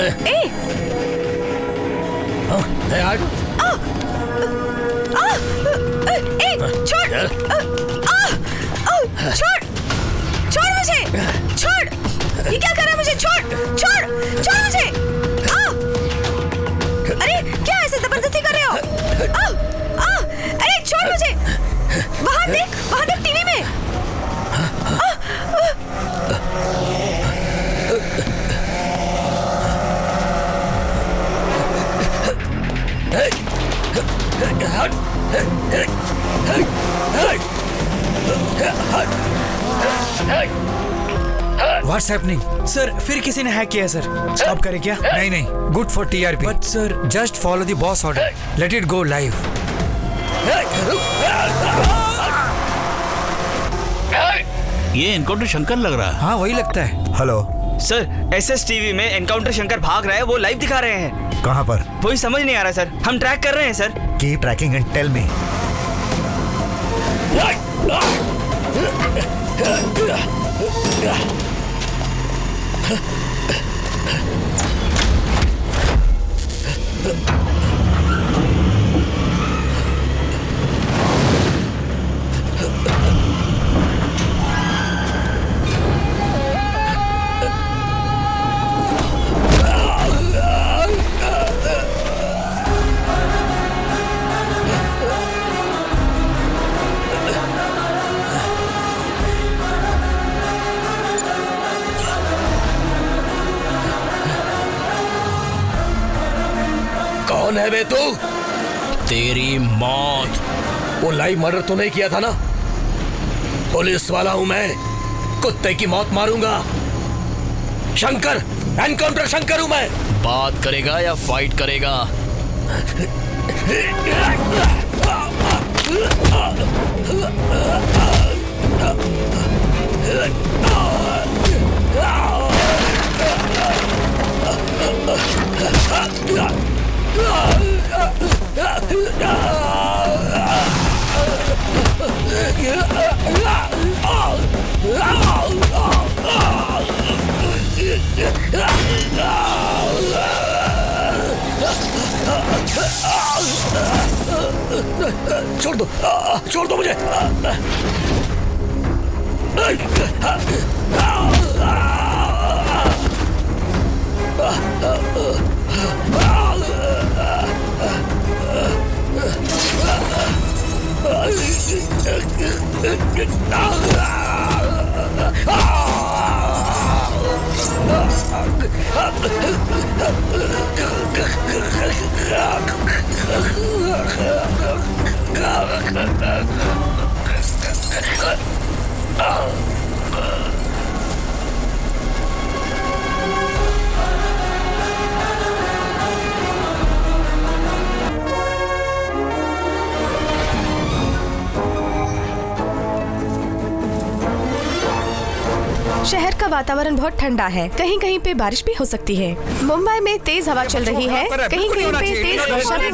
छोड़ मुझे, छोड़। ये क्या कर रहा है मुझे? छोड़ मुझे। अरे क्या ऐसे जबरदस्ती कर रहे हो? अरे छोड़ मुझे। वहाँ देख टीवी में। What's happening? सर फिर किसी ने हैक किया सर। स्टॉप करें क्या? नहीं, good for TRP। But sir just follow the boss order, let it go live. ये एनकाउंटर शंकर लग रहा है। हाँ वही लगता है। हेलो सर, SS टीवी में एनकाउंटर शंकर भाग रहा है, वो लाइव दिखा रहे हैं। कहाँ पर? वही समझ नहीं आ रहा सर, हम ट्रैक कर रहे हैं सर। की ट्रैकिंग एंड टेल मी। कौन है बे तू? तेरी मौत। वो लाइव मर्डर तो नहीं किया था ना? पुलिस वाला हूं मैं, कुत्ते की मौत मारूंगा। शंकर, एनकाउंटर शंकर हूं मैं। बात करेगा या फाइट करेगा? छोड़ दो मुझे। शहर का वातावरण बहुत ठंडा है, कहीं कहीं पे बारिश भी हो सकती है। मुंबई में तेज हवा चल रही है, कहीं कहीं पे तेज वर्षा भी।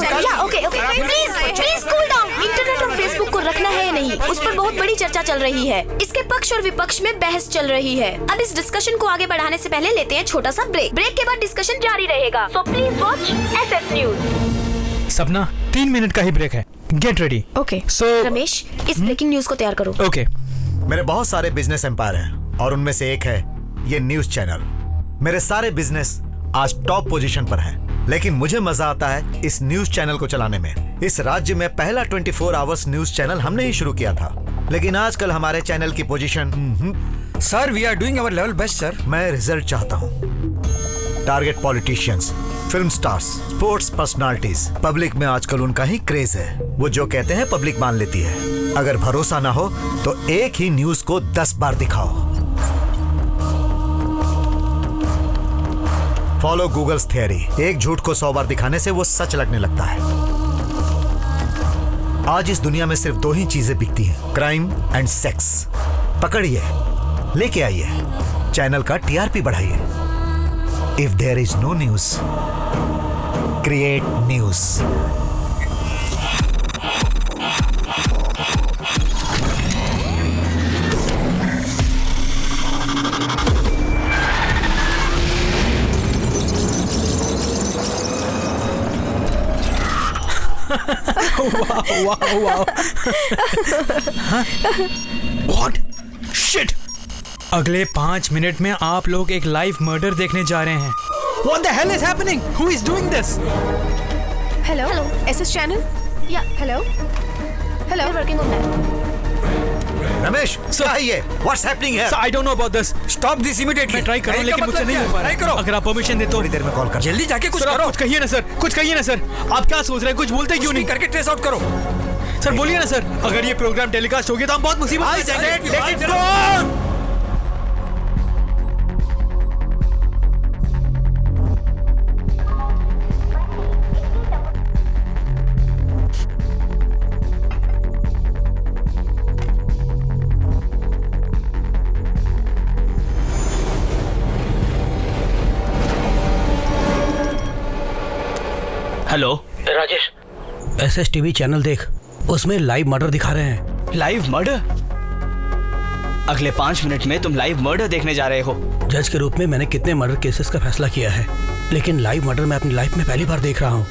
Okay please cool down. Internet और फेसबुक को रखना है या नहीं, उस पर बहुत बड़ी चर्चा चल रही है। इसके पक्ष और विपक्ष में बहस चल रही है। अब इस डिस्कशन को आगे बढ़ाने से पहले लेते हैं छोटा सा ब्रेक। ब्रेक के बाद डिस्कशन जारी रहेगा, so please watch SS news. सपना 3 मिनट का ही ब्रेक है, गेट रेडी। ओके रमेश, इस ब्रेकिंग न्यूज को तैयार करो। ओके। मेरे बहुत सारे बिजनेस एम्पायर हैं और उनमें से एक है ये न्यूज चैनल। मेरे सारे बिजनेस आज टॉप पोजीशन पर हैं, लेकिन मुझे मजा आता है इस न्यूज चैनल को चलाने में। इस राज्य में पहला 24 आवर्स न्यूज चैनल हमने ही शुरू किया था, लेकिन आजकल हमारे चैनल की position. Sir we are doing our level best sir. मैं रिजल्ट चाहता हूँ। Target politicians, film stars, sports personalities. Public में आजकल उनका ही क्रेज है, वो जो कहते हैं पब्लिक मान लेती है। अगर भरोसा ना हो तो एक ही न्यूज को 10 बार दिखाओ। फॉलो गूगल्स थियरी, एक झूठ को 100 बार दिखाने से वो सच लगने लगता है। आज इस दुनिया में सिर्फ 2 ही चीजें बिकती हैं, क्राइम एंड सेक्स। पकड़िए, लेके आइए, चैनल का TRP बढ़ाइए। If there is no news, create news. What? Shit! अगले 5 मिनट में आप लोग एक लाइव मर्डर देखने जा रहे हैं। What the hell is happening? Who is doing this? Hello SS channel. या hello hello working on that. Ramesh, क्या है ये? What's happening here? I don't know about this. Stop this immediately. मैं ट्राई कर रहा हूँ लेकिन मुझसे नहीं हो पा रहा। Try करो। अगर आप परमिशन दे तो थोड़ी देर में कॉल कर। जल्दी जाके कुछ सर, आप करो। कुछ कहिए ना सर, कुछ कहिए ना सर। आप क्या सोच रहे हैं? कुछ बोलते क्यों नहीं? करके ट्रेस आउट करो। सर बोलिए ना सर। अगर ये प्रोग्राम टेलीकास्ट हो गया तो हम बहुत मुसीबत में जाएंगे। Let it go. Hello Rajesh, SS TV channel देख, उसमें लाइव मर्डर दिखा रहे हैं। Live murder? अगले 5 मिनट में तुम लाइव मर्डर देखने जा रहे हो? जज के रूप में मैंने कितने मर्डर केसेस का फैसला किया है, लेकिन लाइव मर्डर मैं अपनी लाइफ में पहली बार देख रहा हूँ।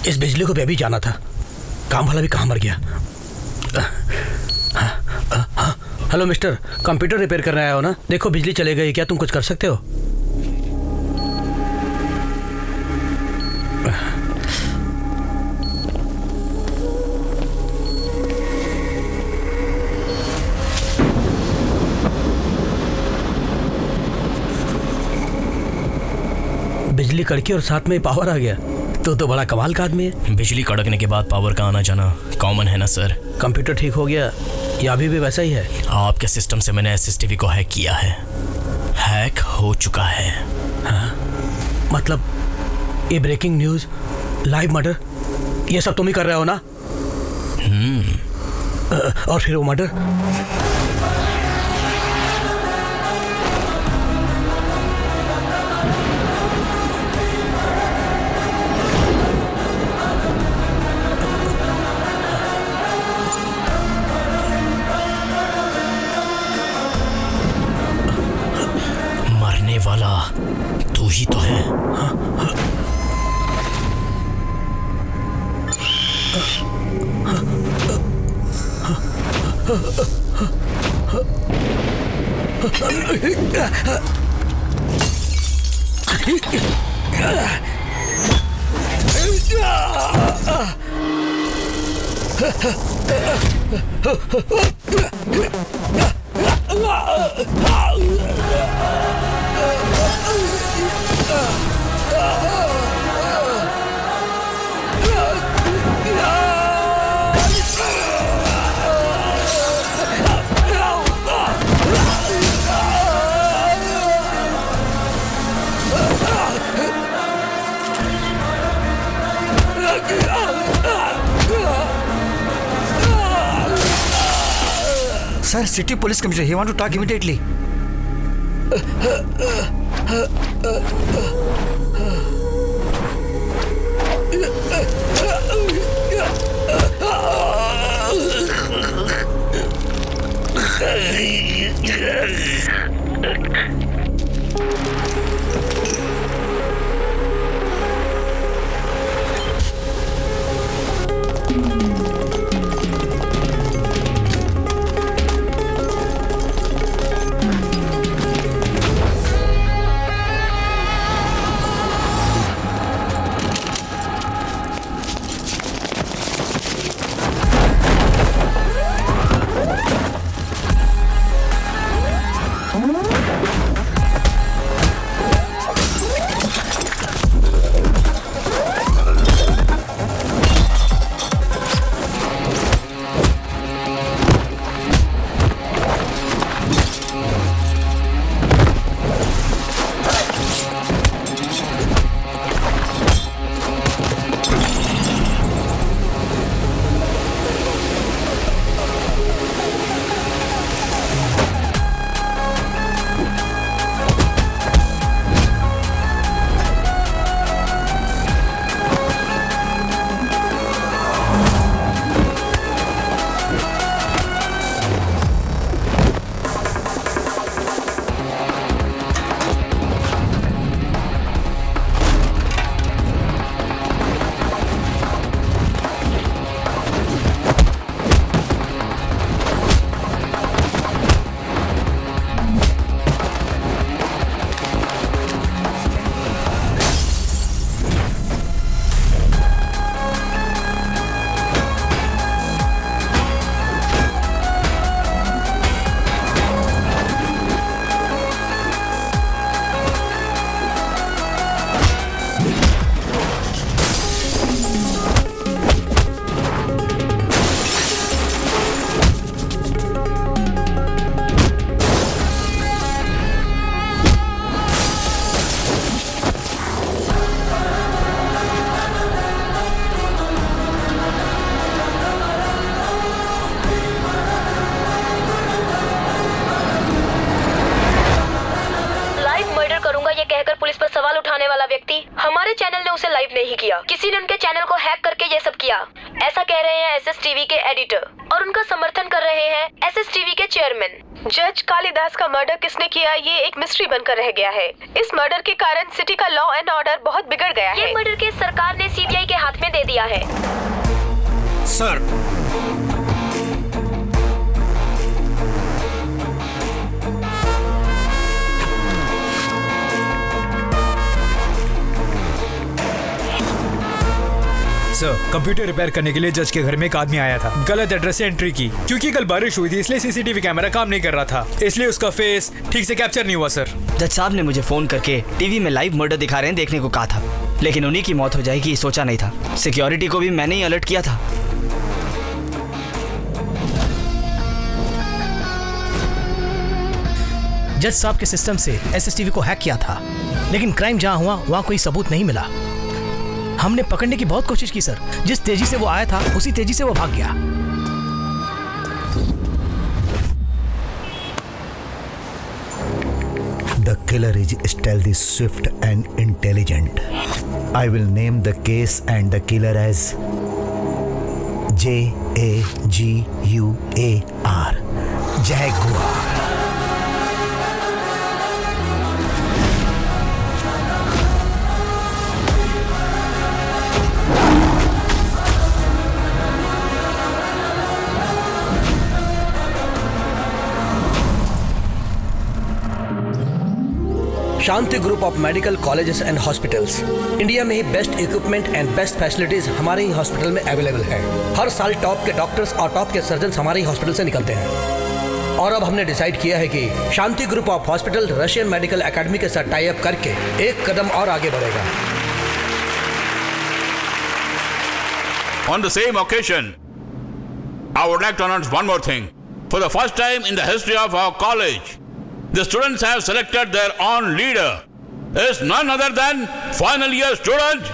इस बिजली को भी अभी जाना था। काम वाला भी कहाँ मर गया? हेलो मिस्टर, कंप्यूटर रिपेयर करने आया हो ना? देखो बिजली चले गई, क्या तुम कुछ कर सकते हो? बिजली कड़की और साथ में पावर आ गया। तो बड़ा कमाल का आदमी है। बिजली कड़कने के बाद पावर का आना जाना कॉमन है ना सर। कंप्यूटर ठीक हो गया या अभी भी वैसा ही है? आपके सिस्टम से मैंने एसएसटीवी को हैक किया है। हैक हो चुका है। हाँ? मतलब ये ब्रेकिंग न्यूज, लाइव मर्डर, ये सब तुम ही कर रहे हो ना? और फिर वो मर्डर? वाला तू ही तो है। Sir, city police commissioner, he want to talk immediately. Live नहीं किया। किसी ने उनके चैनल को हैक करके ये सब किया, ऐसा कह रहे हैं एसएस टीवी के एडिटर, और उनका समर्थन कर रहे हैं एसएस टीवी के चेयरमैन। जज कालिदास का मर्डर किसने किया ये एक मिस्ट्री बनकर रह गया है। इस मर्डर के कारण सिटी का लॉ एंड ऑर्डर बहुत बिगड़ गया है। ये मर्डर केस सरकार ने सीबीआई के हाथ में दे दिया है। सर, कंप्यूटर रिपेयर करने के लिए जज के घर में एक आदमी आया था। गलत एड्रेस से एंट्री की। क्योंकि कल बारिश हुई थी इसलिए सीसीटीवी कैमरा काम नहीं कर रहा था, इसलिए उसका फेस ठीक से कैप्चर नहीं हुआ सर। जज साहब ने मुझे फोन करके टीवी में लाइव मर्डर दिखा रहे हैं देखने को कहा था, लेकिन उन्हीं की मौत हो जाएगी सोचा नहीं था। सिक्योरिटी को भी मैंने ही अलर्ट किया था। जज साहब के सिस्टम से एसएसटीवी को हैक किया था, लेकिन क्राइम जहां हुआ वहां कोई सबूत नहीं मिला। हमने पकड़ने की बहुत कोशिश की सर। जिस तेजी से वो आया था उसी तेजी से वो भाग गया। The killer is stealthy, swift and intelligent. I will name the case and the killer as Jaguar. Jaguar. Shanti group of medical colleges and hospitals India में ही best equipment and best facilities हमारे ही हॉस्पिटल में available है। हर साल top के doctors और top के सर्जन हमारे ही हॉस्पिटल से निकलते हैं। और अब हमने डिसाइड किया है कि Shanti group of hospital Russian medical academy के साथ टाई अप करके एक कदम और आगे बढ़ेगा। On the same occasion, I would like to announce one more thing. For the first time in the history of our college, the students have selected their own leader. It's none other than final year student,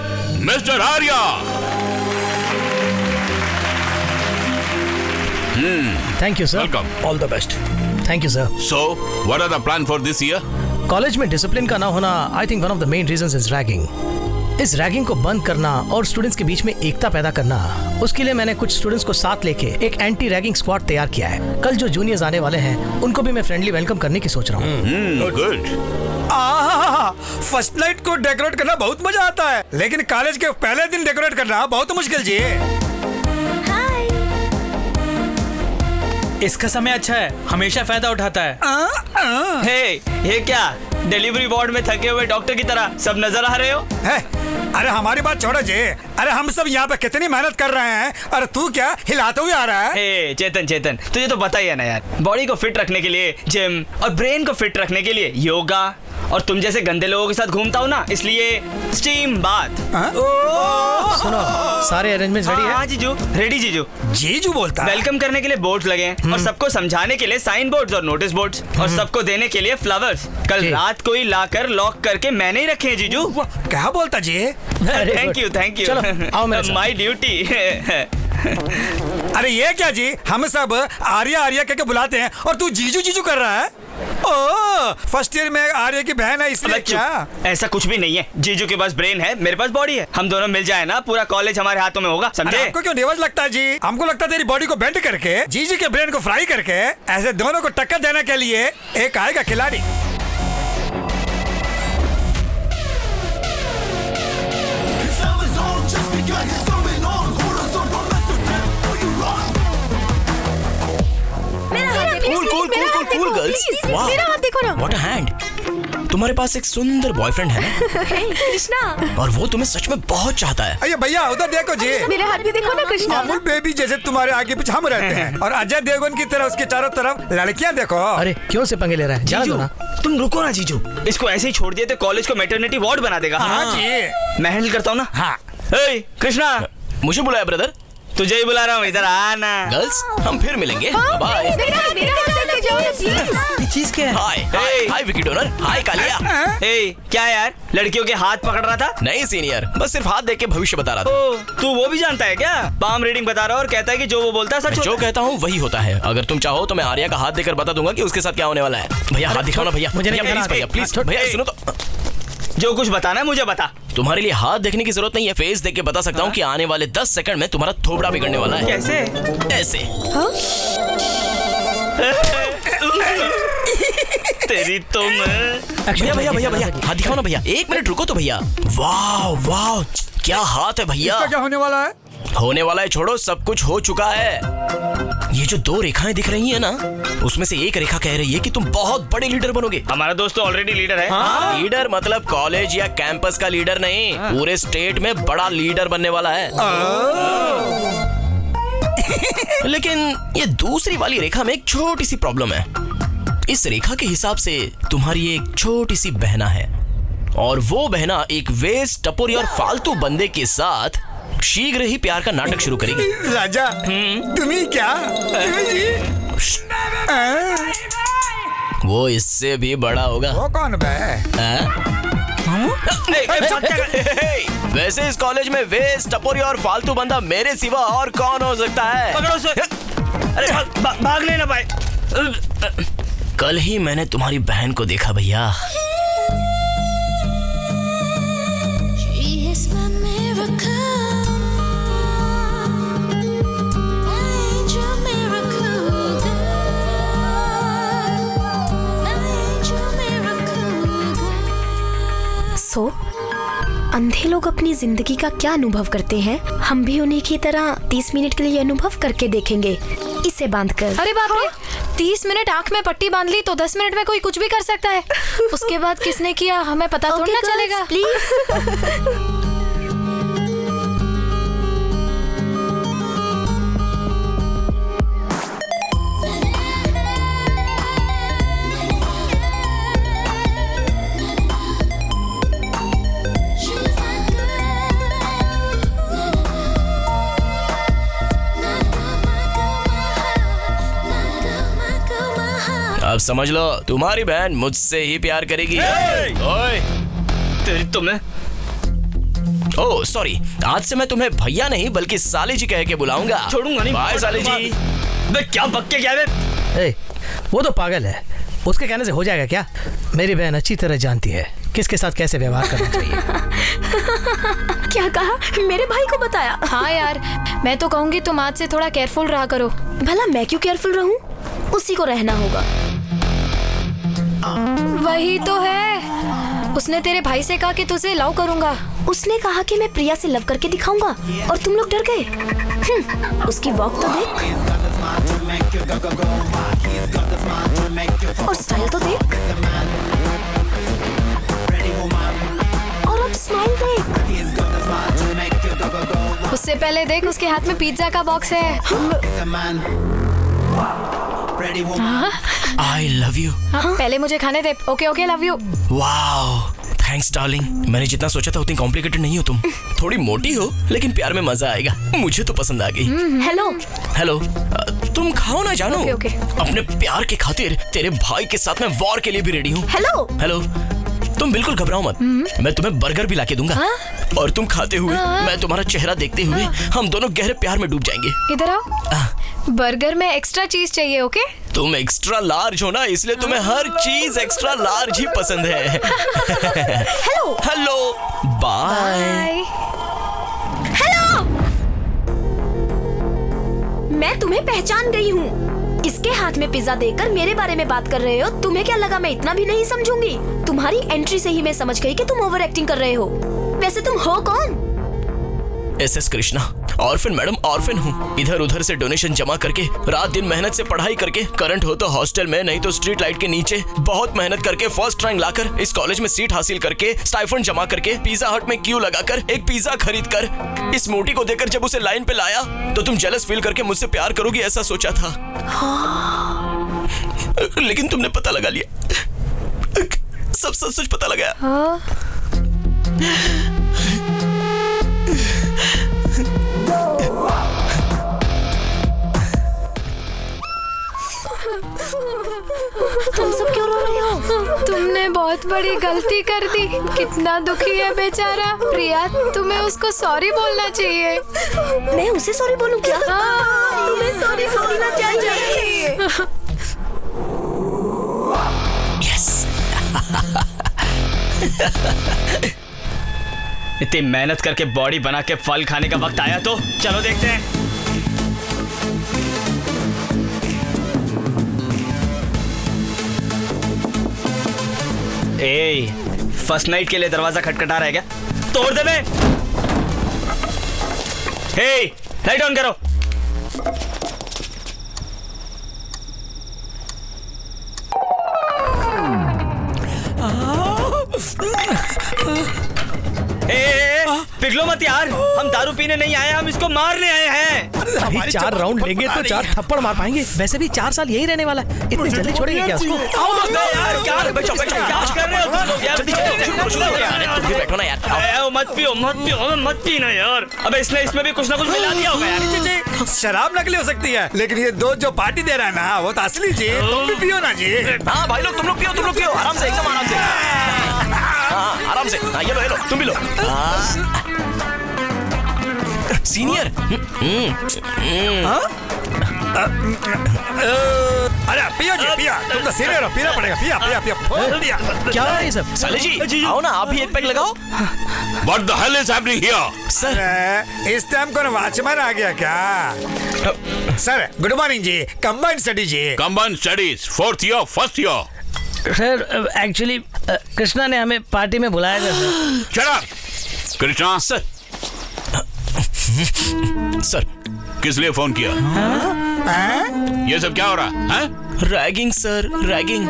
Mr. Arya. Thank you, sir. Welcome. All the best. Thank you, sir. So, what are the plan for this year? College में discipline का ना होना I think one of the main reasons is ragging. इस ragging को बंद करना और students के बीच में एकता पैदा करना, उसके लिए मैंने कुछ स्टूडेंट्स को साथ लेके एक एंटी रैगिंग स्क्वाड तैयार किया है। कल जो जूनियर्स आने वाले हैं उनको भी मैं फ्रेंडली वेलकम करने की सोच रहा हूँ। Good. फर्स्ट नाइट को डेकोरेट करना बहुत मजा आता है, लेकिन कॉलेज के पहले दिन डेकोरेट करना बहुत मुश्किल जी। इसका समय अच्छा है, हमेशा फायदा उठाता है। हे, ये क्या डिलीवरी वार्ड में थके हुए डॉक्टर की तरह सब नजर आ रहे हो? अरे हमारी बात छोड़ो जी। अरे हम सब यहाँ पे कितनी मेहनत कर रहे हैं, और तू क्या हिलाते हुए आ रहा है? हे चेतन, तुझे तो पता ही है ना यार, बॉडी को फिट रखने के लिए जिम और ब्रेन को फिट रखने के लिए योगा, और तुम जैसे गंदे लोगों के साथ घूमता हूँ ना, इसलिए स्टीम बाथ। सुनो, सारे अरेंजमेंट्स रेडी है? हाँ जीजू, रेडी जीजू। जीजू बोलता है। वेलकम करने के लिए बोर्ड्स लगे हैं, और सबको समझाने के लिए साइन बोर्ड्स और नोटिस बोर्ड्स, और सबको देने के लिए फ्लावर्स। कल रात को ही लाकर लॉक करके मैंने ही रखे हैं जीजू। क्या बोलता जी? Thank you. चलो, आओ मेरे साथ। My duty. अरे ये क्या जी, हम सब आर्या कहके बुलाते हैं और तू जीजू कर रहा है? ओ, फर्स्ट ईयर में आर्या की बहन है इसलिए क्या? ऐसा कुछ भी नहीं है, जीजू के पास ब्रेन है, मेरे पास बॉडी है, हम दोनों मिल जाए ना पूरा कॉलेज हमारे हाथों में होगा, समझे? आपको क्यों नेवज लगता है जी? हमको लगता है तेरी बॉडी को बेंड करके जीजू के ब्रेन को फ्राई करके ऐसे दोनों को टक्कर देने के लिए एक आएगा खिलाड़ी। कूल गर्ल्स, वाह, मेरा हाथ देखो ना। What a hand. तुम्हारे पास एक सुंदर बॉयफ्रेंड है ना? कृष्णा, और वो तुम्हें सच में बहुत चाहता है। अरे भैया उधर देखो जी, मेरे हाथ भी देखो ना कृष्णा। अमूल बेबी जैसे तुम्हारे आगे पीछे हम रहते हैं, और अजय देवगन की तरह उसके चारों तरफ लड़कियां देखो। अरे क्यों से पंगे ले रहा है? जाने दो ना। तुम रुको ना जीजू, इसको ऐसे ही छोड़ दिए तो कॉलेज को मैटरनिटी वार्ड बना देगा। हाँ जी, मैं हैंडल करता हूँ ना। हाँ। कृष्णा, मुझे बुलाया ब्रदर? तुझे ही बुला रहा हूँ, इधर आना। गर्ल्स, हम फिर मिलेंगे। बाय। चीज क्या है? हाय विकी डोनर। हाय कालिया। क्या यार, लड़कियों के हाथ पकड़ रहा था? नहीं सीनियर, बस सिर्फ हाथ देख के भविष्य बता रहा था। तू वो भी जानता है क्या? पाम रीडिंग बता रहा और कहता है कि जो वो बोलता है सच। जो कहता हूँ वही होता है। अगर तुम चाहो तो मैं आर्या का हाथ देकर बता दूंगा कि उसके साथ क्या होने वाला है। भैया हाथ दिखाओ ना भैया। मुझे नहीं प्लीज भैया, प्लीज भैया सुनो तो। जो कुछ बताना है मुझे बता। तुम्हारे लिए हाथ देखने की जरूरत नहीं है, फेस देख के बता सकता हूँ कि आने वाले 10 सेकंड में तुम्हारा थोबड़ा बिगड़ने वाला है। कैसे? ऐसे। तेरी तो मैं। भैया हाथ दिखाओ ना भैया, 1 मिनट रुको तो भैया। वाह वाह, क्या हाथ है भैया। इसका क्या होने वाला है? होने वाला है छोड़ो, सब कुछ हो चुका है। ये जो 2 रेखाएं दिख रही है ना, उसमें से एक रेखा कह रही है कि तुम बहुत बड़े लीडर बनोगे। हमारा दोस्त तो ऑलरेडी लीडर है। हाँ? लीडर मतलब कॉलेज या कैंपस का लीडर नहीं, पूरे स्टेट में बड़ा लीडर बनने वाला है। लेकिन ये दूसरी वाली रेखा में एक छोटी सी प्रॉब्लम है। इस रेखा के हिसाब से तुम्हारी एक छोटी सी बहना है, और वो बहना एक वेस्ट, टपोरी और फालतू बंदे के साथ शीघ्र ही प्यार का नाटक शुरू करेगी। राजा, तुम्ही क्या? वो इससे भी बड़ा होगा। वो कौन बे? वैसे इस कॉलेज में वेस्ट, टपोरी और फालतू बंदा मेरे सिवा और कौन हो सकता है? पकड़ो उसे। अरे भाग लेना भाई। कल ही मैंने तुम्हारी बहन को देखा भैया। अंधे लोग अपनी जिंदगी का क्या अनुभव करते हैं, हम भी उन्हीं की तरह 30 मिनट के लिए अनुभव करके देखेंगे, इसे बांधकर। अरे बाप रे, 30 मिनट आंख में पट्टी बांध ली तो 10 मिनट में कोई कुछ भी कर सकता है। उसके बाद किसने किया हमें पता थोड़ी ना चलेगा। प्लीज। अब समझ लो, तुम्हारी बहन मुझसे ही प्यार करेगी। ओए, तेरी तो मैं। ओह सॉरी, आज से मैं तुम्हें भैया नहीं बल्कि साले जी कह के बुलाऊंगा। छोड़ूंगा नहीं। बाय साले जी। बे क्या बक्के क्या है? वो तो पागल है, उसके कहने से हो जाएगा क्या? मेरी बहन अच्छी तरह जानती है किसके साथ कैसे व्यवहार करना चाहिए। क्या कहा? मेरे भाई को बताया? हाँ यार, मैं तो कहूँगी तुम आज से थोड़ा केयरफुल रहा करो। भला मैं क्यों केयरफुल रहूं? उसी को रहना होगा। वही तो है, उसने तेरे भाई से कहा कि तुझे लव करूंगा। उसने कहा कि मैं प्रिया से लव करके दिखाऊंगा और तुम लोग डर गए। उसकी वॉक तो देख और स्टाइल तो देख और अब स्माइल देख। उससे पहले देख, उसके हाथ में पिज्जा का बॉक्स है। I love you. पहले मुझे खाने दे। Okay okay, love you. Wow, thanks darling. मैंने जितना सोचा था उतनी कॉम्प्लिकेटेड नहीं हो तुम। थोड़ी मोटी हो लेकिन प्यार में मजा आएगा। मुझे तो पसंद आ गई। हेलो हेलो, तुम खाओ ना जानू। Okay, okay. अपने प्यार के खातिर तेरे भाई के साथ मैं वॉर के लिए भी रेडी हूँ। हेलो हेलो, तुम बिल्कुल घबराओ मत। मैं तुम्हें बर्गर भी लाके दूंगा। और तुम खाते हुए, मैं तुम्हारा चेहरा देखते हुए, हम दोनों गहरे प्यार में डूब जाएंगे। इधर आओ। बर्गर में एक्स्ट्रा चीज चाहिए। ओके? तुम एक्स्ट्रा लार्ज हो ना, इसलिए तुम्हें हर चीज एक्स्ट्रा लार्ज ही पसंद है। Hello hello, bye. हेलो, मैं तुम्हें पहचान गई हूँ। इसके हाथ में पिज्जा देकर मेरे बारे में बात कर रहे हो। तुम्हें क्या लगा मैं इतना भी नहीं समझूंगी? तुम्हारी एंट्री से ही मैं समझ गई कि तुम ओवर एक्टिंग कर रहे हो। वैसे तुम हो कौन? SS Krishna, orphan madam, orphan हूँ। इधर उधर से डोनेशन जमा करके, रात दिन मेहनत से पढ़ाई करके, करंट हो तो हॉस्टल में, नहीं तो स्ट्रीट लाइट के नीचे, बहुत मेहनत करके फर्स्ट रैंक लाकर, इस कॉलेज में सीट हासिल करके, स्टाइफंड जमा करके, पिज्जा हट में क्यू लगाकर, एक पिज्जा खरीद कर, इस मोटी को देकर जब उसे लाइन पे लाया तो तुम जेलस फील करके मुझसे प्यार करोगी ऐसा सोचा था। लेकिन तुमने पता लगा लिया, सब सच पता लगा। तुम सब क्यों रो रहे हो? तुमने बहुत बड़ी गलती कर दी। कितना दुखी है बेचारा। प्रिया, तुम्हें उसको सॉरी बोलना चाहिए। मैं उसे सॉरी बोलूं क्या? तुम्हें सॉरी बोलना चाहिए। यस। इतनी मेहनत करके बॉडी बना के फल खाने का वक्त आया तो चलो देखते हैं। ए, फर्स्ट नाइट के लिए दरवाजा खटखटा रहा है क्या? तोड़ दे बे। हे, लाइट ऑन करो। पिघलो मत यार, हम दारू पीने नहीं आए, हम इसको मारने आए हैं। अभी 4 राउंड लेंगे तो 4 थप्पड़ मार पाएंगे। वैसे भी 4 साल यही रहने वाला है, इतनी जल्दी छोड़ेंगे क्या उसको? यार क्या कर रहे हो तुम लोग यार? तुम भी बैठो ना यार। मत पीना यार। अबे इसमें भी कुछ ना कुछ मिला दिया होगा यार। शराब नकली हो सकती है, लेकिन ये दोस्त जो पार्टी दे रहा है ना, वो तो असली जी। तुम भी पियो ना जी। हाँ भाई लोग, तुम लोग पियो आराम से, एकदम आराम से। हाँ आराम से। हाँ ये लो तुम भी लो। सीनियर। अरे पियो जी, पिया। तुम तो सीनियर हो, पीना पड़ेगा। पिया। क्या है ये सब? साले जी आओ ना, आप भी एक पैक लगाओ। What the hell is happening here? Sir इस टाइम कौन वॉचमैन आ गया क्या? सर गुड मॉर्निंग जी। कंबाइंड स्टडी जी। Combined studies, 4th year, 1st year. Sir actually Krishna ने हमें पार्टी में बुलाया था। Shut up, Krishna. सर किस लिए फोन किया? ये सब क्या हो रहा है? रैगिंग सर, रैगिंग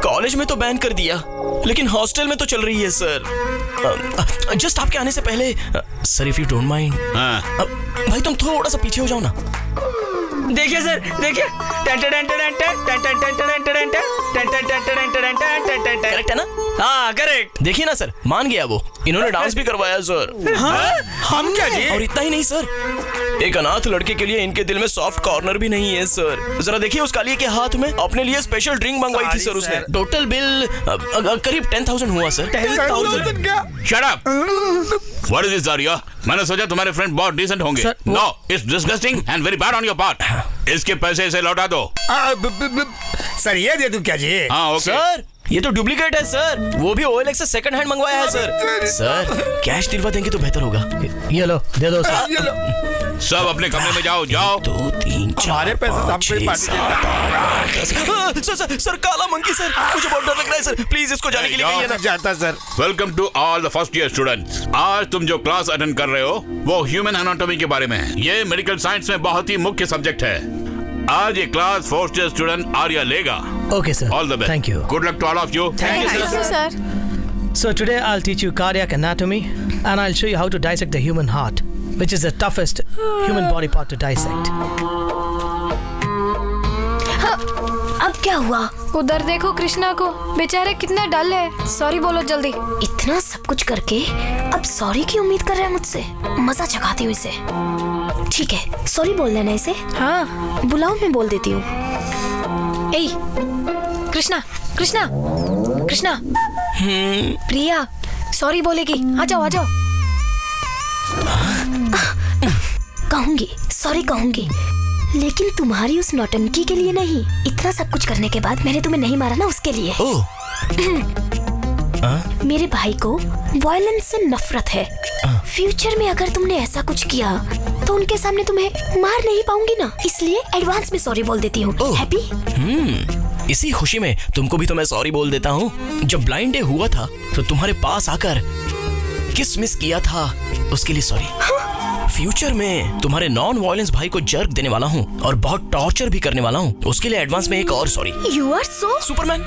कॉलेज में तो बैन कर दिया, लेकिन हॉस्टल में तो चल रही है सर। जस्ट आपके आने से पहले sir, if you don't mind, भाई तुम थोड़ा सा पीछे हो जाओ ना। देखिए सर, देखिए। करेक्ट है ना? हाँ करेक्ट। देखिए ना सर, मान गया वो। इन्होंने डांस भी करवाया सर। हम क्या जी? और इतना ही नहीं सर, एक अनाथ लड़के के लिए इनके दिल में सॉफ्ट कॉर्नर भी नहीं है सर। जरा देखिए उस काली के हाथ में अपने लिए स्पेशल ड्रिंक मंगवाई थी सर उसने। टोटल बिल करीब 10,000 हुआ सर। 10,000 क्या? Shut up! What is this, Arya? मैंने सोचा तुम्हारे फ्रेंड बहुत डिसेंट होंगे। No, it's disgusting and very bad on your part. इसके पैसे इसे लौटा दो। सर ये दे दूं क्या जी? हाँ ओके। सर ये तो डुप्लीकेट है सर, वो भी OLX से सेकंड हैंड मंगवाया है सर। सर कैश दिलवा देंगे तो बेहतर होगा। ये लो, दे दो सर। सब अपने कमरे में जाओ। 2, 3, 4, हमारे पैसे 5, 6, 7, सर काला मंकी सर, मुझे बहुत डर लग रहा है सर, प्लीज इसको जाने के लिए कहिए ना। जाता sir. Welcome to all the first year students. आज तुम जो क्लास अटेंड कर रहे हो वो ह्यूमन एनाटॉमी के बारे में है। ये मेडिकल साइंस में बहुत ही मुख्य सब्जेक्ट है। आज ये class first year student Arya लेगा। Okay sir. All the best. Thank you. Good luck to all of you. Thank you, sir. So today I'll teach you cardiac anatomy and I'll show you how to dissect the human heart, which is the toughest human body part to dissect. अब क्या हुआ? उधर देखो कृष्णा को, बेचारे कितना डल है। Sorry बोलो जल्दी। इतना सब कुछ करके अब सॉरी की उम्मीद कर रहा है मुझसे? मजा चखाती हूँ इसे। ठीक है, सॉरी बोल देना इसे। हाँ बुलाओ, मैं बोल देती हूँ। ए कृष्णा, कृष्णा, कृष्णा। प्रिया सॉरी बोलेगी। आ जाओ, आ जाओ। कहूंगी, सॉरी कहूंगी, लेकिन तुम्हारी उस नौटंकी के लिए नहीं। इतना सब कुछ करने के बाद मैंने तुम्हें नहीं मारा ना, उसके लिए। मेरे भाई को वायलेंस से नफरत है। फ्यूचर में अगर तुमने ऐसा कुछ किया तो उनके सामने तुम्हें मार नहीं पाऊंगी ना, इसलिए एडवांस में सॉरी बोल देती हूँ। हैप्पी? इसी खुशी में तुमको भी तो मैं सॉरी बोल देता हूँ। जब ब्लाइंड डे हुआ था तो तुम्हारे पास आकर किस मिस किया था, उसके लिए सॉरी। फ्यूचर में तुम्हारे नॉन वायलेंस भाई को जर्क देने वाला हूँ और बहुत टॉर्चर भी करने वाला हूँ, उसके लिए एडवांस में एक और sorry. You are so Superman?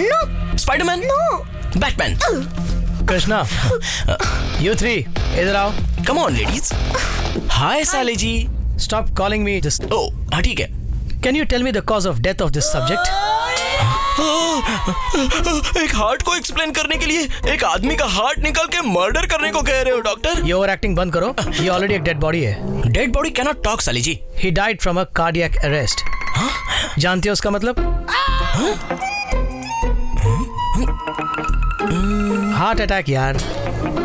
No. Spiderman? No. Batman? Krishna, you three, इधर आओ। Come on ladies. हाय साले जी। Stop calling me just. Oh, हाँ ठीक है। Can you tell me the cause of death of this subject? एक हार्ट को explain करने के लिए एक आदमी का हार्ट निकाल के मर्डर करने को कह रहे हो डॉक्टर? ये ओवर एक्टिंग बंद करो। ये ऑलरेडी एक डेड बॉडी है। Dead body can not talk साली जी। He died from a cardiac arrest. जानते हो उसका मतलब? हार्ट अटैक यार।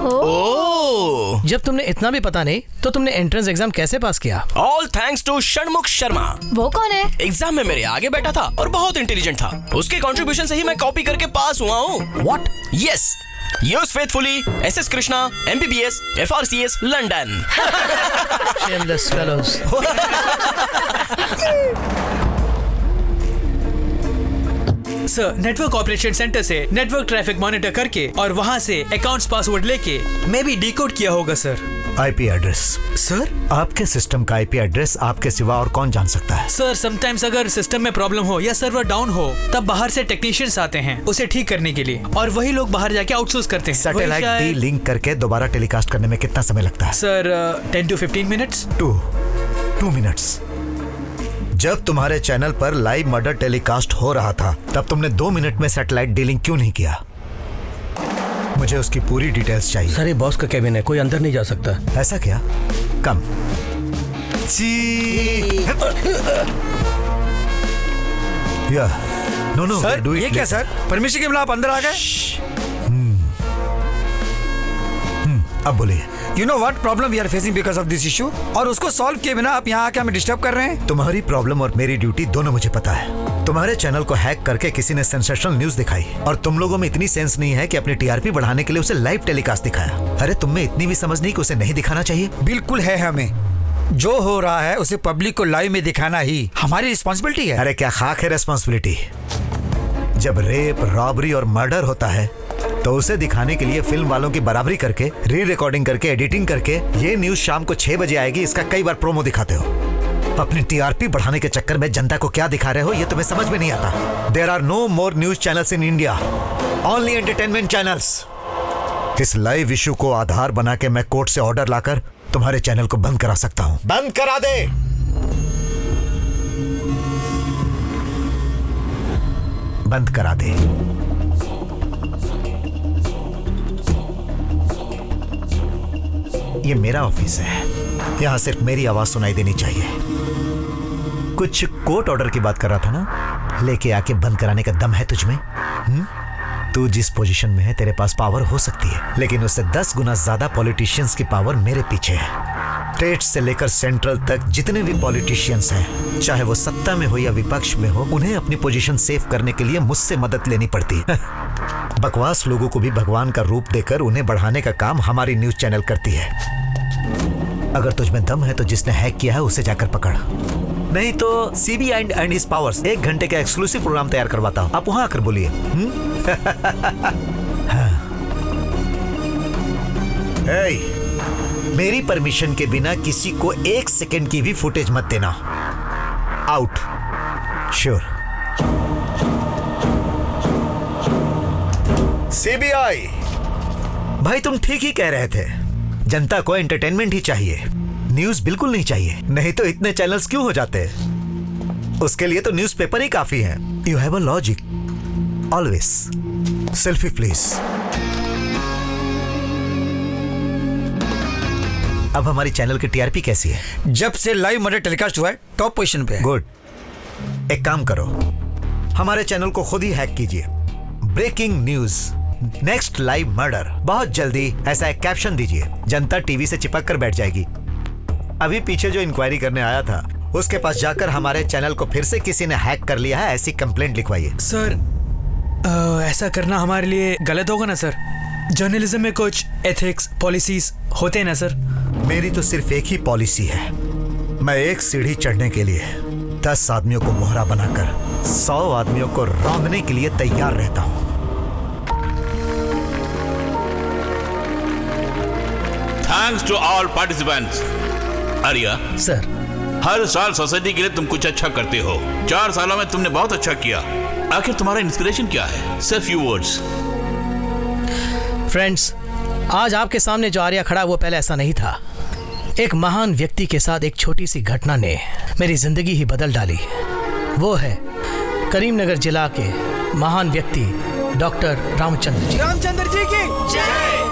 ओह, जब तुमने इतना भी पता नहीं तो तुमने एंट्रेंस एग्जाम कैसे पास किया? All thanks to Shanmukh Sharma. वो कौन है? एग्जाम में मेरे आगे बैठा था और बहुत इंटेलिजेंट था। उसके कंट्रीब्यूशन से ही मैं कॉपी करके पास हुआ हूँ। What? Yes. Yours faithfully, SS Krishna, MBBS, FRCS, London. Shameless fellows. Sir, network operation centre से नेटवर्क ट्रैफिक मॉनिटर करके और वहाँ से अकाउंट्स पासवर्ड लेके मैं भी डिकोड किया होगा सर। आईपी एड्रेस सर, आपके सिस्टम का आईपी एड्रेस आपके सिवा और कौन जान सकता है? सर समटाइम्स अगर सिस्टम में प्रॉब्लम हो या सर्वर डाउन हो तब बाहर से टेक्नीशियंस आते हैं उसे ठीक करने के लिए और वही लोग बाहर जाके आउटसोर्स करते हैं। सैटेलाइट डी लिंक करके दोबारा टेलीकास्ट करने में कितना समय लगता है? Sir 10 to 15 minutes. 2 मिनट्स। जब तुम्हारे चैनल पर लाइव मर्डर टेलीकास्ट हो रहा था तब तुमने 2 मिनट में सैटेलाइट डीलिंग क्यों नहीं किया? मुझे उसकी पूरी डिटेल्स चाहिए। सर, ये बॉस का केबिन है, कोई अंदर नहीं जा सकता। ऐसा क्या? कम। नो सर, ये क्या सर? परमिशन के बिना आप अंदर आ गए? अब बोलिए। You know what problem we are facing because of this issue? और उसको सॉल्व किए बिना आप यहाँ आके हमें डिस्टर्ब कर रहे हैं। तुम्हारी प्रॉब्लम और मेरी ड्यूटी दोनों मुझे पता है। तुम्हारे चैनल को हैक करके किसी ने सेंसेशनल न्यूज दिखाई और तुम लोगों में इतनी सेंस नहीं है कि अपनी टीआरपी बढ़ाने के लिए उसे लाइव टेलीकास्ट दिखाया। अरे तुम में इतनी भी समझ नहीं कि उसे नहीं दिखाना चाहिए? बिल्कुल है, हमें जो हो रहा है उसे पब्लिक को लाइव में दिखाना ही हमारी रिस्पॉन्सिबिलिटी है। अरे क्या खाक है रिस्पॉन्सिबिलिटी? जब रेप, रॉबरी और मर्डर होता है तो उसे दिखाने के लिए फिल्म वालों की बराबरी करके, री रिकॉर्डिंग करके, एडिटिंग करके ये न्यूज शाम को 6 बजे आएगी इसका कई बार प्रोमो दिखाते हो। अपनी टीआरपी बढ़ाने के चक्कर में जनता को क्या दिखा रहे हो ये तुम्हें समझ में नहीं आता। There are no more news channels in India, only entertainment channels. इस लाइव इशू को आधार बना के मैं कोर्ट से ऑर्डर लाकर तुम्हारे चैनल को बंद करा सकता हूं। बंद करा दे। बंद करा दे। ये मेरा ऑफिस है, यहां सिर्फ मेरी आवाज सुनाई देनी चाहिए। कुछ कोर्ट ऑर्डर की बात कर रहा था ना? लेके आके बंद कराने का दम है तुझमें? तू जिस पोजीशन में है तेरे पास पावर हो सकती है, लेकिन उससे 10 गुना ज्यादा पॉलिटिशियंस की पावर मेरे पीछे है। स्टेट से लेकर सेंट्रल तक जितने भी पॉलिटिशियंस हैं, चाहे वो सत्ता में हो या विपक्ष में हो, उन्हें अपनी पोजीशन सेव करने के लिए मुझसे मदद लेनी पड़ती है। बकवास लोगों को भी भगवान का रूप देकर उन्हें बढ़ाने का काम हमारी न्यूज चैनल करती है। अगर तुझमें दम है तो जिसने हैक किया है उसे जाकर पकड़, नहीं तो सीबीआई एंड हिज पावर्स 1 घंटे का एक्सक्लूसिव प्रोग्राम तैयार करवाता हूं, आप वहां आकर बोलिए। मेरी परमिशन के बिना किसी को 1 सेकंड की भी फुटेज मत देना। आउट। श्योर। सीबीआई भाई तुम ठीक ही कह रहे थे, जनता को एंटरटेनमेंट ही चाहिए, न्यूज बिल्कुल नहीं चाहिए। नहीं तो इतने चैनल्स क्यों हो जाते हैं? उसके लिए तो न्यूज़पेपर ही काफी है। You have a logic always. Selfie please. अब हमारी चैनल की टीआरपी कैसी है? जब से लाइव मर्डर टेलीकास्ट हुआ है टॉप पोजीशन पे है। गुड। एक काम करो, हमारे चैनल को खुद ही हैक कीजिए। Breaking news, next live murder. बहुत जल्दी ऐसा एक कैप्शन दीजिए, जनता टीवी से चिपक कर बैठ जाएगी। अभी पीछे जो इंक्वायरी करने आया था उसके पास जाकर हमारे चैनल को फिर से किसी ने हैक कर लिया है ऐसी कंप्लेंट लिखवाइए। सर ऐसा करना हमारे लिए गलत होगा ना सर? जर्नलिज्म में कुछ एथिक्स, पॉलिसीज होते हैं ना सर? मेरी तो सिर्फ एक ही पॉलिसी है, मैं एक सीढ़ी चढ़ने के लिए 10 आदमियों को मोहरा बनाकर 100 आदमियों को रौंदने के लिए तैयार रहता हूं। Thanks to all participants. Arya sir, हर साल सोसाइटी के लिए तुम कुछ अच्छा करते हो। 4 सालों में तुमने बहुत अच्छा किया। आखिर तुम्हारा इंस्पिरेशन क्या है? सिर्फ फ्यू वर्ड्स। फ्रेंड्स, आज आपके सामने जो आर्या खड़ा वो पहले ऐसा नहीं था। एक महान व्यक्ति के साथ एक छोटी सी घटना ने मेरी जिंदगी ही बदल डाली। वो है करीमनगर जिला के महान व्यक्ति डॉक्टर रामचंद्र जी। रामचंद्र जी की जय।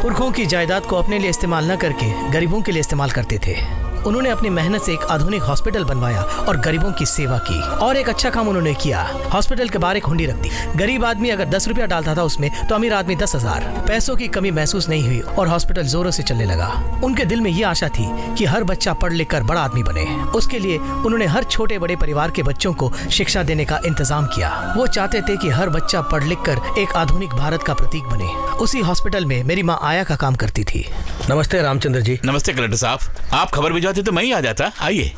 पुरखों की जायदाद को अपने लिए इस्तेमाल न करके गरीबों के लिए इस्तेमाल करते थे। उन्होंने अपनी मेहनत से एक आधुनिक हॉस्पिटल बनवाया और गरीबों की सेवा की। और एक अच्छा काम उन्होंने किया, हॉस्पिटल के बाहर एक हुंडी रख दी। गरीब आदमी अगर 10 रुपया डालता था उसमें, तो अमीर आदमी 10,000। पैसों की कमी महसूस नहीं हुई और हॉस्पिटल जोरों से चलने लगा। उनके दिल में ये आशा थी कि हर बच्चा पढ़ लिख कर बड़ा आदमी बने। उसके लिए उन्होंने हर छोटे बड़े परिवार के बच्चों को शिक्षा देने का इंतजाम किया। वो चाहते थे कि हर बच्चा पढ़ लिख कर एक आधुनिक भारत का प्रतीक बने। उसी हॉस्पिटल में मेरी माँ आया का काम करती थी। नमस्ते रामचंद्र जी। नमस्ते कलेक्टर साहब, आप खबर भिजवाते तो मैं ही आ जाता। आइए।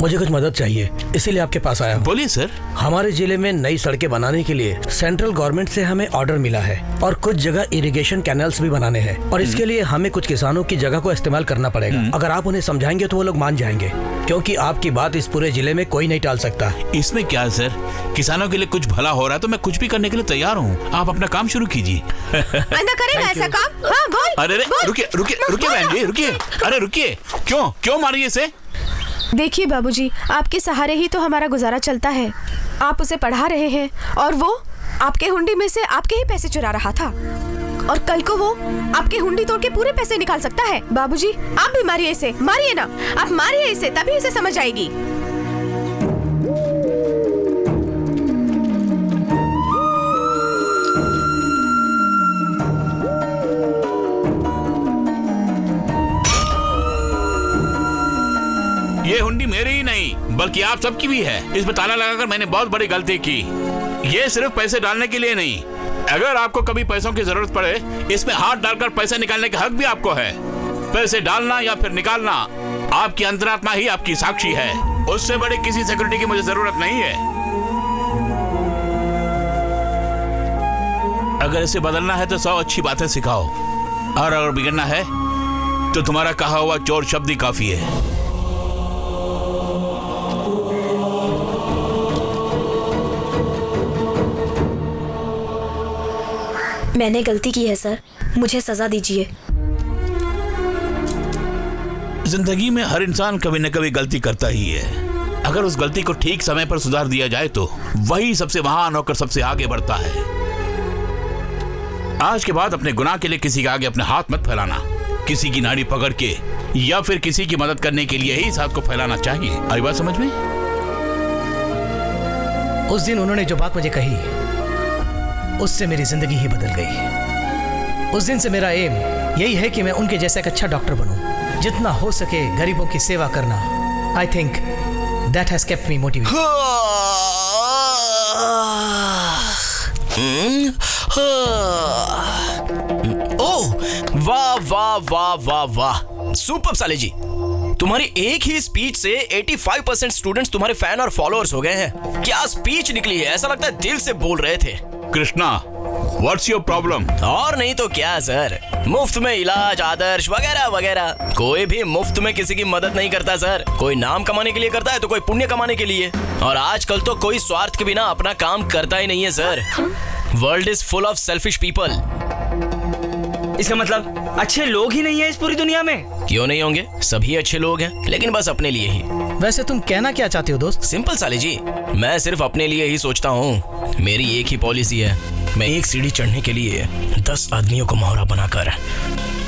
मुझे कुछ मदद चाहिए, इसीलिए आपके पास आया हूँ। बोलिए सर। हमारे जिले में नई सड़कें बनाने के लिए सेंट्रल गवर्नमेंट से हमें ऑर्डर मिला है और कुछ जगह इरिगेशन कैनल्स भी बनाने हैं और इसके लिए हमें कुछ किसानों की जगह को इस्तेमाल करना पड़ेगा। अगर आप उन्हें समझाएंगे तो वो लोग मान जाएंगे, क्योंकि आपकी बात इस पूरे जिले में कोई नहीं टाल सकता। इसमें क्या है सर, किसानों के लिए कुछ भला हो रहा है तो मैं कुछ भी करने के लिए तैयार हूँ। आप अपना काम शुरू कीजिए। करेगा ऐसा काम? हाँ, बोल। अरे रुकिए बहन जी, रुकिए। अरे रुकिए, क्यों मारिए इसे? देखिए बाबूजी, आपके सहारे ही तो हमारा गुजारा चलता है। आप उसे पढ़ा रहे हैं और वो आपके हुंडी में से आपके ही पैसे चुरा रहा था, और कल को वो आपके हुंडी तोड़ के पूरे पैसे निकाल सकता है। बाबूजी, आप भी मारिए इसे। मारिए ना, आप मारिए इसे, तभी इसे समझ आएगी। ये हुंडी मेरी ही नहीं बल्कि आप सबकी भी है। इसमें ताला लगाकर मैंने बहुत बड़ी गलती की। ये सिर्फ पैसे डालने के लिए नहीं, अगर आपको कभी पैसों की जरूरत पड़े, इसमें हाथ डालकर पैसे निकालने का हक भी आपको है। पैसे डालना या फिर निकालना आपकी अंतरात्मा ही आपकी साक्षी है। उससे बड़ी किसी सिक्योरिटी की मुझे जरूरत नहीं है। अगर इसे बदलना है तो 100 अच्छी बातें सिखाओ, और अगर बिगड़ना है तो तुम्हारा कहा हुआ चोर शब्द ही काफी है। मैंने गलती की है सर, मुझे सजा दीजिए। जिंदगी में हर इंसान कभी न कभी गलती करता ही है। अगर उस गलती को ठीक समय पर सुधार दिया जाए तो वही सबसे महान होकर सबसे आगे बढ़ता है। आज के बाद अपने गुनाह के लिए किसी के आगे अपने हाथ मत फैलाना। किसी की नाड़ी पकड़ के या फिर किसी की मदद करने के लिए ही इस हाथ को फैलाना चाहिए। आई बात समझ में? उस दिन उन्होंने जो बात मुझे कही, उससे मेरी जिंदगी ही बदल गई। उस दिन से मेरा एम यही है कि मैं उनके जैसा एक अच्छा डॉक्टर बनूं, जितना हो सके गरीबों की सेवा करना। I think that has kept me motivated. Oh, वाह वाह वाह वाह वाह, सुपर साले जी। तुम्हारी एक ही स्पीच से 85% स्टूडेंट्स तुम्हारे फैन और फॉलोअर्स हो गए हैं। क्या स्पीच निकली है, ऐसा लगता है दिल से बोल रहे थे। Krishna, what's your problem? और नहीं तो क्या सर, मुफ्त में इलाज, आदर्श वगैरह वगैरह। कोई भी मुफ्त में किसी की मदद नहीं करता सर। कोई नाम कमाने के लिए करता है तो कोई पुण्य कमाने के लिए, और आजकल तो कोई स्वार्थ के बिना अपना काम करता ही नहीं है sir. World is full of selfish people. इसका मतलब अच्छे लोग ही नहीं है इस पूरी दुनिया में? क्यों नहीं होंगे, सभी अच्छे लोग हैं, लेकिन बस अपने लिए ही। वैसे तुम कहना क्या चाहते हो दोस्त? सिंपल साले जी, मैं सिर्फ अपने लिए ही सोचता हूँ। मेरी एक ही पॉलिसी है, मैं एक सीढ़ी चढ़ने के लिए 10 आदमियों को मोहरा बनाकर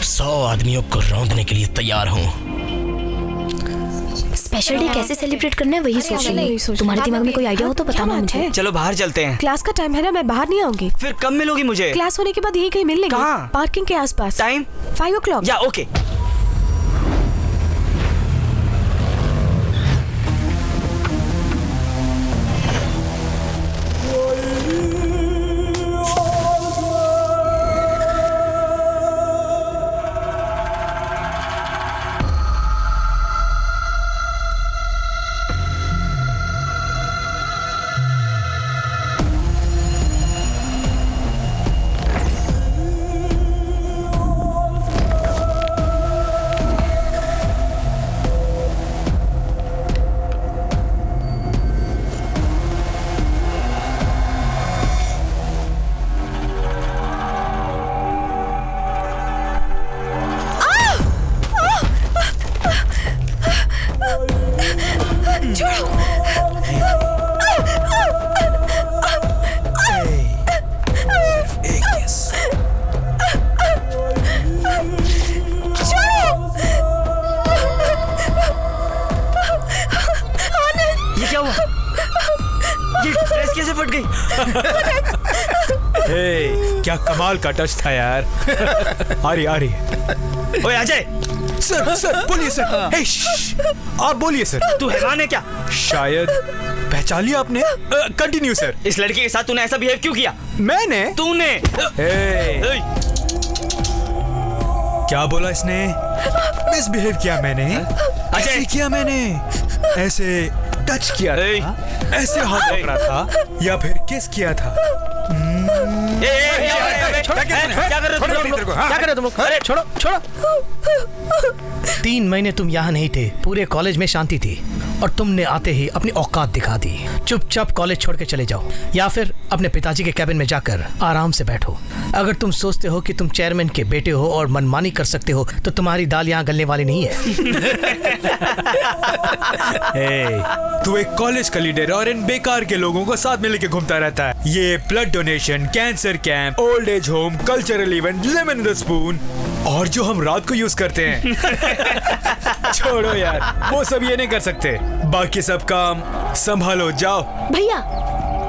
100 आदमियों को रौंदने के लिए तैयार हूँ। स्पेशल डे कैसे सेलिब्रेट करना है वही सोच रही हूँ। तुम्हारे दिमाग में कोई आइडिया हो तो बताना मुझे। चलो बाहर चलते हैं। क्लास का टाइम है ना, मैं बाहर नहीं आऊंगी। फिर कब मिलोगी मुझे? क्लास होने के बाद यहीं कहीं मिल लेंगे। कहाँ? पार्किंग के आसपास। Time 5 o'clock। या ओके। क्या कमाल का टच था यार। आ रही। ओए अजय, सर बोलिए सर। हे, आप बोलिए सर। तू हैरान है क्या? शायद पहचान लिया आपने। Continue sir. इस लड़के के साथ तूने ऐसा बिहेव क्यों किया? मैंने? तूने? क्या बोला इसने? मिसबिहेव किया मैंने? ऐसे किया मैंने? ऐसे टच किया था? ऐसे हाथ पकड़ा था या फिर किस किया था? क्या कर रहे हो तुम लोग? अरे छोड़ो। 3 महीने तुम यहाँ नहीं थे, पूरे कॉलेज में शांति थी और तुमने आते ही अपनी औकात दिखा दी। चुपचाप कॉलेज छोड़ के चले जाओ या फिर अपने पिताजी के कैबिन में जाकर आराम से बैठो। अगर तुम सोचते हो कि तुम चेयरमैन के बेटे हो और मनमानी कर सकते हो तो तुम्हारी दाल यहाँ गलने वाली नहीं है। तू एक कॉलेज का लीडर है और इन बेकार के लोगों को साथ में लेके घूमता रहता है। ये blood donation, cancer camp, old age home, cultural event, lemon in the spoon और जो हम रात को यूज करते हैं। छोड़ो यार, वो सब ये नहीं कर सकते। बाकी सब काम संभालो, जाओ। भैया,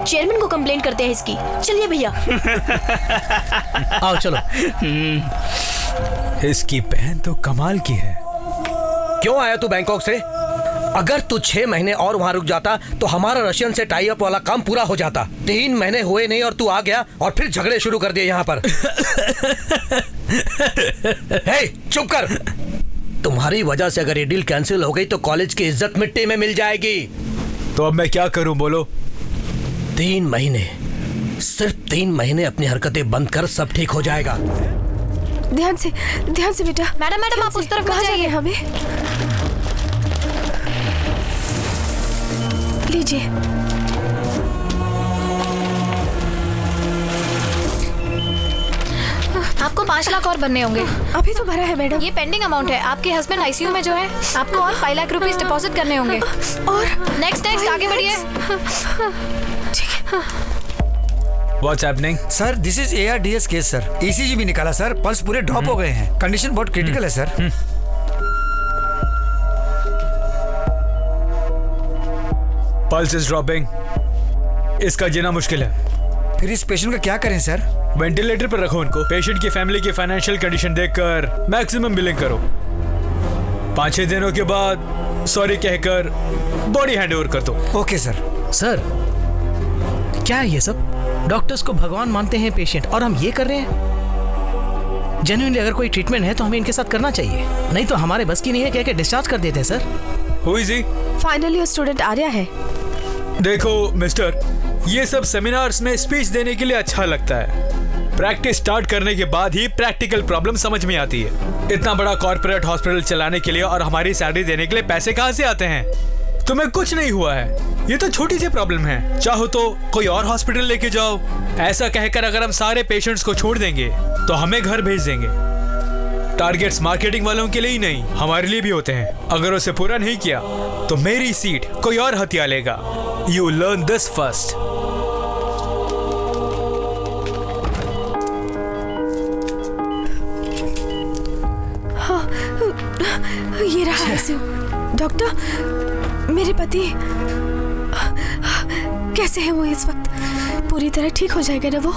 चेयरमैन को कंप्लेंट करते हैं इसकी। चलिए भैया। आओ चलो। इसकी बहन तो कमाल की है। क्यों आया तू बैंकॉक से? अगर तू 6 महीने और वहाँ रुक जाता तो हमारा रशियन से टाई अप वाला काम पूरा हो जाता। 3 महीने हुए नहीं और तू आ गया और फिर झगड़े शुरू कर दिए यहाँ पर। हे, चुप कर। तुम्हारी वजह से अगर ये डील कैंसिल हो गई तो कॉलेज की इज्जत मिट्टी में मिल जाएगी। तो अब मैं क्या करूं, बोलो? 3 महीने, सिर्फ 3 महीने अपनी हरकतें बंद कर, सब ठीक हो जाएगा। ध्यान से बेटा। मैडम आप उस तरफ कहाँ जाइए? हमें लीजिए। आपको 5 लाख और बनने होंगे। अभी तो भरा है मैडम। ये पेंडिंग अमाउंट है। आपके हस्बैंड आईसीयू में जो है, आपको और 5 लाख रुपीस डिपॉजिट करने होंगे। और नेक्स्ट आगे बढ़िए। What's happening? Sir this is ARDS case sir. ECG भी निकाला सर, पल्स पूरे ड्रॉप हो गए हैं। कंडीशन बहुत क्रिटिकल है सर। Pulse is dropping. इसका जीना मुश्किल है। फिर इस पेशेंट का क्या करें सर? वेंटिलेटर पर रखो उनको। पेशेंट की फैमिली की फाइनेंशियल कंडीशन देखकर मैक्सिमम बिलिंग करो। 5-6 दिनों के बाद सॉरी कहकर बॉडी हैंडओवर कर दो। Okay sir. सर क्या है ये सब? डॉक्टर्स को भगवान मानते हैं पेशेंट और हम ये कर रहे हैं। जेन्युइनली अगर कोई ट्रीटमेंट है तो हमें इनके साथ करना चाहिए, नहीं तो हमारे बस की नहीं है कह के डिस्चार्ज कर देते हैं sir. Who is he? Finally वो स्टूडेंट आर्या है। देखो मिस्टर, ये सब सेमिनार्स में स्पीच देने के लिए अच्छा लगता है। प्रैक्टिस स्टार्ट करने के बाद ही प्रैक्टिकल प्रॉब्लम समझ में आती है। इतना बड़ा कॉर्पोरेट हॉस्पिटल चलाने के लिए और हमारी सैलरी देने के लिए पैसे कहाँ से आते हैं? तुम्हें कुछ नहीं हुआ है, ये तो छोटी सी प्रॉब्लम है। चाहो तो कोई और हॉस्पिटल लेके जाओ। ऐसा कहकर अगर हम सारे पेशेंट्स को छोड़ देंगे तो हमें घर भेज देंगे। टारगेट्स मार्केटिंग वालों के लिए ही नहीं, हमारे लिए भी होते हैं। अगर उसे पूरा नहीं किया तो मेरी सीट कोई और हथिया लेगा। You learn this first. ये रहा है डॉक्टर। मेरे पति कैसे हैं वो इस वक्त? पूरी तरह ठीक हो जाएगा ना वो?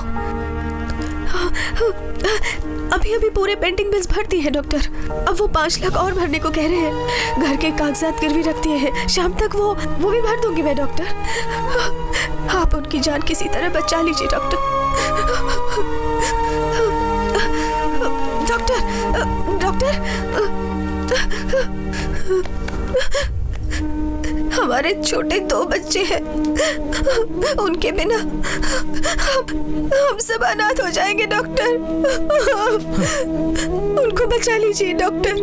अभी पूरे पेंडिंग बिल्स भर दिए हैं डॉक्टर। अब वो 5 लाख और भरने को कह रहे हैं। घर के कागजात गिरवी रख दिए हैं। शाम तक वो भी भर दूंगी मैं डॉक्टर। आप उनकी जान किसी तरह बचा लीजिए डॉक्टर। डॉक्टर हमारे छोटे 2 बच्चे हैं। उनके बिना हम सब अनाथ हो जाएंगे डॉक्टर। उनको बचा लीजिए डॉक्टर।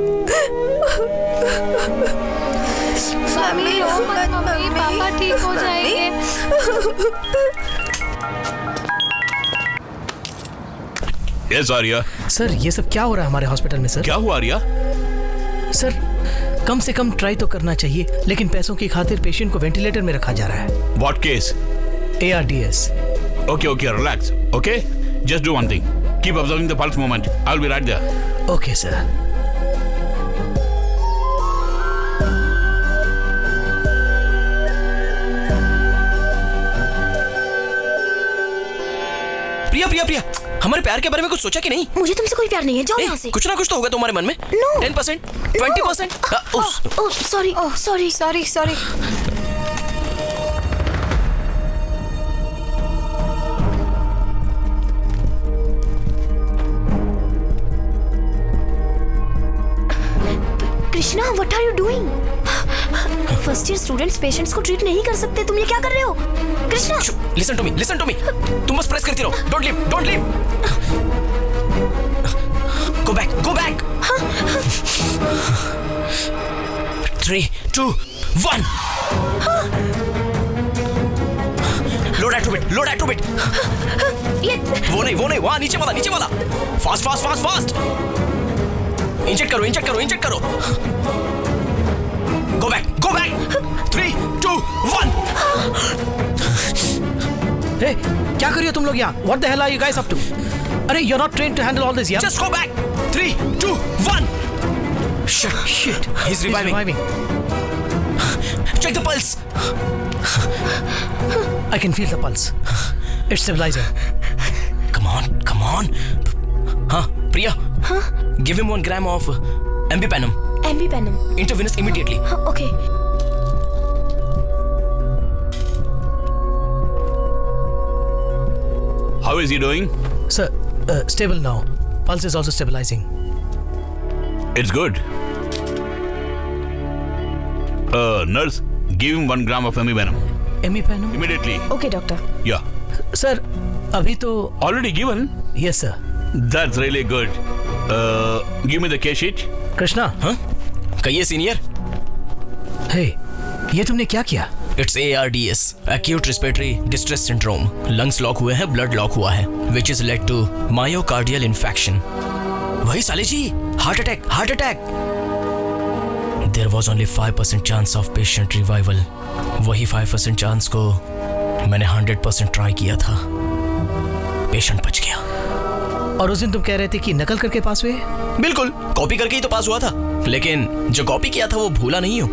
मम्मी रो मत मम्मी, पापा ठीक हो जाएंगे। Yes, आर्या। सर ये सब क्या हो रहा है हमारे हॉस्पिटल में सर? क्या हुआ आर्या? सर कम से कम ट्राई तो करना चाहिए, लेकिन पैसों की खातिर पेशेंट को वेंटिलेटर में रखा जा रहा है। What case? ARDS। Okay, relax. Okay? Just do one thing. Keep observing the pulse movement. I'll be right there. Okay, sir. प्रिया हमारे प्यार के बारे में कुछ सोचा कि नहीं? मुझे तुमसे कोई प्यार नहीं है, जाओ यहाँ से। कुछ ना कुछ तो होगा तुम्हारे मन में। No. 10%, 20%। Sorry sorry sorry sorry. Krishna, what are you doing? First year students patients को ट्रीट नहीं कर सकते, तुम ये क्या कर रहे हो? Krishna, listen to me. तुम बस प्रेस करती रहो। Don't leave. Go back. 3, 2, 1। Load एट्रोबिट। ये वो नहीं, वहाँ नीचे वाला। फास्ट। इंजेक्ट करो। गो बैक। 3, 2, 1। Hey, क्या कर रही हो तुम लोग यहाँ? What the hell are you guys up to? अरे you're not trained to handle all this, yeah? Just go back. 3, 2, 1. Shit. He's reviving. Check the pulse. I can feel the pulse. It's stabilizing. Come on. हाँ, Priya. Give him 1 gram of Ambipanum. Intravenous immediately. Okay. How is he doing? Sir, stable now. Pulse is also stabilizing. It's good. Nurse, give him 1 gram of Ambipanum. Ambipanum? Immediately. Okay doctor. Yeah. Sir, अभी तो Already given? yes sir. That's really good. Give me the case sheet. Krishna, हाँ? कहिए senior. hey, ये तुमने क्या किया? It's ARDS, Acute Respiratory Distress Syndrome. Lungs lock हुए हैं, blood लॉक हुआ है, which is led to myocardial infarction. वही साले जी, heart attack. There was only 5% chance of patient revival. वही 5% चांस को मैंने 100% ट्राई किया था। पेशेंट बच गया। और उस दिन तुम कह रहे थे कि नकल करके पास हुए? बिल्कुल, कॉपी करके ही तो पास हुआ था, लेकिन जो कॉपी किया था वो भूला नहीं हूं।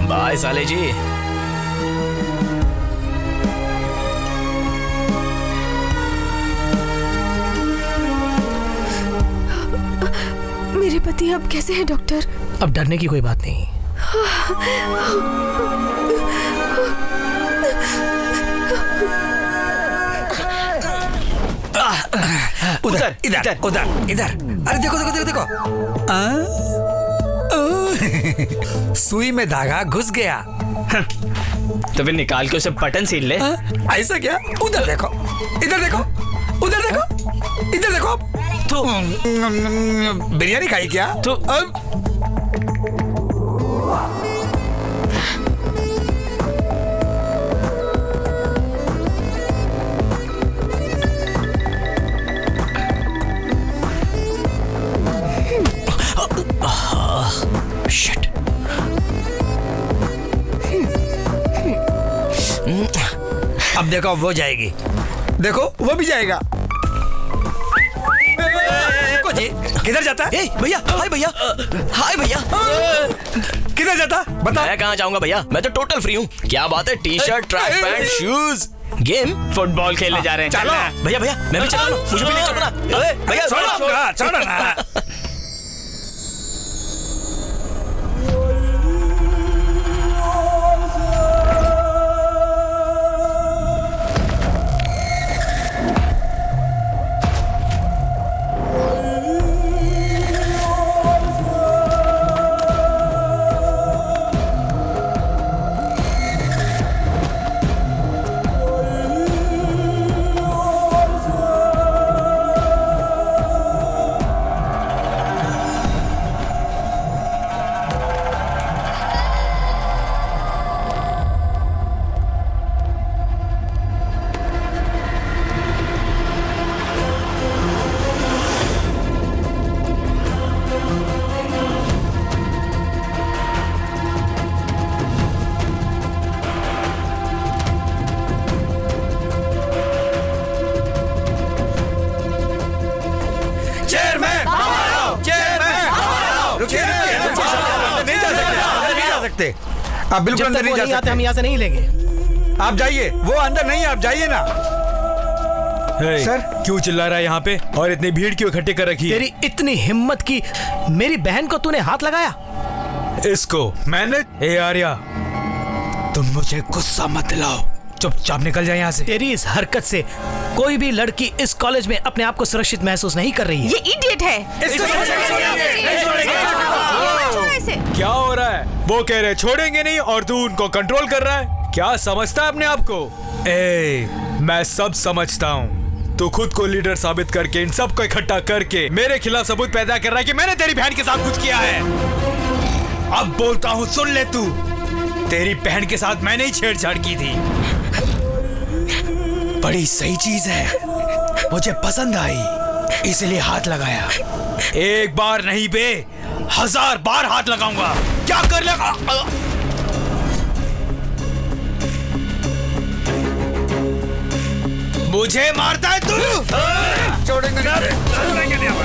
बाय साले जी। मेरे पति अब कैसे हैं डॉक्टर? अब डरने की कोई बात नहीं। उधर। अरे देखो। सुई में धागा घुस गया। तो फिर निकाल के उसे बटन सील ले। ऐसा क्या? उधर देखो, इधर देखो, उधर देखो, इधर देखो। तो बिरयानी खाई क्या? तो शिट। अब देखो वो जाएगी, देखो वो भी जाएगा। देखो जी, किधर जाता है? भैया, हाय भैया। किधर जाता? बता। मैं कहाँ जाऊंगा भैया, मैं तो टोटल फ्री हूँ। क्या बात है, T shirt, track pant, shoes. Game football खेलने जा रहे हैं। चलो भैया, मैं भी चल रहा हूँ। मुझे भी ले चलो ना। भैया छोड़ो ना। आप बिल्कुल अंदर नहीं जा सकते। हम यहाँ से नहीं लेंगे। आप जाइए, वो अंदर नहीं है, आप जाइए ना। सर क्यों चिल्ला रहा है यहाँ पे और इतनी भीड़ क्यों इकट्ठी कर रखी है? तेरी इतनी हिम्मत की मेरी बहन को तूने हाथ लगाया? इसको मैंने? ए आर्या, तुम मुझे गुस्सा मत दिलाओ, चुपचाप निकल जाए यहाँ से। तेरी इस हरकत से कोई भी लड़की इस कॉलेज में अपने आप को सुरक्षित महसूस नहीं कर रही है। ये इडियट है। क्या हो रहा है? वो कह रहे छोड़ेंगे नहीं और तू उनको कंट्रोल कर रहा है। क्या समझता है अपने आप को? मैं सब समझता हूँ। तू खुद को लीडर साबित करके इन सबको इकट्ठा करके मेरे खिलाफ सबूत पैदा कर रहा है कि मैंने तेरी बहन के साथ कुछ किया है। अब बोलता हूँ, सुन ले तू। तेरी बहन के साथ मैंने ही छेड़छाड़ की थी। बड़ी सही चीज है, मुझे पसंद आई इसलिए हाथ लगाया। एक बार नहीं बे, 1000 बार हाथ लगाऊंगा। क्या कर लेगा? मुझे मारता है तू? छोड़ेंगे नहीं।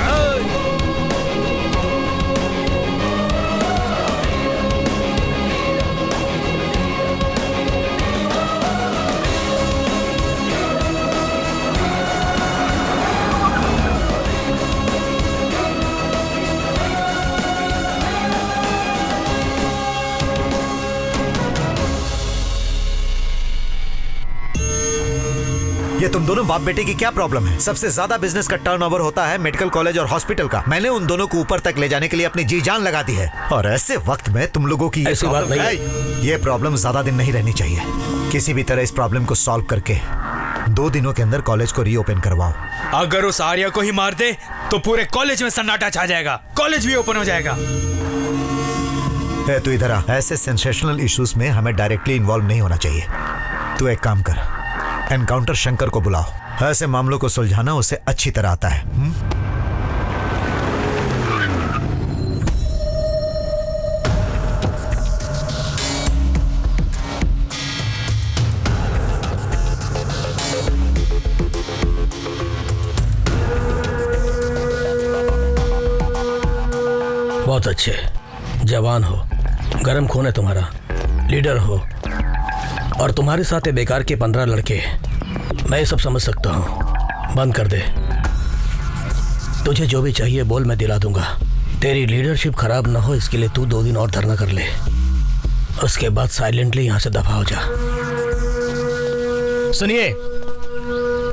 ये तुम दोनों बाप बेटे की क्या प्रॉब्लम है? सबसे ज्यादा बिजनेस का टर्नओवर होता है मेडिकल कॉलेज और हॉस्पिटल का। मैंने उन दोनों को ऊपर तक ले जाने के लिए अपनी जी जान लगा दी है, और ऐसे वक्त में तुम लोगों की ऐसी बात नहीं है। ये प्रॉब्लम ज्यादा दिन नहीं रहनी चाहिए। किसी भी तरह इस प्रॉब्लम को सॉल्व करके 2 दिनों के अंदर कॉलेज को रीओपन करवाओ। अगर उस आर्या को ही मार दे तो पूरे कॉलेज में सन्नाटा छा जाएगा, कॉलेज भी ओपन हो जाएगा। तू इधर आ। ऐसे सेंसेशनल इश्यूज में हमें डायरेक्टली इन्वॉल्व नहीं होना चाहिए। तू एक काम कर, एनकाउंटर शंकर को बुलाओ। ऐसे मामलों को सुलझाना उसे अच्छी तरह आता है। बहुत अच्छे, जवान हो, गरम खून है तुम्हारा, लीडर हो, और तुम्हारे साथ बेकार के 15 लड़के। मैं ये सब समझ सकता हूँ, बंद कर दे। तुझे जो भी चाहिए बोल, मैं दिला दूंगा। तेरी लीडरशिप खराब ना हो इसके लिए तू 2 दिन और धरना कर ले, उसके बाद साइलेंटली यहाँ से दफा हो जा। सुनिए,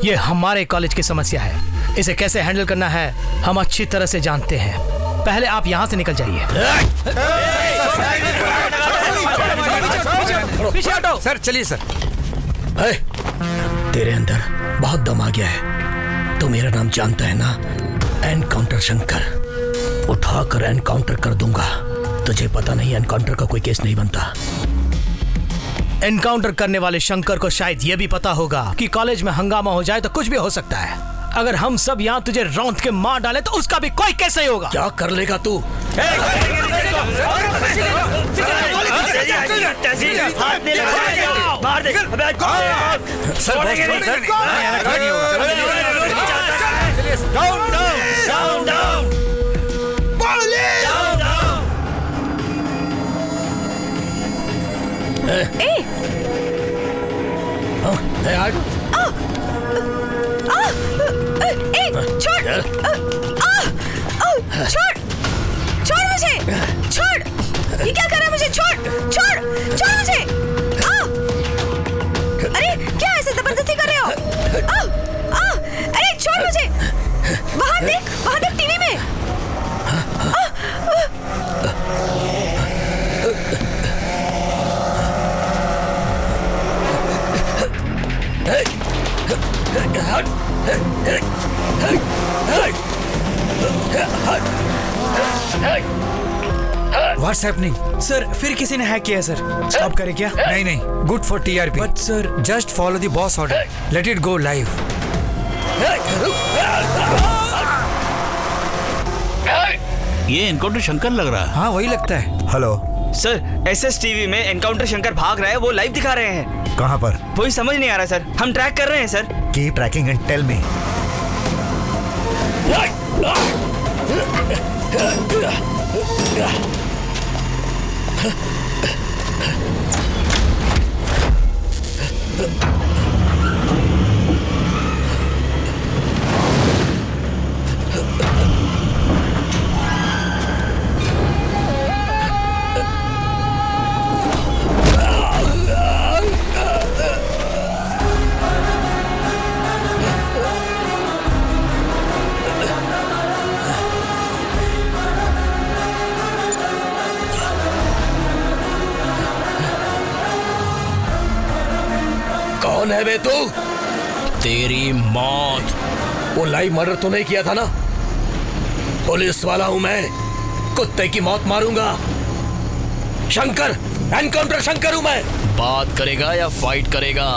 ये हमारे कॉलेज की समस्या है, इसे कैसे हैंडल करना है हम अच्छी तरह से जानते हैं। पहले आप यहाँ से निकल जाइए। पीछे हटो। सर चलिए सर। तेरे अंदर बहुत दम आ गया है। तू मेरा नाम जानता है ना, एनकाउंटर शंकर। उठाकर एनकाउंटर कर दूंगा। तुझे पता नहीं एनकाउंटर का कोई केस नहीं बनता। एनकाउंटर करने वाले शंकर को शायद यह भी पता होगा कि कॉलेज में हंगामा हो जाए तो कुछ भी हो सकता है। अगर हम सब यहाँ तुझे रौंद के मार डाले तो उसका भी कोई केस नहीं होगा। क्या कर लेगा तू? छोड़ मुझे, छोड़। ये क्या कर रहा है? मुझे छोड़ मुझे। अरे क्या ऐसे जबरदस्ती कर रहे हो? अरे छोड़ मुझे। वहां देख टीवी में। What's happening? सर फिर किसी ने हैक किया है सर। स्टॉप करें क्या? नहीं, good for TRP. But sir, just follow the boss order. Let it go live. ये एनकाउंटर शंकर लग रहा है। हाँ वही लगता है। हेलो सर, एसएस टीवी में एनकाउंटर शंकर भाग रहा है, वो लाइव दिखा रहे हैं। कहाँ पर? वही समझ नहीं आ रहा सर, हम ट्रैक कर रहे हैं sir. Keep tracking and tell me. है बे तू? तेरी मौत। वो लाइव मर्डर तो नहीं किया था ना? पुलिस वाला हूं मैं, कुत्ते की मौत मारूंगा। शंकर, एनकाउंटर शंकर हूं मैं। बात करेगा या फाइट करेगा?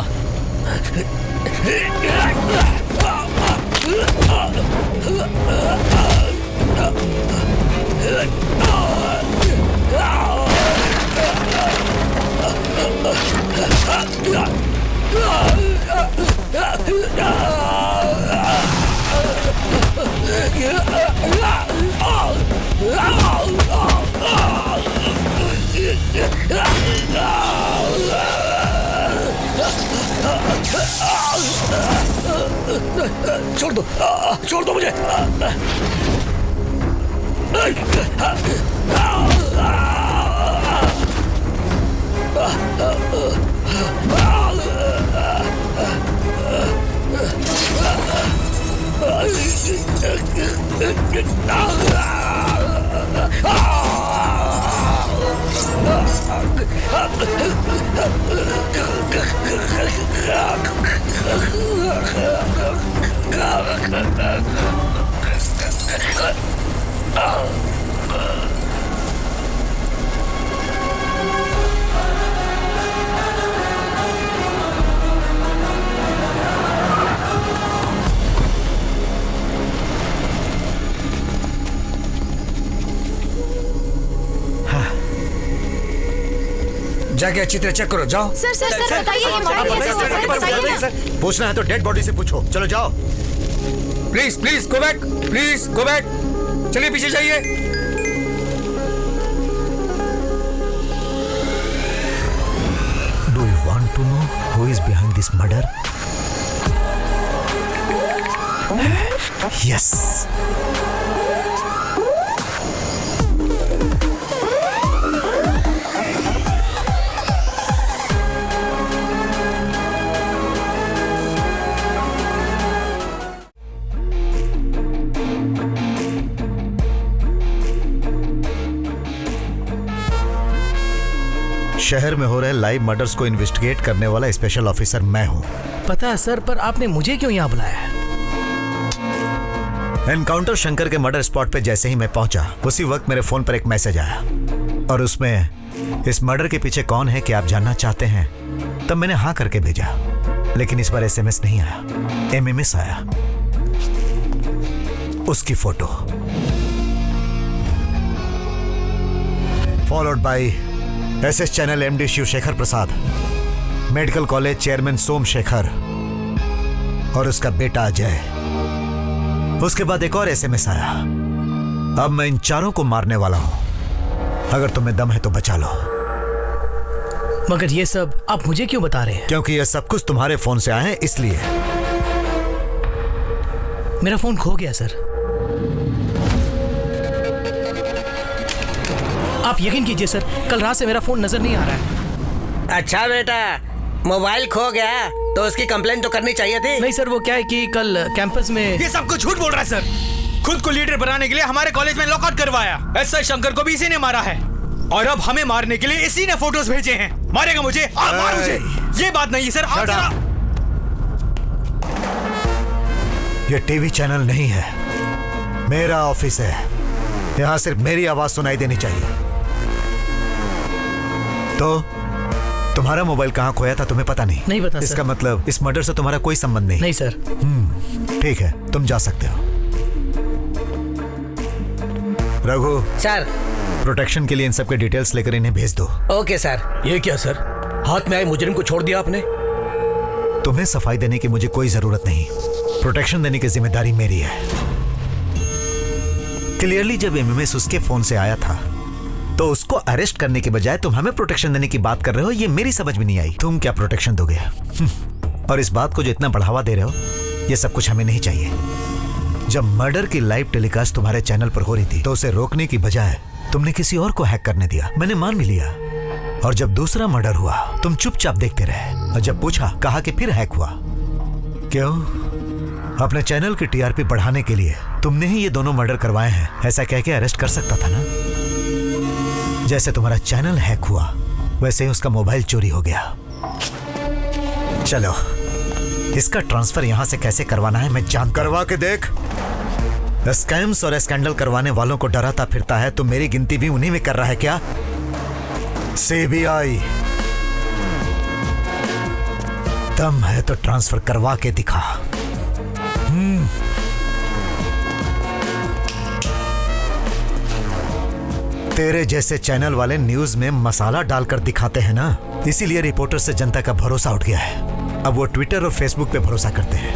छोड़ दो मुझे। जाके अच्छी तरह चेक करो, जाओ। सर बताइए ये मर्डर कैसे हुआ सर, बताइए ना। पूछना है तो डेड बॉडी से पूछो। चलो जाओ। Please go back, please go back. चलिए पीछे जाइए। Do you want to know who is behind this murder? Yes. शहर में हो रहे लाइव मर्डर्स को इन्वेस्टिगेट करने वाला स्पेशल ऑफिसर मैं हूं। पता है सर, पर आपने मुझे क्यों यहाँ बुलाया है? एनकाउंटर शंकर के मर्डर स्पॉट पे जैसे ही मैं पहुंचा, उसी वक्त मेरे फोन पर एक मैसेज आया और उसमें इस मर्डर के पीछे कौन है कि आप जानना चाहते हैं। तब मैंने हाँ करके भेजा, लेकिन इस बार एसएमएस नहीं आया, एमएमएस आया। उसकी photo followed by SS channel MD Shivshekhar Prasad, medical college chairman Somshekhar और उसका बेटा अजय। उसके बाद एक और एसएमएस आया। अब मैं इन चारों को मारने वाला हूं। अगर तुम्हें दम है तो बचा लो। मगर ये सब आप मुझे क्यों बता रहे हैं? क्योंकि ये सब कुछ तुम्हारे फोन से आए हैं, इसलिए। मेरा फोन खो गया सर। आप यकीन कीजिए सर, कल रात से मेरा फोन नजर नहीं आ रहा है। अच्छा बेटा, मोबाइल खो गया तो उसकी कंप्लेंट तो करनी चाहिए थी। नहीं सर, वो क्या है कि कल कैंपस में। ये सब कुछ झूठ बोल रहा है सर। खुद को लीडर बनाने के लिए हमारे कॉलेज में लॉकआउट करवाया। एसआई शंकर को भी इसी ने मारा है और अब हमें मारने के लिए इसी ने फोटोज भेजे हैं। मारेगा मुझे? मार मुझे। ये बात नहीं है सर। ये टीवी चैनल नहीं है, मेरा ऑफिस है। यहाँ सिर्फ मेरी आवाज सुनाई देनी चाहिए। तो तुम्हारा मोबाइल कहाँ खोया था तुम्हें पता नहीं? नहीं पता। इसका मतलब इस मर्डर से तुम्हारा कोई संबंध नहीं? नहीं सर। ठीक है, तुम जा सकते हो। रघु सर, प्रोटेक्शन के लिए इन सब के डिटेल्स लेकर इन्हें भेज दो। Okay sir. ये क्या सर, हाथ में आए मुजरिम को छोड़ दिया आपने? तुम्हें सफाई देने की मुझे कोई जरूरत नहीं, प्रोटेक्शन देने की जिम्मेदारी मेरी है। क्लियरली जब एमएमएस उसके फोन से आया था तो उसको अरेस्ट करने के बजाय तुम हमें प्रोटेक्शन देने की बात कर रहे हो। ये मेरी समझ में नहीं आई। तुम क्या प्रोटेक्शन दोगे? और इस बात को जो इतना बढ़ावा दे रहे हो, ये सब कुछ हमें नहीं चाहिए। जब मर्डर की लाइव टेलीकास्ट तुम्हारे चैनल पर हो रही थी तो उसे रोकने की बजाय तुमने किसी और को हैक करने दिया। मैंने मान भी लिया। और जब दूसरा मर्डर हुआ तुम चुपचाप देखते रहे और जब पूछा कहा कि फिर हैक हुआ। क्यों? अपने चैनल की टीआरपी बढ़ाने के लिए तुमने ही ये दोनों मर्डर करवाए हैं, ऐसा कह के अरेस्ट कर सकता था ना। जैसे तुम्हारा चैनल हैक हुआ वैसे ही उसका मोबाइल चोरी हो गया। चलो इसका ट्रांसफर यहाँ से कैसे करवाना है मैं जान करवा के देख। स्कैम्स और स्कैंडल करवाने वालों को डराता फिरता है तो मेरी गिनती भी उन्हीं में कर रहा है क्या? सीबीआई दम है तो ट्रांसफर करवा के दिखा। तेरे जैसे चैनल वाले न्यूज में मसाला डालकर दिखाते हैं ना, इसीलिए रिपोर्टर से जनता का भरोसा उठ गया है। अब वो ट्विटर और फेसबुक पे भरोसा करते हैं।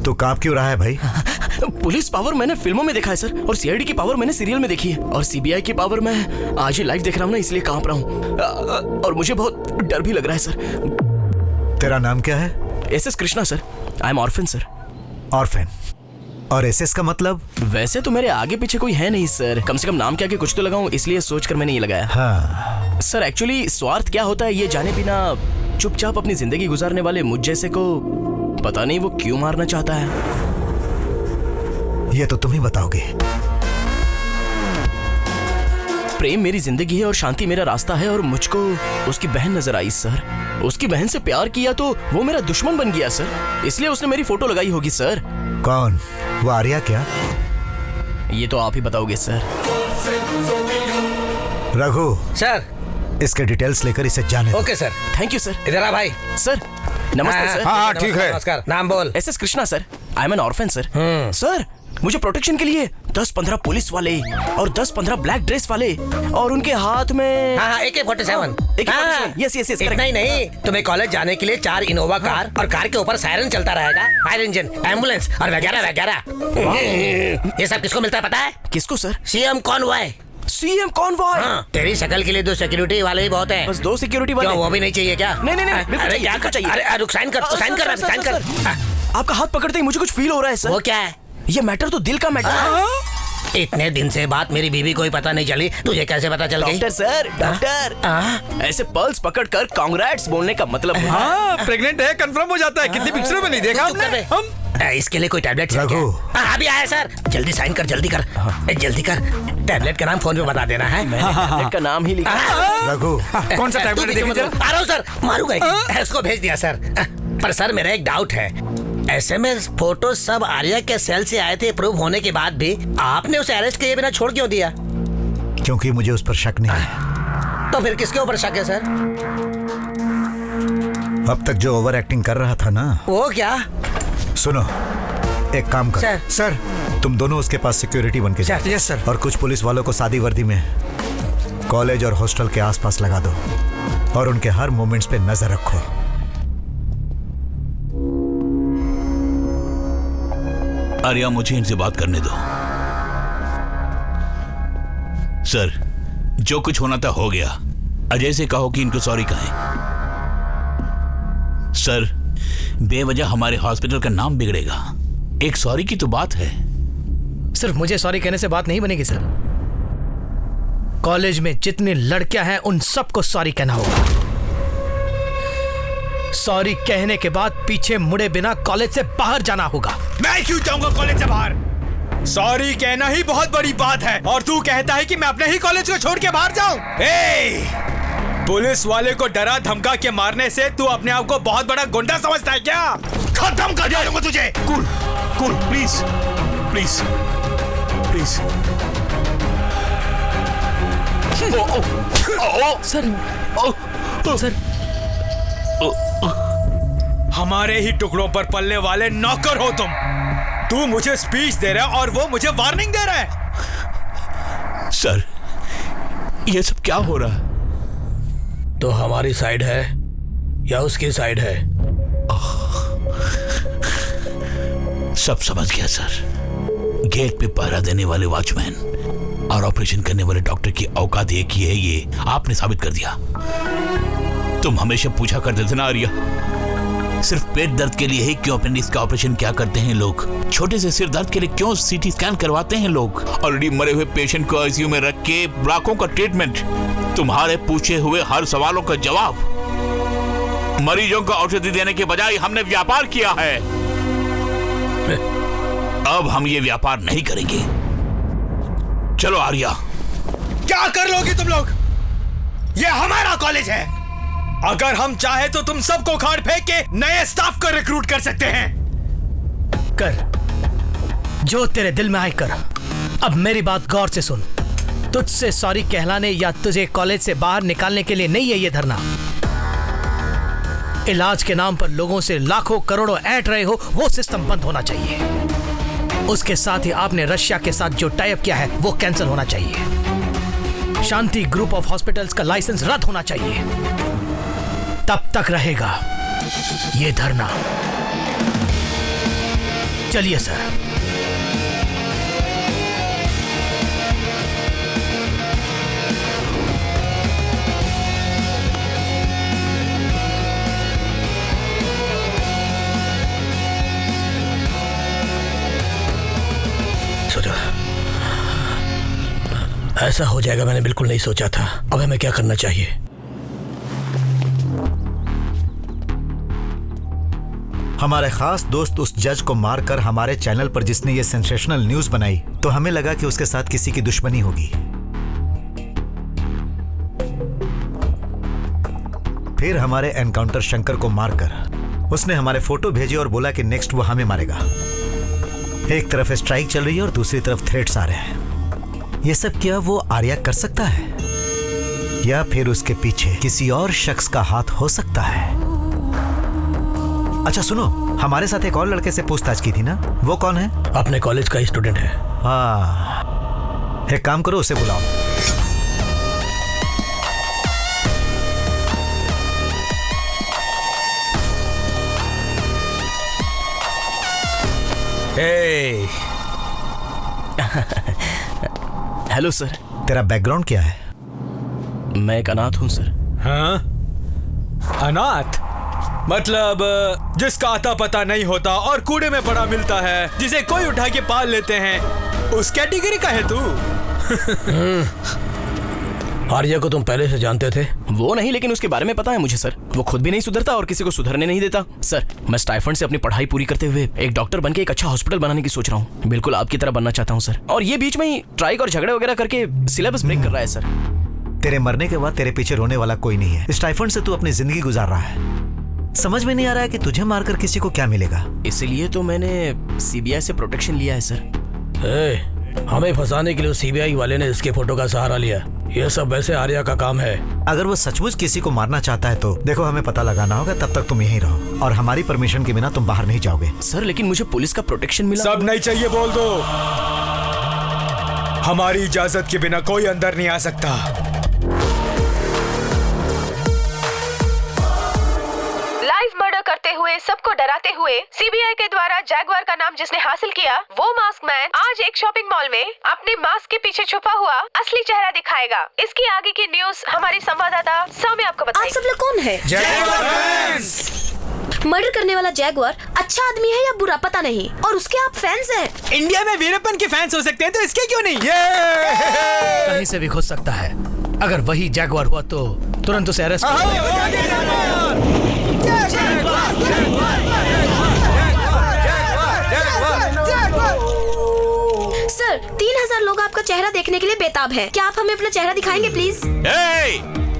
तो कांप क्यों रहा है भाई? पुलिस पावर मैंने फिल्मों में देखा है सर, और सीआईडी की पावर मैंने सीरियल में देखी है, और सीबीआई की पावर मैं आज ही लाइव देख रहा हूँ ना, इसलिए कांप रहा हूँ। और मुझे बहुत डर भी लग रहा है सर। तेरा नाम क्या है? SS Krishna sir. I am orphan sir. Orphan? और एसएस का मतलब? वैसे तो मेरे आगे पीछे कोई है नहीं सर, कम से कम नाम क्या के कुछ तो लगाऊं, इसलिए सोचकर मैंने ये लगाया। हाँ। सर एक्चुअली स्वार्थ क्या होता है ये जाने बिना चुपचाप अपनी जिंदगी गुजारने वाले मुझ जैसे को पता नहीं वो क्यों मारना चाहता है। ये तो तुम ही बताओगे। प्रेम मेरी जिंदगी है और शांति मेरा रास्ता है, और मुझको उसकी बहन नजर आई सर। उसकी बहन से प्यार किया तो वो मेरा दुश्मन बन गया सर, इसलिए उसने मेरी फोटो लगाई होगी सर। कौन? वो आर्या क्या? ये तो आप ही बताओगे सर। रघु सर, इसके डिटेल्स लेकर इसे जाने दो। Okay sir. Thank you sir. इधर आ भाई। सर नमस्ते सर। हाँ ठीक है। नमस्कार। नाम बोल। SS Krishna sir. I am N orphan sir. Sir मुझे प्रोटेक्शन के लिए 10-15 पुलिस वाले और 10-15 ब्लैक ड्रेस वाले, और उनके हाथ में हाँ AK-47। Yes yes yes. इतना ही नहीं, तुम्हें कॉलेज जाने के लिए 4 इनोवा कार और कार के ऊपर सायरन चलता रहेगा, फायर इंजन, एम्बुलेंस और वगैरह वगैरह। ये सब किसको मिलता है पता है? किसको sir? CM Conway. CM Conway? तेरी शक्ल के लिए 2 सिक्योरिटी वाले ही बहुत हैं। बस 2 सिक्योरिटी वाले? क्यों, वो भी नहीं चाहिए क्या? नहीं, अरे क्या चाहिए? अरे रुक, साइन कर। आपका हाथ पकड़ते ही मुझे कुछ फील हो रहा है सर। वो क्या है? ये मैटर तो दिल का मैटर है। इतने दिन से बात मेरी बीवी को ही पता नहीं चली, तुझे कैसे पता चल गई? डॉक्टर सर, डॉक्टर ऐसे पल्स पकड़कर कांग्रेट्स बोलने का मतलब है। हाँ, प्रेग्नेंट है कंफर्म हो जाता है। कितनी पिक्चरों में नहीं देखा हमने? हम इसके लिए कोई टैबलेट है रघु। क्या? अभी आया सर। जल्दी साइन कर, जल्दी कर, जल्दी कर। टैबलेट का नाम फोन पे बता देना है। मैंने टैबलेट का नाम ही लिखा। रघु कौन सा टैबलेट देखिए जरा। आ रहा हूँ सर, मारूंगा। इसको भेज दिया सर। पर सर मेरा एक डाउट है, SMS फोटो सब आर्या के सेल से आए थे, प्रूव होने के बाद भी आपने उसे अरेस्ट किए बिना छोड़ क्यों दिया? क्योंकि मुझे उस पर शक नहीं है। तो फिर किसके ऊपर शक है सर? अब तक जो ओवर एक्टिंग कर रहा था ना। वो क्या? सुनो, एक काम कर सर, तुम दोनों उसके पास सिक्योरिटी बन के जाओ। Yes sir. और कुछ पुलिस वालों को सादी वर्दी में कॉलेज और हॉस्टल के आसपास लगा दो, और उनके हर मोमेंट्स पे नजर रखो। आर्या, मुझे इनसे बात करने दो। सर, जो कुछ होना था हो गया। अजय से कहो कि इनको सॉरी कहें। सर, बेवजह हमारे हॉस्पिटल का नाम बिगड़ेगा। एक सॉरी की तो बात है। सिर्फ मुझे सॉरी कहने से बात नहीं बनेगी सर। कॉलेज में जितनी लड़कियां हैं उन सबको सॉरी कहना होगा। सॉरी कहने के बाद पीछे मुड़े बिना कॉलेज से बाहर जाना होगा। मैं क्यों जाऊंगा कॉलेज से बाहर? सॉरी कहना ही बहुत बड़ी बात है, और तू कहता है कि मैं अपने ही कॉलेज को छोड़ के बाहर जाऊं? पुलिस वाले को डरा धमका के मारने से तू अपने आप को बहुत बड़ा गुंडा समझता है क्या? खत्म कर दूंगा तुझे। Cool, cool, please, please, please. Sir हमारे ही टुकड़ों पर पलने वाले नौकर हो तुम। तू मुझे स्पीच दे रहा है और वो मुझे वार्निंग दे रहा है। सर, ये सब क्या हो रहा है? तो हमारी साइड है या उसकी साइड है? सब समझ गया सर। गेट पे पहरा देने वाले वॉचमैन और ऑपरेशन करने वाले डॉक्टर की औकात एक ही है, ये आपने साबित कर दिया। तुम हमेशा पूछा करते थे ना आर्या, सिर्फ पेट दर्द के लिए ही क्यों अपेंडिक्स का ऑपरेशन क्या करते हैं लोग? छोटे से सिर दर्द के लिए क्यों CT स्कैन करवाते हैं लोग? ऑलरेडी मरे हुए पेशेंट को ICU में रख के लाखों का ट्रीटमेंट, तुम्हारे पूछे हुए हर सवालों का जवाब। मरीजों को औषधि देने के बजाय हमने व्यापार किया है। अब हम ये व्यापार नहीं करेंगे। चलो आर्या, क्या कर लोगे तुम लोग? ये हमारा कॉलेज है। अगर हम चाहे तो तुम सबको उखाड़ फेंक के नए स्टाफ को रिक्रूट कर सकते हैं। कर, जो तेरे दिल में आए कर। अब मेरी बात गौर से सुन। तुझसे सॉरी कहलाने या तुझे कॉलेज से बाहर निकालने के लिए नहीं है ये धरना। इलाज के नाम पर लोगों से लाखों करोड़ों ऐंठ रहे हो, वो सिस्टम बंद होना चाहिए। उसके साथ ही आपने रशिया के साथ जो टाई अप किया है वो कैंसिल होना चाहिए। शांति ग्रुप ऑफ हॉस्पिटल्स का लाइसेंस रद्द होना चाहिए। तब तक रहेगा ये धरना। चलिए सर। ऐसा हो जाएगा मैंने बिल्कुल नहीं सोचा था। अब हमें क्या करना चाहिए? हमारे खास दोस्त उस जज को मारकर हमारे चैनल पर जिसने ये सेंसेशनल न्यूज बनाई, तो हमें लगा कि उसके साथ किसी की दुश्मनी होगी। फिर हमारे एनकाउंटर शंकर को मारकर उसने हमारे फोटो भेजे और बोला कि नेक्स्ट वो हमें मारेगा। एक तरफ स्ट्राइक चल रही है और दूसरी तरफ थ्रेट्स आ रहे हैं। ये सब क्या वो आर्या कर सकता है या फिर उसके पीछे किसी और शख्स का हाथ हो सकता है? अच्छा सुनो, हमारे साथ एक और लड़के से पूछताछ की थी ना, वो कौन है? अपने कॉलेज का ही स्टूडेंट है। हाँ, एक काम करो, उसे बुलाओ। Hello sir. तेरा बैकग्राउंड क्या है? मैं एक अनाथ हूँ सर। हाँ? अनाथ मतलब जिसका आता पता नहीं होता और कूड़े में पड़ा मिलता है, जिसे कोई उठा के पाल लेते हैं, उस कैटेगरी का है तू? आर्या को तुम पहले से जानते थे? वो नहीं, लेकिन उसके बारे में पता है मुझे सर। वो खुद भी नहीं सुधरता और किसी को सुधरने नहीं देता। सर, मैं स्टाइफंड से अपनी पढ़ाई पूरी करते हुए एक डॉक्टर बनके एक अच्छा हॉस्पिटल बनाने की सोच रहा हूँ। बिल्कुल आपकी तरह बनना चाहता हूँ सर। और ये बीच में ही स्ट्राइक और झगड़े वगैरह करके सिलेबस ब्रेक कर रहा है सर। तेरे मरने के बाद तेरे पीछे रोने वाला कोई नहीं है। स्टाइफंड से तू अपनी जिंदगी गुजार रहा है। समझ में नहीं आ रहा है कि तुझे मारकर किसी को क्या मिलेगा। इसीलिए तो मैंने सीबीआई से प्रोटेक्शन लिया है सर। हमें फंसाने के लिए सीबीआई वाले ने इसके फोटो का सहारा लिया। यह सब वैसे आर्या का काम है। अगर वो सचमुच किसी को मारना चाहता है तो देखो, हमें पता लगाना होगा। तब तक तुम यहीं रहो और हमारी परमिशन के बिना तुम बाहर नहीं जाओगे। सर, लेकिन मुझे पुलिस का प्रोटेक्शन मिला। सब नहीं चाहिए बोल दो। हमारी इजाजत के बिना कोई अंदर नहीं आ सकता। लाइव मर्डर करते हुए, सबको डराते हुए सीबीआई के द्वारा जैगवार का नाम जिसने हासिल किया, वो मास्क मैन आज एक शॉपिंग मॉल में अपने मास्क के पीछे छुपा हुआ असली चेहरा दिखाएगा। इसकी आगे की न्यूज हमारी संवाददाता सौम्य आपको बताएगी। आप सब लोग कौन है? मर्डर करने वाला जैगवार अच्छा आदमी है या बुरा पता नहीं, और उसके आप फैंस हैं। इंडिया में वीरप्पन के फैंस हो सकते हैं तो इसके क्यों नहीं? कहीं से भी घुस सकता है। अगर वही जैगवार हुआ तो तुरंत उसे अरेस्ट सर, 3000 लोग आपका चेहरा देखने के लिए बेताब हैं। क्या आप हमें अपना चेहरा दिखाएंगे प्लीज?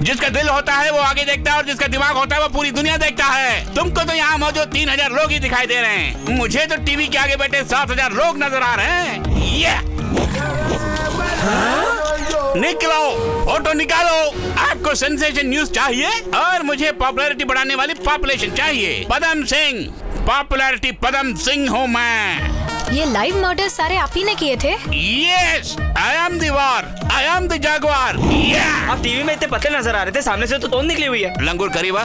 जिसका दिल होता है वो आगे देखता है और जिसका दिमाग होता है वो पूरी दुनिया देखता है। तुमको तो यहाँ मौजूद 3000 लोग ही दिखाई दे रहे हैं। मुझे तो टीवी के आगे बैठे 7000 लोग नजर आ रहे हैं। निकलो, फोटो निकालो। आपको सेंसेशन न्यूज चाहिए और मुझे पॉपुलैरिटी बढ़ाने वाली पॉपुलेशन चाहिए। पदम सिंह, पॉपुलैरिटी पदम सिंह हूँ मैं। ये लाइव मर्डर सारे आप ही ने किए थे? Yes, I am the war, I am the jaguar. Yeah. आप टीवी में इतने पतले नजर आ रहे थे, सामने से तो तोंद निकली हुई है। लंगूर करीबा।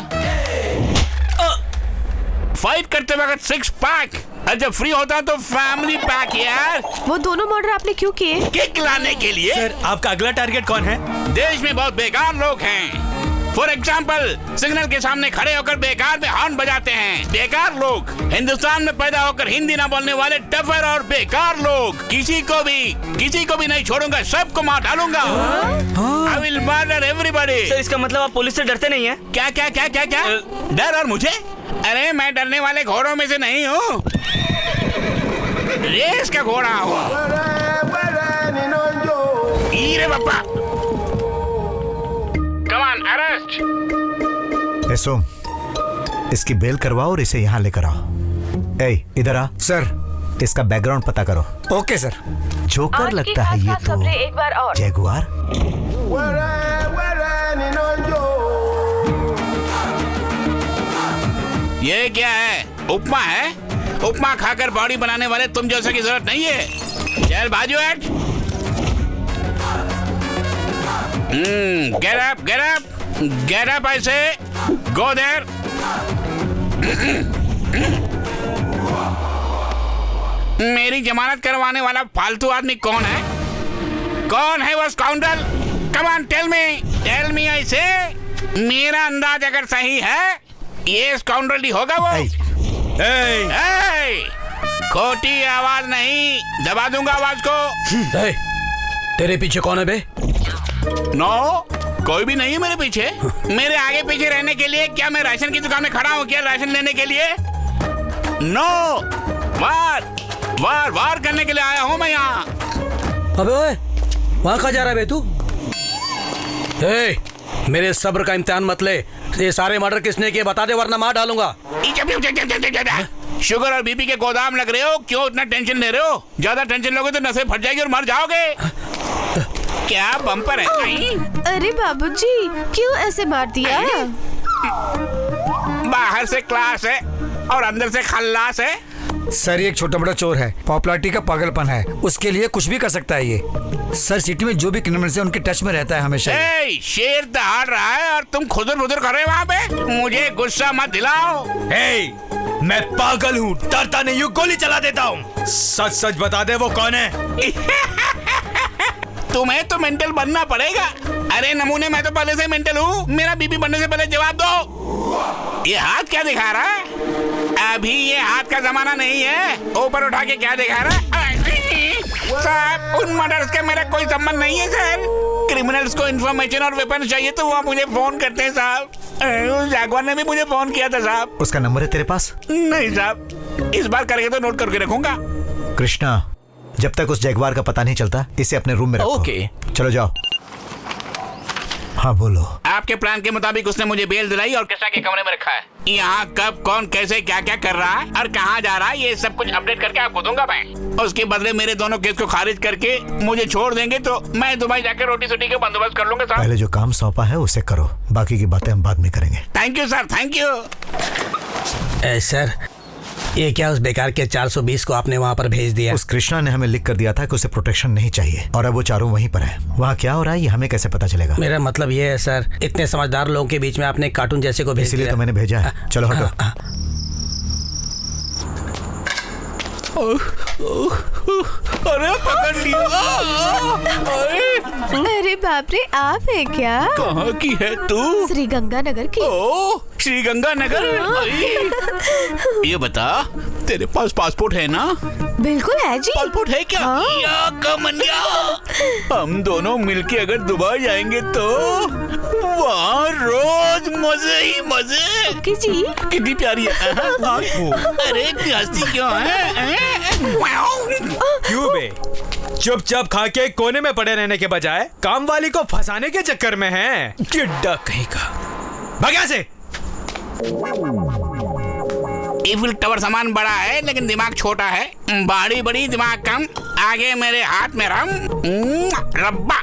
फाइट करते वक्त 6 पैक, जब फ्री होता तो फैमिली पैक यार। वो दोनों मर्डर आपने क्यों किए? किक लाने के लिए। सर, आपका अगला टारगेट कौन है? देश में बहुत बेकार लोग हैं। फॉर एग्जाम्पल, सिग्नल के सामने खड़े होकर बेकार में हॉर्न बजाते हैं। बेकार लोग। हिंदुस्तान में पैदा होकर हिंदी ना बोलने वाले डफर और बेकार लोग। किसी को भी नहीं छोड़ूंगा, सबको मार डालूंगा। I will murder everybody. Sir, इसका मतलब आप पुलिस से डरते नहीं हैं? क्या? डर और मुझे? अरे मैं डरने वाले घोड़ों में से नहीं हूँ। रेस का घोड़ा हूँ। ईरे बापा, अरेस्ट। ए सोम, इसकी बेल करवाओ और इसे यहाँ लेकर आओ। ए इधर आ। सर, इसका बैकग्राउंड पता करो। Okay sir. जोकर लगता है ये तो। एक बार और। जैगुआर। ये क्या है? उपमा है? उपमा खाकर बॉडी बनाने वाले तुम जैसा की जरूरत नहीं है। चल बाजू हट। Get up, get up, get up. ऐसे गो देयर। मेरी जमानत करवाने वाला फालतू आदमी कौन है? कौन है वो स्काउंडल? Come on tell me. ऐसे मेरा अंदाज अगर सही है, ये स्काउंडल ही होगा वो। खोटी आवाज नहीं, दबा दूंगा आवाज को। तेरे पीछे कौन है बे? नो, कोई भी नहीं है मेरे पीछे। मेरे आगे पीछे रहने के लिए क्या मैं राशन की दुकान में खड़ा हूँ क्या राशन लेने के लिए? नो, वार करने के लिए आया हूँ मैं यहाँ। अबे ओए, वहाँ कहाँ जा रहा है बे तू? मेरे सब्र का इम्तिहान मत ले। ये सारे मर्डर किसने किए बता दे, वरना मार डालूंगा। शुगर और बीपी के गोदाम लग रहे हो, क्यों इतना टेंशन ले रहे हो? ज्यादा टेंशन लोगे तो नसें फट जाएगी और मर जाओगे। क्या बम्पर है? अरे बाबूजी, क्यों ऐसे मार दिया? बाहर से क्लास है और अंदर से खल्लास है। सर, ये एक छोटा बड़ा चोर है, पॉपुलैरिटी का पागलपन है, उसके लिए कुछ भी कर सकता है ये। सर, सिटी में जो भी क्रिमिनल्स हैं उनके टच में रहता है हमेशा। शेर दहाड़ रहा है और तुम खुदर बुदर कर रहे हो वहाँ पे। मुझे गुस्सा मत दिलाओ। मैं पागल हूँ, डरता नहीं हूँ, गोली चला देता हूँ। सच सच बता दे वो कौन है? तुम्हें तो मेंटल बनना पड़ेगा। अरे नमूने, मैं तो पहले से मेंटल हूँ। मेरा बीपी बनने से पहले जवाब दो। ये हाथ क्या दिखा रहा है? अभी ये हाथ का जमाना नहीं है। ऊपर उठा के क्या दिखा रहा है? साहब, उन मर्डर्स के मेरा कोई संबंध नहीं है सर। क्रिमिनल्स को इंफॉर्मेशन और वेपन चाहिए तो वो मुझे फोन करते हैं साहब। जागवार ने भी मुझे फोन किया था साहब। उसका नंबर है तेरे पास? नहीं साहब, इस बार करके तो नोट करके रखूंगा। कृष्णा, जब तक उस जैगुआर का पता नहीं चलता, इसे अपने रूम में रखो। ओके। चलो जाओ। हाँ बोलो। आपके प्लान के मुताबिक उसने मुझे बेल दिलाई और कृष्णा के कमरे में रखा है। यहाँ कब, कौन, कैसे, क्या क्या कर रहा है और कहाँ जा रहा है, ये सब कुछ अपडेट करके आपको दूंगा मैं। उसके बदले मेरे दोनों केस को खारिज करके मुझे छोड़ देंगे तो मैं दुबई जाकर रोटी सोटी का बंदोबस्त कर लूंगा साहब। पहले जो काम सौंपा है उसे करो, बाकी की बातें हम बाद में करेंगे। Thank you sir, thank you. Sir, ये क्या उस बेकार के 420 को आपने वहाँ पर भेज दिया? उस कृष्णा ने हमें लिख कर दिया था कि उसे प्रोटेक्शन नहीं चाहिए और अब वो चारों वहीं पर है। वहाँ क्या हो रहा है ये हमें कैसे पता चलेगा? मेरा मतलब ये है सर, इतने समझदार लोगों के बीच में आपने कार्टून जैसे को भेज दिया। इसीलिए तो मैंने भेजा है। चलो हटो। अरे पकड़ लिया। अरे बाप रे, आप है क्या? कहाँ की है तू? श्री गंगानगर की। ओ, श्री गंगानगर। ये बता, तेरे पास पासपोर्ट है ना? बिल्कुल है जी। पासपोर्ट है क्या? या कमनिया, हम दोनों मिलके अगर दुबई जाएंगे तो वहाँ रोज मजे ही मजे। जी कितनी प्यारी है। अरे प्यासी क्यों है? क्यों बे? चुपचाप खा के कोने में पड़े रहने के बजाय काम वाली को फंसाने के चक्कर में है। चिड्डा कहीं का। भाग्या से। ईफिल टावर सामान बड़ा है लेकिन दिमाग छोटा है। बाड़ी बड़ी दिमाग कम। आगे मेरे हाथ में रम रब्बा।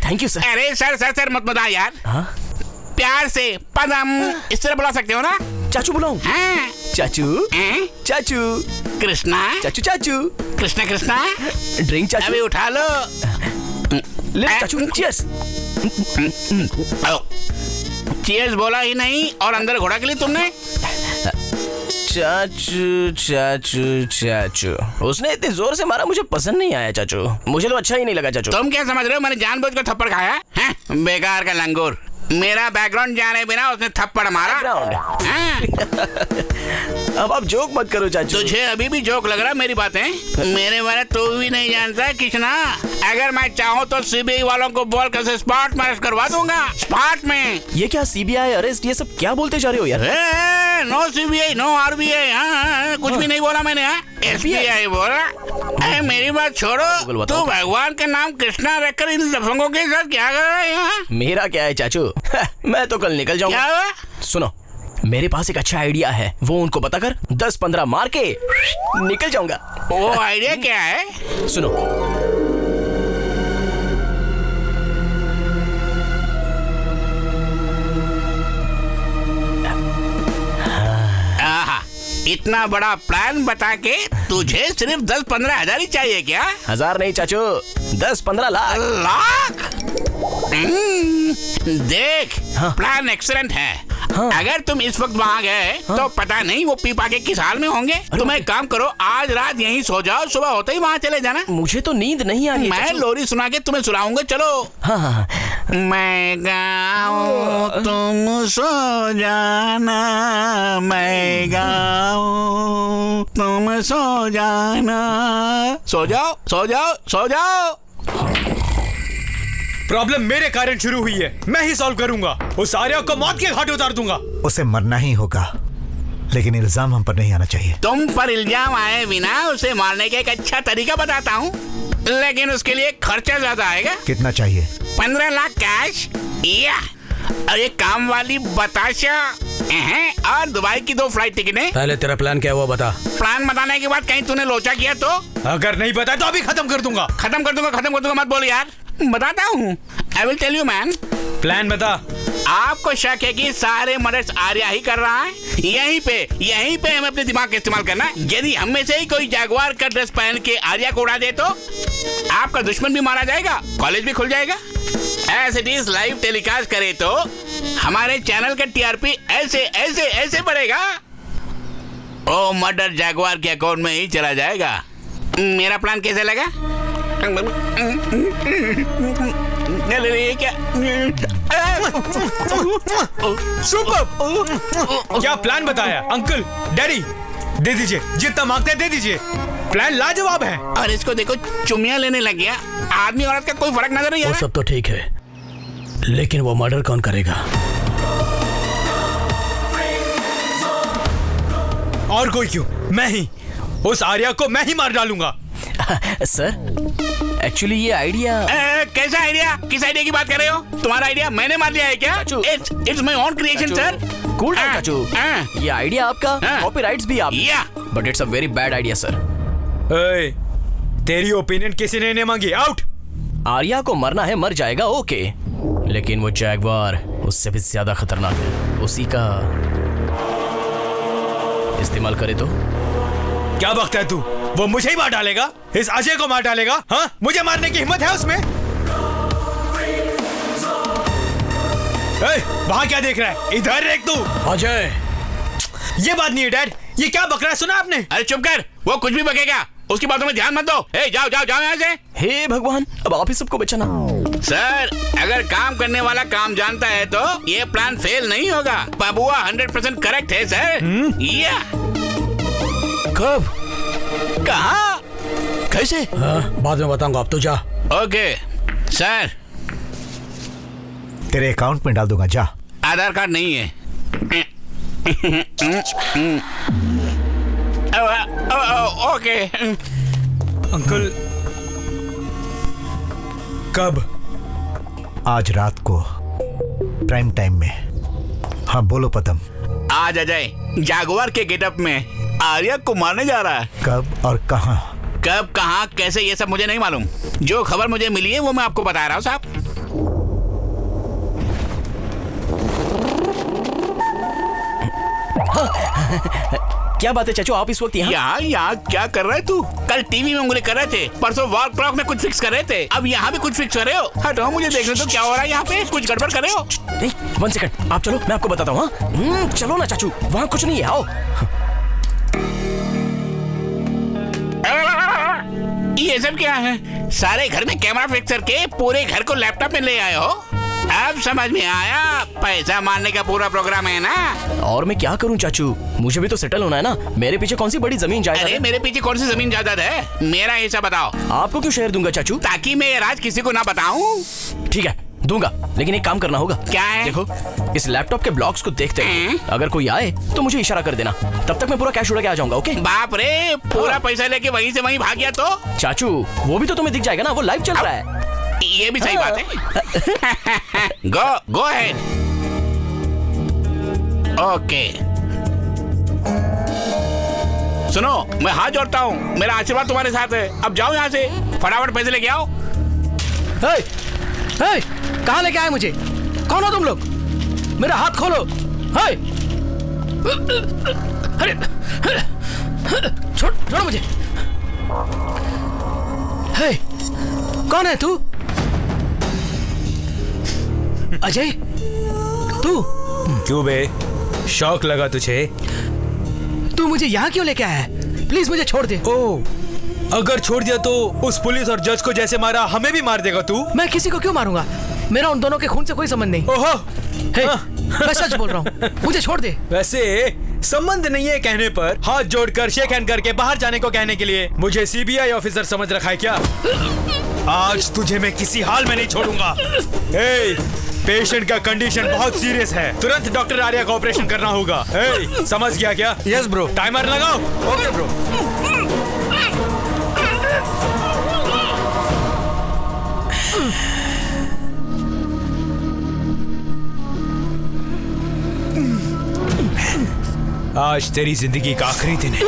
Thank you sir. अरे सर मत बता यार। प्यार से पदम इस तरह बुला सकते हो ना? चाचू बुलाऊं? हाँ। चाचू चाचू कृष्णा चाचू कृष्णा ड्रिंक चाचू। अभी उठा लो। ले चाचू, चीयर्स। चीयर्स बोला ही नहीं और अंदर घोड़ा के लिए तुमने। चाचू उसने इतने जोर से मारा, मुझे पसंद नहीं आया चाचू। मुझे तो अच्छा ही नहीं लगा चाचू। तुम क्या समझ रहे हो मैंने जानबूझ कर थप्पड़ खाया है? बेकार का लंगूर। मेरा बैकग्राउंड जाने बिना उसने थप्पड़ मारा। अब आप जोक मत करो चाचू। तुझे अभी भी जोक लग रहा है मेरी बातें? मेरे बारे तू भी नहीं जानता कृष्णा। अगर मैं चाहूँ तो सीबीआई वालों को बोल कर स्पॉट में अरेस्ट करवा दूंगा। स्पॉट में। ये क्या सीबीआई अरेस्ट, ये सब क्या बोलते जा रहे हो यार? No CBI, no RBI. कुछ भी नहीं बोला मैंने। एसबीआई बोला। मेरी बात छोड़ो, तू भगवान का नाम कृष्णा रखकर इन लफंगों के साथ क्या कर रहा है यहाँ? मेरा क्या है चाचू, मैं तो कल निकल जाऊंगा। क्या? सुनो, मेरे पास एक अच्छा आइडिया है, वो उनको बताकर 10-15 मार के निकल जाऊंगा। वो आइडिया क्या है? सुनो, इतना बड़ा प्लान बता के तुझे सिर्फ 10-15 हजार ही चाहिए क्या? हजार नहीं चाचू, 10-15 लाख। लाख? देख, हाँ। प्लान एक्सीलेंट है। हाँ। अगर तुम इस वक्त वहाँ गए तो पता नहीं वो पीपा के किस हाल में होंगे। तुम एक काम करो, आज रात यहीं सो जाओ, सुबह होते ही वहाँ चले जाना। मुझे तो नींद नहीं आ रही। मैं लोरी सुना के तुम्हें सुनाऊंगा। चलो। हाँ हाँ। मैं गाऊं तुम सो जाना, मैं गाऊं तुम सो जाना। सो जाओ, सो जाओ, सो जाओ। प्रॉब्लम मेरे कारण शुरू हुई है, मैं ही सॉल्व करूंगा। उस आर्या को मौत के घाट उतार दूंगा। उसे मरना ही होगा, लेकिन इल्जाम हम पर नहीं आना चाहिए। तुम पर इल्जाम आए बिना उसे मारने का एक अच्छा तरीका बताता हूँ, लेकिन उसके लिए खर्चा ज्यादा आएगा। कितना चाहिए? 15 लाख कैश या और एक काम वाली बताशा और दुबई की 2 फ्लाइट टिकटें। पहले तेरा प्लान क्या हुआ बता। प्लान बताने के बाद कहीं तूने लोचा किया तो? अगर नहीं बताया तो अभी खत्म कर दूंगा। खत्म कर दूंगा मत बोल यार। बताता हूँ, I will tell you man. Plan बता। आपको शक है कि सारे मर्डर्स आर्या ही कर रहा है? यहीं पे हमें अपने दिमाग का इस्तेमाल करना है। यदि हम में से ही कोई जैगुआर का ड्रेस पहन के आर्या को उड़ा दे तो आपका दुश्मन भी मारा जाएगा, कॉलेज भी खुल जाएगा। As it is live telecast करे तो हमारे चैनल का टीआरपी ऐसे बढ़ेगा। ओ मर्डर जैगुआर के अकाउंट में ही चला जाएगा। मेरा प्लान कैसे लगा? क्या सुपर! क्या प्लान बताया अंकल? डैडी दे दीजिए, जितना मांगते हैं दे दीजिए। प्लान लाजवाब है। और इसको देखो, चुम्मियां लेने लग गया। आदमी औरत का कोई फर्क नजर नहीं आ वो रहा। सब तो ठीक है, लेकिन वो मर्डर कौन करेगा? और कोई क्यों, मैं ही। उस आर्या को मैं ही मार डालूंगा। सर, एक्चुअली ये आइडिया। कैसा आइडिया? किस आइडिया की बात कर रहे हो? तुम्हारा आइडिया मैंने मार दिया है क्या? It's my own creation sir. Cool down चाचू, ये आइडिया आपका, कॉपीराइट्स भी आप। But it's a very bad idea sir. तेरी ओपिनियन किसी ने नहीं मांगी। आउट। आर्या को मरना है, मर जाएगा, ओके, लेकिन वो जैगवार उससे भी ज्यादा खतरनाक है। उसी का इस्तेमाल करे तो? क्या बकता है तू? वो मुझे ही मार डालेगा, इस अजय को मार डालेगा। हाँ, मुझे मारने की हिम्मत है उसमें? वहां क्या देख रहा है? इधर देख तू। अजय, ये बात नहीं है डैड, ये क्या बक रहा है? सुना आपने? अरे चुप कर, वो कुछ भी बकेगा, उसकी बातों में ध्यान मत दो। जाओ जाओ जाओ यहाँ से। हे भगवान, अब आप ही सबको बचाना। सर, अगर काम करने वाला काम जानता है तो ये प्लान फेल नहीं होगा। बबुआ 100% करेक्ट है सर। या कब? कहाँ? कैसे? बाद में बताऊंगा, अब तो जा। Okay sir. तेरे अकाउंट में डाल दूंगा, जा। आधार कार्ड नहीं है। ओके अंकल, कब? आज रात को प्राइम टाइम में। हाँ बोलो पदम। आज अजय जागवार के गेटअप में आर्या को मारने जा रहा है। कब और कहाँ? कब, कहाँ, कैसे, ये सब मुझे नहीं मालूम। जो खबर मुझे मिली है वो मैं आपको बता रहा हूँ साहब। क्या बात है चाचू, आप इस वक्त यहाँ क्या कर रहे तू? कल टीवी में उंगली कर रहे थे, परसों वॉल क्लॉक में कुछ फिक्स कर रहे थे, अब यहाँ भी कुछ फिक्स कर रहे हो? हटो, मुझे देखने तो क्या हो रहा है यहाँ पे। कुछ गड़बड़ कर रहे हो? नहीं, 1 सेकंड, आप चलो, मैं आपको बताता हूँ। चलो ना चाचू, वहाँ कुछ नहीं है, आओ। ये सब क्या है? सारे घर में कैमरा फिक्स करके पूरे घर को लैपटॉप में ले आए हो? अब समझ में आया, पैसा मारने का पूरा प्रोग्राम है ना। और मैं क्या करूं चाचू, मुझे भी तो सेटल होना है ना। मेरे पीछे कौन सी बड़ी जमीन जायदाद अरे है? मेरे पीछे कौन सी जमीन जायदाद है? मेरा हिस्सा बताओ। आपको क्यों शेयर दूंगा चाचू? ताकि मैं ये राज किसी को ना बताऊं। ठीक है दूंगा, लेकिन एक काम करना होगा। क्या है? देखो इस लैपटॉप के ब्लॉक्स को देखते अगर कोई आए तो मुझे इशारा कर देना, तब तक मैं पूरा कैश उड़ा के आ जाऊंगा। ओके? बाप रे, पूरा पैसा लेके वहीं से वहीं भाग गया तो? चाचू वो भी तो तुम्हें दिख जाएगा ना, वो लाइव चल रहा है। ये भी सही बात है। Go ahead. ओके सुनो, मैं हाथ जोड़ता हूँ, मेरा आशीर्वाद तुम्हारे साथ है। अब जाओ यहाँ से, फटाफट पैसे लेके आओ। कहाँ लेके आए मुझे? कौन हो तुम लोग? मेरा हाथ खोलो। अरे छोड़ो मुझे। कौन है तू? अजय तू? क्यों बे, शौक लगा तुझे? तू मुझे यहाँ क्यों लेके आया है? प्लीज मुझे छोड़ दे। ओ, अगर छोड़ दिया तो उस पुलिस और जज को जैसे मारा हमें भी मार देगा तू? मैं किसी को क्यों मारूंगा? मेरा उन दोनों के खून से कोई संबंध नहीं। ओहो, मैं सच बोल रहा हूँ, मुझे छोड़ दे। वैसे संबंध नहीं है कहने पर हाथ जोड़कर शेक हैंड करके बाहर जाने को कहने के लिए मुझे सीबीआई ऑफिसर समझ रखा है क्या? आज तुझे मैं किसी हाल में नहीं छोड़ूंगा। पेशेंट का कंडीशन बहुत सीरियस है, तुरंत डॉक्टर आर्या का ऑपरेशन करना होगा। समझ गया क्या? Yes bro. टाइमर लगाओ। Okay bro. आज तेरी जिंदगी का आखिरी दिन है।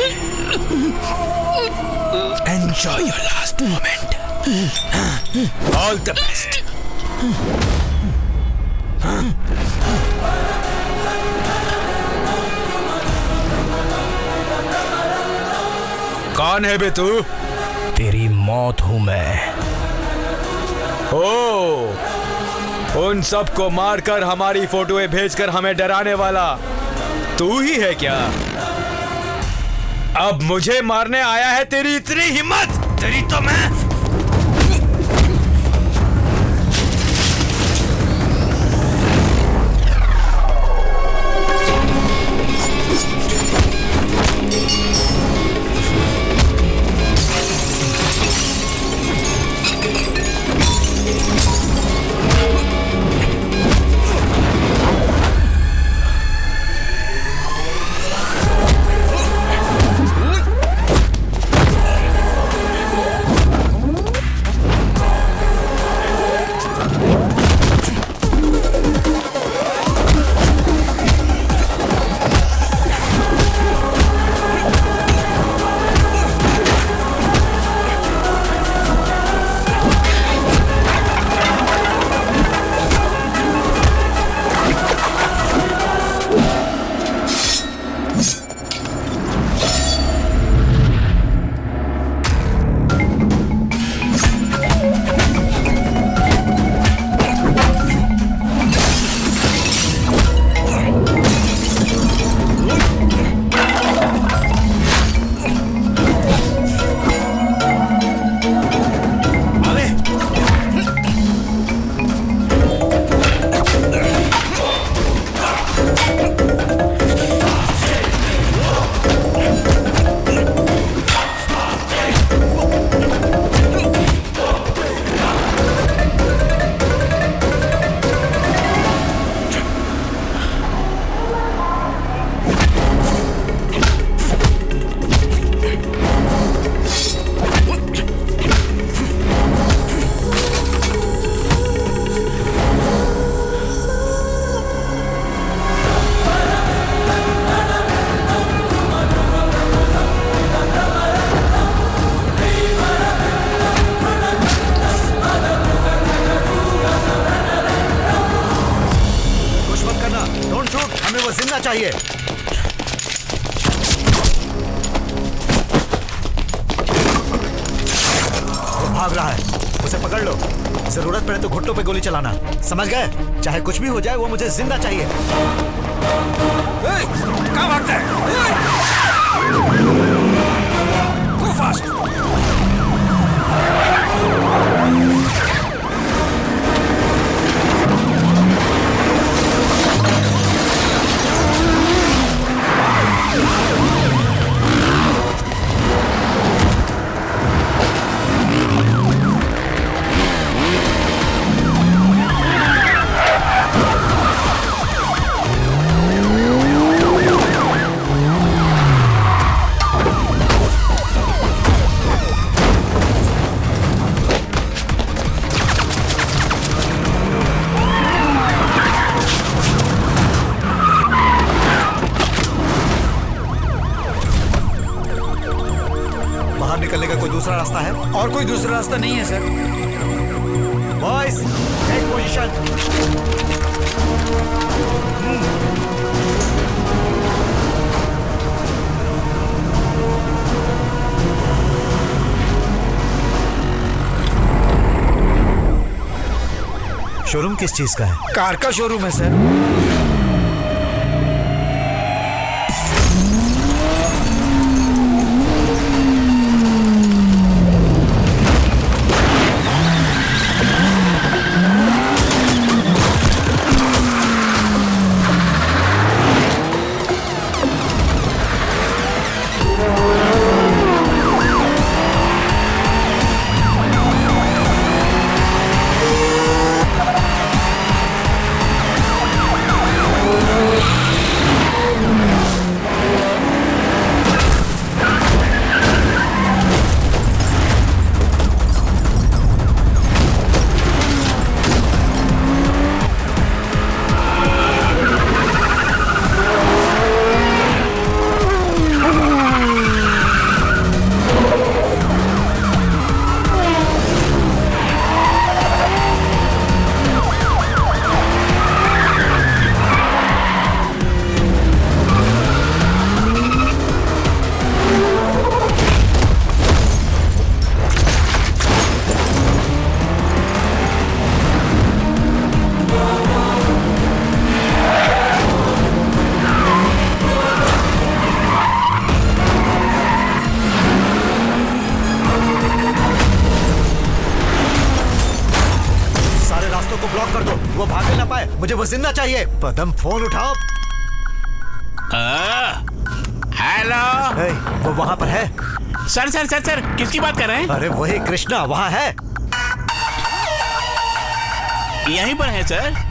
Enjoy your last moment. All the best. कौन है बे तू? तेरी मौत हूं मैं। ओ, उन सबको मारकर हमारी फोटोएं भेजकर हमें डराने वाला तू ही है क्या? अब मुझे मारने आया है? तेरी इतनी हिम्मत? तेरी तो मैं चाहिए। वो भाग रहा है, उसे पकड़ लो। जरूरत पड़े तो घुटनों पे गोली चलाना, समझ गए? चाहे कुछ भी हो जाए, वो मुझे जिंदा चाहिए। कहाँ भागता है? Go fast! निकलने का कोई दूसरा रास्ता है? और कोई दूसरा रास्ता नहीं है sir. Boys, take position. Showroom किस चीज का है? कार का शोरूम है सर। मुझे वो जिंदा चाहिए। पदम, फोन उठाओ। हेलो। वो वहाँ पर है। सर सर सर सर किसकी बात कर रहे हैं? अरे वही कृष्णा वहाँ है। यहीं पर है सर।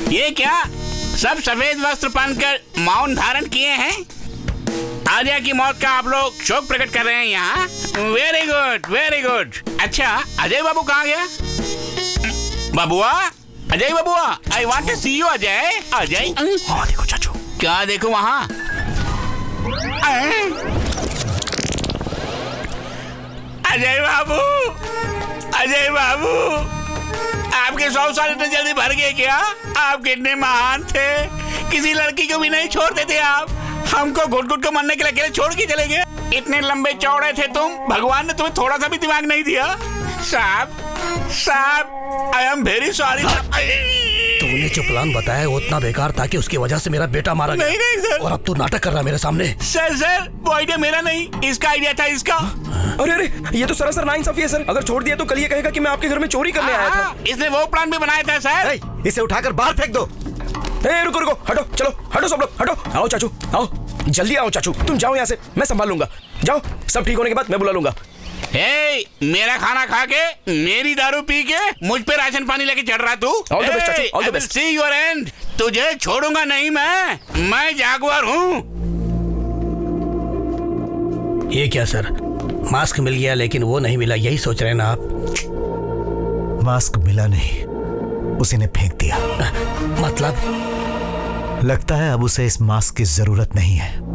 ये क्या सब सफेद वस्त्र पहनकर मौन धारण किए हैं? आर्या की मौत का आप लोग शोक प्रकट कर रहे हैं यहाँ। Very good very good. अच्छा अजय बाबू कहाँ गया? बाबुआ, अजय बाबुआ, I want to see you Ajay. Ajay देखो चाचू। क्या देखो वहाँ? अजय बाबू, अजय बाबू, आपके 100 साल इतने जल्दी भर गए क्या? आप कितने महान थे, किसी लड़की को भी नहीं छोड़ते थे आप। हमको घुट-घुट को मरने के लिए अकेले छोड़ के चले गए। इतने लंबे चौड़े थे तुम, भगवान ने तुम्हें थोड़ा सा भी दिमाग नहीं दिया। साहब, साहब, आई एम वेरी सॉरी। तूने जो प्लान बताया है उतना बेकार था कि उसकी वजह से मेरा बेटा मारा गया। नहीं सर। और अब तू नाटक कर रहा है मेरे सामने। सर, वो आइडिया मेरा नहीं, इसका आइडिया था इसका। अरे ये तो सरासर नाइंसाफी है सर। अगर छोड़ दिया तो कल ये कहेगा कि मैं आपके घर में चोरी करने आया था। इसने वो प्लान भी बनाया था सर। इसे उठाकर बाहर फेंक दो। रुको, हटो, चलो, हटो सब लोग, हटो। आओ चाचू, आओ, जल्दी आओ चाचू, तुम जाओ यहाँ से, मैं संभाल लूंगा। जाओ, सब ठीक होने के बाद मैं बुला लूंगा। मेरा खाना खा के, मेरी दारू पी के मुझ पे राशन पानी लेके चढ़ रहा तू। ऑल द बेस्ट चाचू, all the best. See your and. तुझे छोड़ूंगा नहीं मैं जागवार हूँ। ये क्या सर, मास्क मिल गया लेकिन वो नहीं मिला, यही सोच रहे हैं ना आप? मास्क मिला नहीं, उसी ने फेंक दिया। मतलब? लगता है अब उसे इस मास्क की जरूरत नहीं है।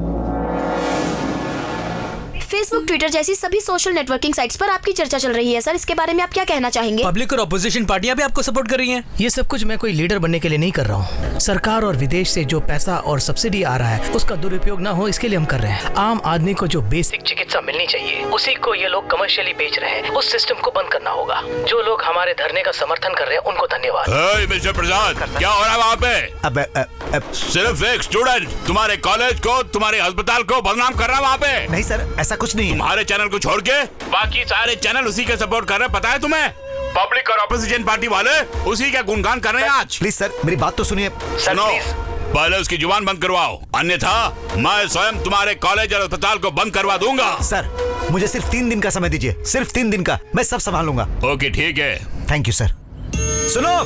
फेसबुक, ट्विटर जैसी सभी सोशल नेटवर्किंग साइट्स पर आपकी चर्चा चल रही है सर, इसके बारे में आप क्या कहना चाहेंगे? पब्लिक और अपोजिशन पार्टियां भी आपको सपोर्ट कर रही हैं। ये सब कुछ मैं कोई लीडर बनने के लिए नहीं कर रहा हूँ। सरकार और विदेश से जो पैसा और सब्सिडी आ रहा है उसका दुरुपयोग ना हो, इसके लिए हम कर रहे हैं। आम आदमी को जो बेसिक चिकित्सा मिलनी चाहिए उसी को ये लोग कमर्शियली बेच रहे हैं। उस सिस्टम को बंद करना होगा। जो लोग हमारे धरने का समर्थन कर रहे हैं उनको धन्यवाद। मिस्टर प्रसाद, क्या हो रहा है वहाँ पे? सिर्फ एक स्टूडेंट तुम्हारे कॉलेज को, तुम्हारे अस्पताल को बदनाम कर रहा है वहाँ पे। नहीं सर, ऐसा कुछ नहीं। तुम्हारे चैनल को छोड़ के बाकी सारे चैनल उसी के सपोर्ट कर रहे हैं, पता है तुम्हें? पब्लिक और ऑपोजिशन पार्टी वाले उसी का गुणगान कर रहे हैं आज। प्लीज सर, मेरी बात तो सुनिए। सुनो, पहले उसकी जुबान बंद करवाओ, अन्यथा मैं स्वयं तुम्हारे कॉलेज और अस्पताल को बंद करवा दूंगा। सर, मुझे सिर्फ 3 दिन का समय दीजिए, सिर्फ 3 दिन का, मैं सब संभाल लूंगा। ओके, ठीक है। Thank you sir. सुनो,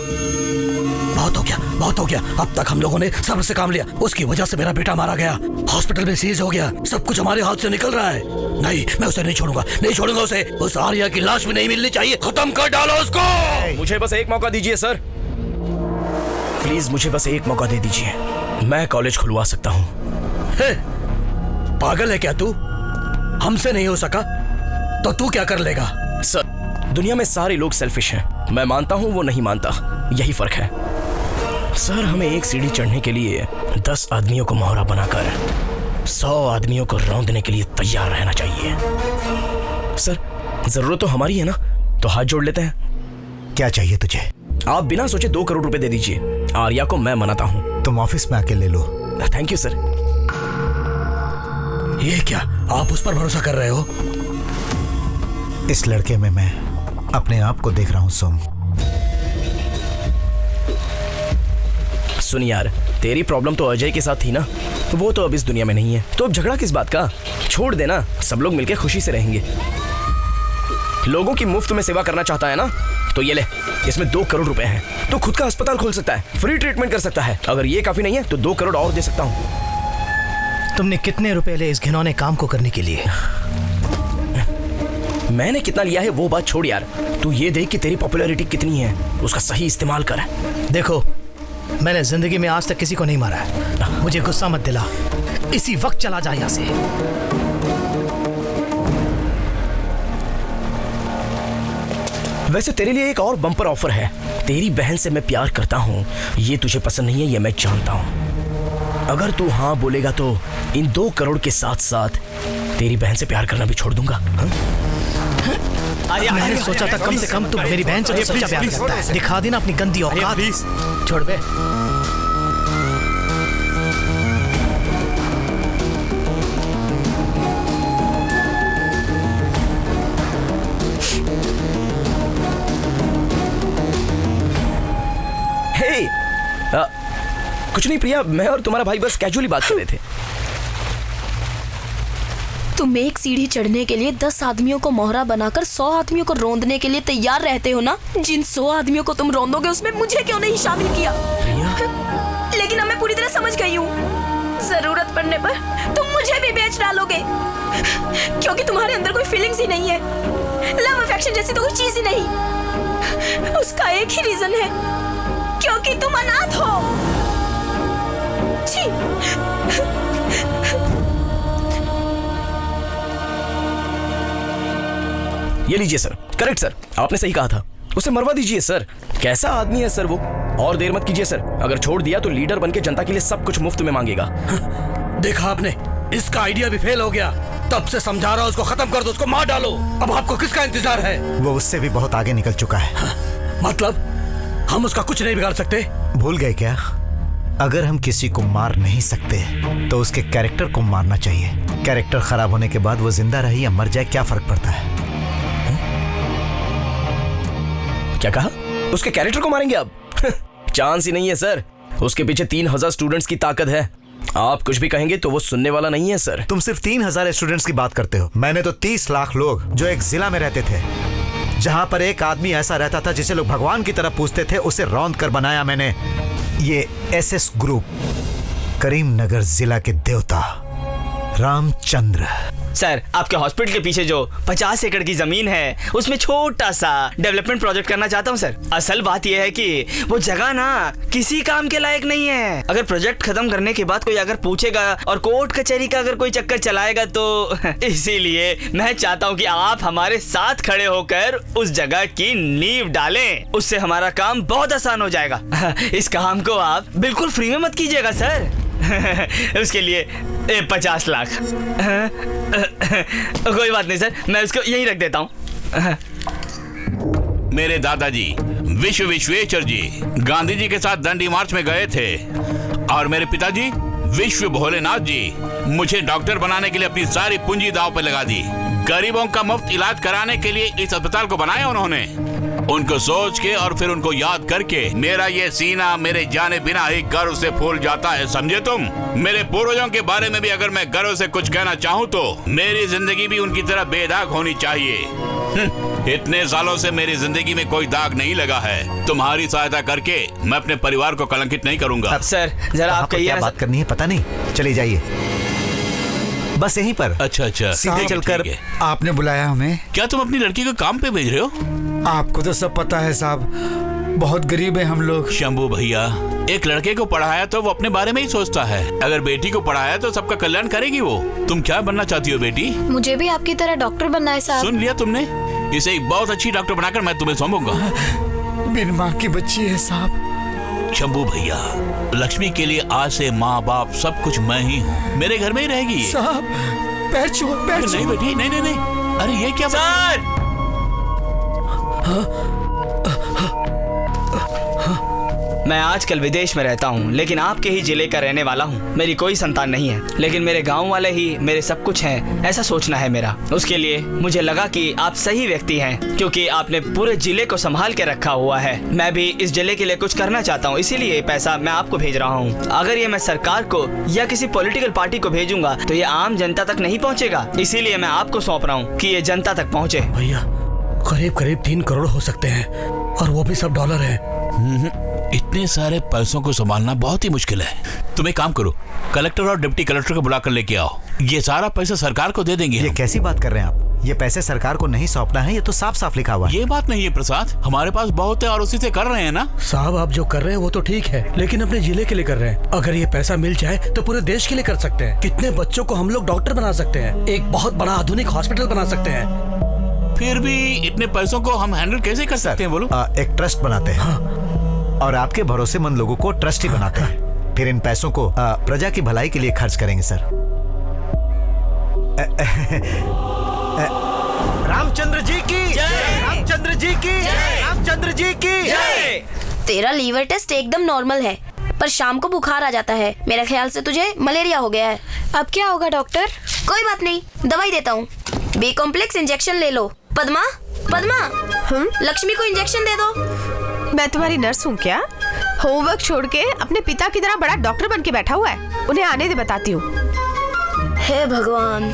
बहुत हो गया। अब तक हम लोगों ने सब्र से काम लिया, उसकी वजह से मेरा बेटा मारा गया, हॉस्पिटल में सीज हो गया, सब कुछ हमारे हाथ से निकल रहा है। नहीं, मैं उसे नहीं छोड़ूंगा उसे। उस आर्या की लाश भी नहीं मिलनी चाहिए, खत्म कर डालो उसको। मुझे बस एक मौका दीजिए सर, प्लीज मुझे बस एक मौका दे दीजिए, मैं कॉलेज खुलवा सकता हूँ। पागल है क्या तू? हमसे नहीं हो सका तो तू क्या कर लेगा? सर, दुनिया में सारे लोग सेल्फिश हैं, मैं मानता हूँ, वो नहीं मानता, यही फर्क है। सर, हमें एक सीढ़ी चढ़ने के लिए 10 आदमियों को मोहरा बनाकर 100 आदमियों को रौंदने के लिए तैयार रहना चाहिए। सर, जरूरत तो हमारी है ना, तो हाथ जोड़ लेते हैं। क्या चाहिए तुझे? आप बिना सोचे 2 करोड़ रुपए दे दीजिए, आर्या को मैं मनाता हूँ। तुम ऑफिस में आके ले लो। Thank you sir. ये क्या, आप उस पर भरोसा कर रहे हो? इस लड़के में मैं अपने आप को देख रहा हूँ सोम। सुन यार, तेरी प्रॉब्लम तो अजय के साथ थी ना, वो तो अब इस दुनिया में नहीं है, तो अब झगड़ा किस बात का? छोड़ देना, सब लोग मिलकर खुशी से रहेंगे। लोगों की मुफ्त में सेवा करना चाहता है ना, तो ये ले, इसमें 2 करोड़ रुपए हैं, तो खुद का अस्पताल खोल सकता है, फ्री ट्रीटमेंट कर सकता है। अगर ये काफी नहीं है तो 2 करोड़ और दे सकता हूँ। तुमने कितने रुपए ले इस घिनौने काम को करने के लिए? मैंने कितना लिया है वो बात छोड़ यार, तू ये देख कि तेरी पॉपुलैरिटी कितनी है, उसका सही इस्तेमाल कर। देखो, मैंने जिंदगी में आज तक किसी को नहीं मारा है, मुझे गुस्सा मत दिला, इसी वक्त चला जा यहाँ से। वैसे तेरे लिए एक और बम्पर ऑफर है, तेरी बहन से मैं प्यार करता हूँ, ये तुझे पसंद नहीं है, ये मैं जानता हूँ। अगर तू हाँ बोलेगा तो इन 2 करोड़ के साथ साथ तेरी बहन से प्यार करना भी छोड़ दूंगा। मैंने सोचा था कम से कम तू मेरी बहन से तो सच्चा प्यार करता है। दिखा देना अपनी गंदी औकात। छोड़ बे। कुछ नहीं प्रिया, मैं और तुम्हारा भाई बस कैजुअली बात कर रहे थे। तुम एक सीढ़ी चढ़ने के लिए 10 आदमियों को मोहरा बनाकर 100 आदमियों को रौंदने के लिए तैयार रहते हो ना? जिन 100 आदमियों को तुम रौंदोगे उसमें मुझे क्यों नहीं शामिल किया? लेकिन अब मैं पूरी तरह समझ गई हूँ, जरूरत पड़ने पर तुम मुझे भी बेच डालोगे, क्योंकि तुम्हारे अंदर कोई फीलिंग्स ही नहीं है, लव अफेक्शन जैसी तो कोई चीज ही नहीं। उसका एक ही रीजन है, क्योंकि तुम अनाथ हो। ये लीजिए सर, करेक्ट सर, आपने सही कहा था, उसे मरवा दीजिए सर। कैसा आदमी है सर वो। और देर मत कीजिए सर, अगर छोड़ दिया तो लीडर बनके जनता के लिए सब कुछ मुफ्त में मांगेगा। देखा आपने, इसका आइडिया भी फेल हो गया। तब से समझा रहा हूं, उसको खत्म कर दो, उसको मार डालो। अब आपको किसका इंतजार है? वो उससे भी बहुत आगे निकल चुका है। मतलब हम उसका कुछ नहीं बिगाड़ सकते? भूल गए क्या? अगर हम किसी को मार नहीं सकते तो उसके कैरेक्टर को मारना चाहिए। कैरेक्टर खराब होने के बाद वो जिंदा रहे या मर जाए, क्या फर्क पड़ता है? क्या कहा? उसके कैरेक्टर को मारेंगे अब? चांस ही नहीं है सर। उसके पीछे 3000 स्टूडेंट्स की ताकत है। आप कुछ भी कहेंगे तो वो सुनने वाला नहीं है सर। तुम सिर्फ 3000 स्टूडेंट्स की बात करते हो। मैंने तो 30 लाख लोग जो एक जिला में रहते थे, जहां पर एक आदमी ऐसा रहता था जिसे लोग भगवान की तरह पूछते थे, उसे रौंद कर बनाया मैंने ये एसएस ग्रुप। करीमनगर जिला के देवता रामचंद्र। सर, आपके हॉस्पिटल के पीछे जो 50 एकड़ की जमीन है, उसमें छोटा सा डेवलपमेंट प्रोजेक्ट करना चाहता हूँ सर। असल बात यह है कि वो जगह ना किसी काम के लायक नहीं है। अगर प्रोजेक्ट खत्म करने के बाद कोई अगर पूछेगा और कोर्ट कचहरी का अगर कोई चक्कर चलाएगा तो इसीलिए मैं चाहता हूँ कि आप हमारे साथ खड़े होकर उस जगह की नींव डालें। उससे हमारा काम बहुत आसान हो जाएगा। इस काम को आप बिल्कुल फ्री में मत कीजिएगा सर। उसके लिए 50 लाख। कोई बात नहीं सर, मैं उसको यहीं रख देता हूँ। मेरे दादाजी विश्वेश्वर जी गांधी जी के साथ दंडी मार्च में गए थे और मेरे पिताजी विश्व भोलेनाथ जी मुझे डॉक्टर बनाने के लिए अपनी सारी पूंजी दांव पर लगा दी। गरीबों का मुफ्त इलाज कराने के लिए इस अस्पताल को बनाया उन्होंने। उनको सोच के और फिर उनको याद करके मेरा ये सीना मेरे जाने बिना ही गर्व से फूल जाता है, समझे तुम? मेरे पूर्वजों के बारे में भी अगर मैं गर्व से कुछ कहना चाहूँ तो मेरी जिंदगी भी उनकी तरह बेदाग होनी चाहिए। इतने सालों से मेरी जिंदगी में कोई दाग नहीं लगा है। तुम्हारी सहायता करके मैं अपने परिवार को कलंकित नहीं करूंगा। सर जरा आप कहिए। क्या बात करनी है पता नहीं, चले जाइए बस यहीं पर। अच्छा सीधे चलकर। आपने बुलाया हमें? क्या तुम अपनी लड़की को काम पे भेज रहे हो? आपको तो सब पता है साहब, बहुत गरीब है हम लोग। शंभू भैया, एक लड़के को पढ़ाया तो वो अपने बारे में ही सोचता है, अगर बेटी को पढ़ाया तो सबका कल्याण करेगी वो। तुम क्या बनना चाहती हो बेटी? मुझे भी आपकी तरह डॉक्टर बनना है साहब। सुन लिया तुमने? इसे एक बहुत अच्छी डॉक्टर बनाकर मैं तुम्हें सौंपूंगा। बिन माँ की बच्ची है साहब। शंभू भैया, लक्ष्मी के लिए आज से माँ बाप सब कुछ मैं ही हूँ। मेरे घर में ही रहेगी ये। साहब पैर छुओ, पैर छुओ। नहीं बेटी, नहीं। अरे ये क्या सर? मैं आजकल विदेश में रहता हूँ, लेकिन आपके ही जिले का रहने वाला हूँ। मेरी कोई संतान नहीं है, लेकिन मेरे गांव वाले ही मेरे सब कुछ हैं, ऐसा सोचना है मेरा। उसके लिए मुझे लगा कि आप सही व्यक्ति हैं, क्योंकि आपने पूरे जिले को संभाल के रखा हुआ है। मैं भी इस जिले के लिए कुछ करना चाहता हूँ, इसीलिए ये पैसा मैं आपको भेज रहा हूँ। अगर ये मैं सरकार को या किसी पॉलिटिकल पार्टी को भेजूंगा तो ये आम जनता तक नहीं पहुँचेगा, इसीलिए मैं आपको सौंप रहा हूँ कि ये जनता तक पहुँचे। भैया करीब 3 करोड़ हो सकते हैं, और वो भी सब डॉलर है। इतने सारे पैसों को संभालना बहुत ही मुश्किल है। तुम एक काम करो, कलेक्टर और डिप्टी कलेक्टर को बुला कर लेके आओ। ये सारा पैसा सरकार को दे देंगे। ये कैसी बात कर रहे हैं आप? ये पैसे सरकार को नहीं सौंपना है, ये तो साफ साफ लिखा हुआ है। ये बात नहीं है प्रसाद, हमारे पास बहुत है और उसी से कर रहे हैं ना। साहब आप जो कर रहे हैं वो तो ठीक है, लेकिन अपने जिले के लिए कर रहे हैं। अगर ये पैसा मिल जाए तो पूरे देश के लिए कर सकते हैं। कितने बच्चों को हम लोग डॉक्टर बना सकते हैं, एक बहुत बड़ा आधुनिक हॉस्पिटल बना सकते हैं। फिर भी इतने पैसों को हम हैंडल कैसे कर सकते हैं बोलो? एक ट्रस्ट बनाते हैं और आपके भरोसेमंद लोगों को ट्रस्टी बनाते हैं। फिर इन पैसों को प्रजा की भलाई के लिए खर्च करेंगे सर। रामचंद्र जी की जय, रामचंद्र जी की जय, रामचंद्र जी की जय। तेरा लीवर टेस्ट एकदम नॉर्मल है, पर शाम को बुखार आ जाता है। मेरा ख्याल से तुझे मलेरिया हो गया है। अब क्या होगा डॉक्टर? कोई बात नहीं, दवाई देता हूँ। बी कॉम्प्लेक्स इंजेक्शन ले लो। पद्मा, लक्ष्मी को इंजेक्शन दे दो। मैं तुम्हारी नर्स हूँ क्या? होमवर्क छोड़ के अपने पिता की तरह बड़ा डॉक्टर बन के बैठा हुआ है। उन्हें आने दे, बताती हूँ। हे भगवान,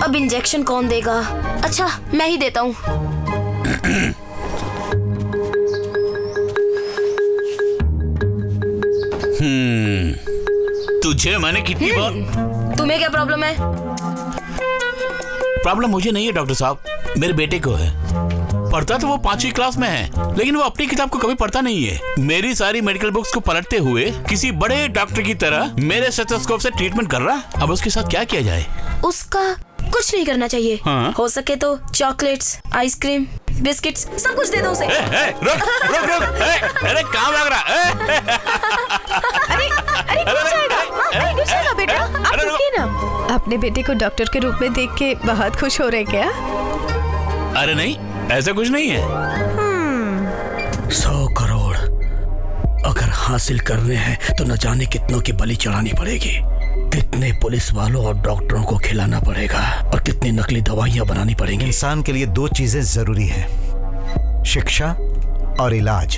अब इंजेक्शन कौन देगा? अच्छा मैं ही देता हूँ। तुझे मैंने कितनी बार। तुम्हें क्या प्रॉब्लम है? प्रॉब्लम मुझे नहीं है डॉक्टर साहब, मेरे बेटे को है। पढ़ता तो वो 5वीं क्लास में है, लेकिन वो अपनी किताब को कभी पढ़ता नहीं है। मेरी सारी मेडिकल बुक्स को पलटते हुए किसी बड़े डॉक्टर की तरह मेरे स्टेथोस्कोप से ट्रीटमेंट कर रहा है। अब उसके साथ क्या किया जाए? उसका कुछ नहीं करना चाहिए। हाँ? हो सके तो चॉकलेट्स, आइसक्रीम, बिस्किट्स सब कुछ दे दो उसे। रुक रुक रुक, अरे काम लग रहा है। अरे गिर जाएगा, अरे गिर जाएगा बेटा, आप रुकिए ना। अपने बेटे को डॉक्टर के रूप में देख के बहुत खुश हो रहे क्या? अरे नहीं, ऐसा कुछ नहीं है। 100 करोड़ अगर हासिल करने हैं तो न जाने कितनों की बलि चढ़ानी पड़ेगी, कितने पुलिस वालों और डॉक्टरों को खिलाना पड़ेगा और कितनी नकली दवाइयां बनानी पड़ेंगी। इंसान के लिए 2 चीजें जरूरी हैं, शिक्षा और इलाज।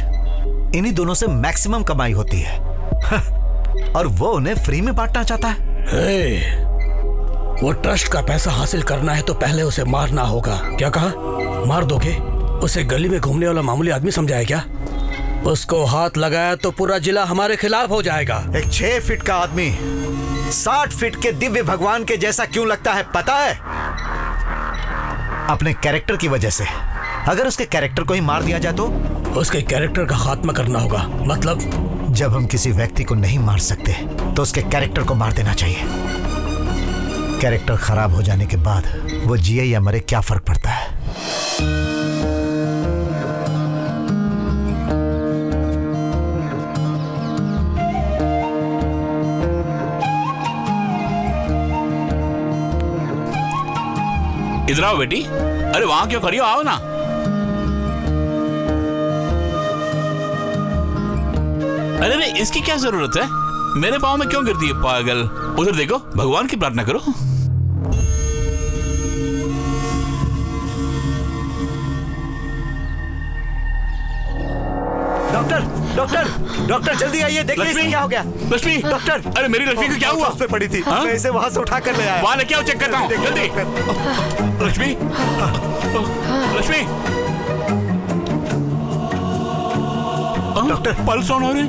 इन्हीं दोनों से मैक्सिमम कमाई होती है। और वो उन्हें फ्री में बांटना चाहता है। वो ट्रस्ट का पैसा हासिल करना है तो पहले उसे मारना होगा। क्या कहा? मार दोगे? उसे गली में घूमने वाला मामूली आदमी समझा है क्या? उसको हाथ लगाया तो पूरा जिला हमारे खिलाफ हो जाएगा। एक 6 फीट का आदमी 60 फीट के दिव्य भगवान के जैसा क्यों लगता है पता है? अपने कैरेक्टर की वजह से। अगर उसके कैरेक्टर को ही मार दिया जाए तो? उसके कैरेक्टर का खात्मा करना होगा। मतलब? जब हम किसी व्यक्ति को नहीं मार सकते तो उसके कैरेक्टर को मार देना चाहिए। कैरेक्टर खराब हो जाने के बाद वो जिए या मरे क्या फर्क पड़ता है? इधर आओ बेटी। अरे वहां क्यों खड़ी हो, आओ ना। अरे नहीं, इसकी क्या जरूरत है? मेरे पाँव में क्यों गिरती है पागल? उधर देखो, भगवान की प्रार्थना करो। डॉक्टर डॉक्टर डॉक्टर जल्दी आइए, देखिए इसे क्या हो गया। लक्ष्मी, डॉक्टर, अरे मेरी लक्ष्मी को क्या हुआ? उस पे पड़ी थी। मैं इसे वहां से उठा कर ले आया। वहां लेके आओ, चेक करता हूँ जल्दी। Lakshmi, Lakshmi. Doctor, pulse on हो रहे।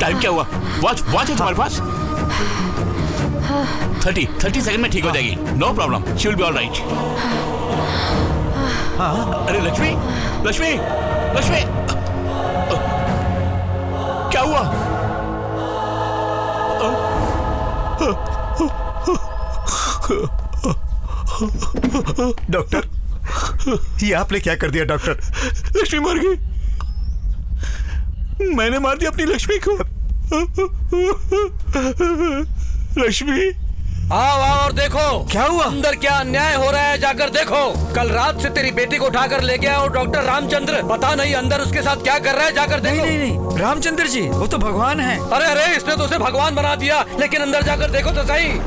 टाइम क्या हुआ? वॉच है तुम्हारे पास? 30 सेकंड में ठीक हो जाएगी। No problem, she will be all right. अरे लक्ष्मी, लक्ष्मी, लक्ष्मी, क्या हुआ? डॉक्टर, ये आपने क्या कर दिया डॉक्टर? लक्ष्मी मर गई। मैंने मार दिया अपनी लक्ष्मी को। लक्ष्मी, आओ आओ और देखो क्या हुआ, अंदर क्या अन्याय हो रहा है, जाकर देखो। कल रात से तेरी बेटी को उठाकर ले गया और डॉक्टर रामचंद्र, पता नहीं अंदर उसके साथ क्या कर रहा है, जाकर देखो। नहीं, रामचंद्र जी वो तो भगवान है। अरे अरे, इसने तो उसे भगवान बना दिया, लेकिन अंदर जाकर देखो तो सही।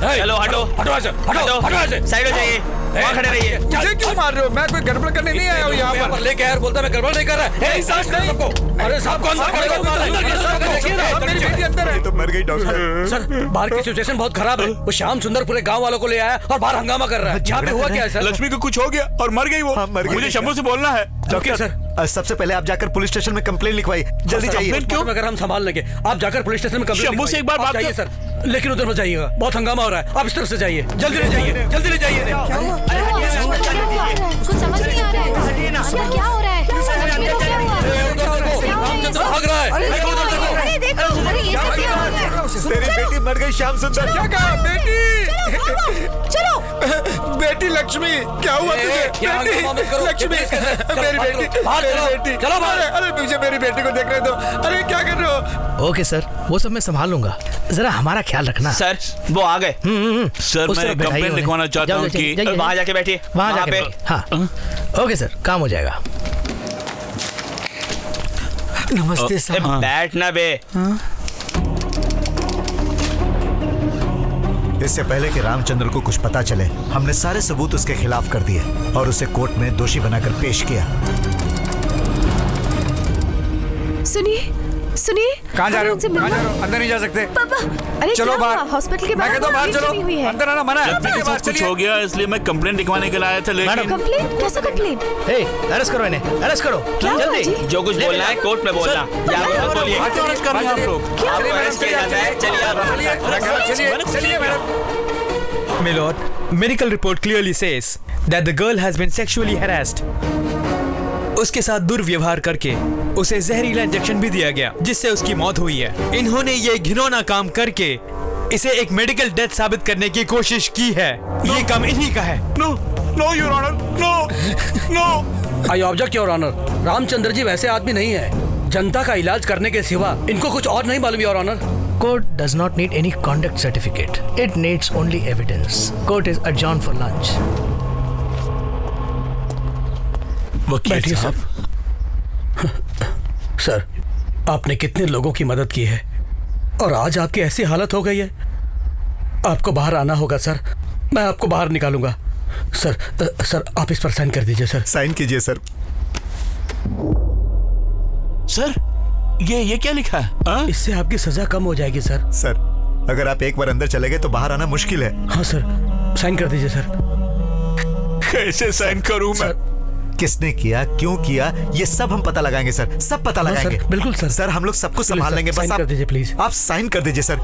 चलो हटो, हटो ऐसे, हटो हटो ऐसे, साइड हो जाइए, वहाँ खड़े रहिए। मुझे क्यों मार रहे हो? मैं कोई गड़बड़ करने नहीं आया हूँ यहाँ पर। लेके आया और बोलता मैं गड़बड़ नहीं कर रहा है। सबको, अरे सबको अंदर ये तो मर गई डॉक्टर। सर, बाहर की सिचुएशन बहुत खराब है। वो श्याम सुंदर पूरे गांव वालों को ले आया और बाहर हंगामा कर रहा है। यहाँ पे हुआ क्या है सर? लक्ष्मी को कुछ हो गया और मर गई वो। मुझे शंभू से बोलना है। डॉक्टर सर, सबसे पहले आप जाकर पुलिस स्टेशन में कंप्लेन लिखवाइए, जल्दी जाइए। क्यों? अगर हम संभाल लेंगे, आप जाकर पुलिस स्टेशन में कंप्लेन शंभू से एक बार बात जाइए सर, लेकिन उधर मत जाइएगा, बहुत हंगामा हो रहा है। आप इस तरफ से जाइए, जल्दी ले जाइए, जल्दी ले जाइए। कुछ समझ नहीं आ रहा है, क्या हो रहा है? भाग रहा है। अरे देखो, अरे ये सब क्या हो रहा है? तेरी बेटी मर गई श्याम सुंदर। क्या कहा? बेटी, चलो बेटी लक्ष्मी, क्या हुआ तुझे? लक्ष्मी, मेरी बेटी, चलो बाहर। अरे मुझे मेरी बेटी को देख रहे दो। अरे क्या कर रहे हो? ओके सर, वो सब मैं संभाल लूंगा, जरा हमारा ख्याल रखना। सर, वो आ गए। सर, मैं कंप्लेन लिखवाना चाहता हूँ कि वहाँ जाके बैठिए, वहाँ जाके बैठिए। हाँ, ओके सर, काम हो जाएगा। नमस्ते साहब। बैठना बे। इससे पहले कि रामचंद्र को कुछ पता चले, हमने सारे सबूत उसके खिलाफ कर दिए और उसे कोर्ट में दोषी बनाकर पेश किया। सुनिए सुनिए, कहाँ जा रहे हो? उनसे कहाँ मिलना। जा रहे हो? अंदर नहीं जा सकते। पापा अरे चलो क्या बाहर। हुआ? हॉस्पिटल के मैं बाहर कहता हूँ बाहर भीड़ जमी हुई चलो, है। अंदर आना मना है। मेरे साथ कुछ हो गया इसलिए मैं कंप्लेंट लिखवाने के लिए आया था, लेकिन कंप्लेन? कैसा कंप्लेन? अरेस्ट करो इन्हें, अरेस्ट करो क्या हुआ जल्दी। जी? जो कुछ बोलना है कोर्ट में बोलना। बोलिए। अरेस्ट कर रहे हैं आप लोग। क्या आपको हुआ? अरेस्ट किया जाता है। चलिए आप चलिए madam. My lord, medical report clearly says that the girl has been sexually harassed. उसके साथ दुर्व्यवहार करके उसे जहरीला इंजेक्शन भी दिया गया जिससे उसकी मौत हुई है। इन्होंने ये घिनौना काम करके इसे एक मेडिकल डेथ साबित करने की कोशिश की है। ये काम इन्हीं का है। No no your honour, no no. I object your honour. Ramchandra ji वैसे आदमी नहीं है। जनता का इलाज करने के सिवा इनको कुछ और नहीं मालूम your honour. Court does not need any conduct certificate. It needs only evidence. Court is adjourned for lunch. वकील साहब, सर, आपने कितने लोगों की मदद की है और आज आपकी ऐसी हालत हो गई है। आपको बाहर आना होगा सर। मैं आपको बाहर निकालूंगा। सर आप इस पर साइन कर दीजिए सर। साइन कीजिए सर। सर ये क्या लिखा है? इससे आपकी सजा कम हो जाएगी सर। सर अगर आप एक बार अंदर चले गए तो बाहर आना मुश्किल है। हाँ सर, साइन कर दीजिए सर। कैसे साइन करूं मैं? किसने किया, क्यों किया, ये सब हम पता लगाएंगे सर। सब पता लगाएंगे। बिल्कुल सर। सर हम लोग सब कुछ संभाल लेंगे। बस साइन कर आप दीजिए प्लीज। आप साइन कर दीजिए सर।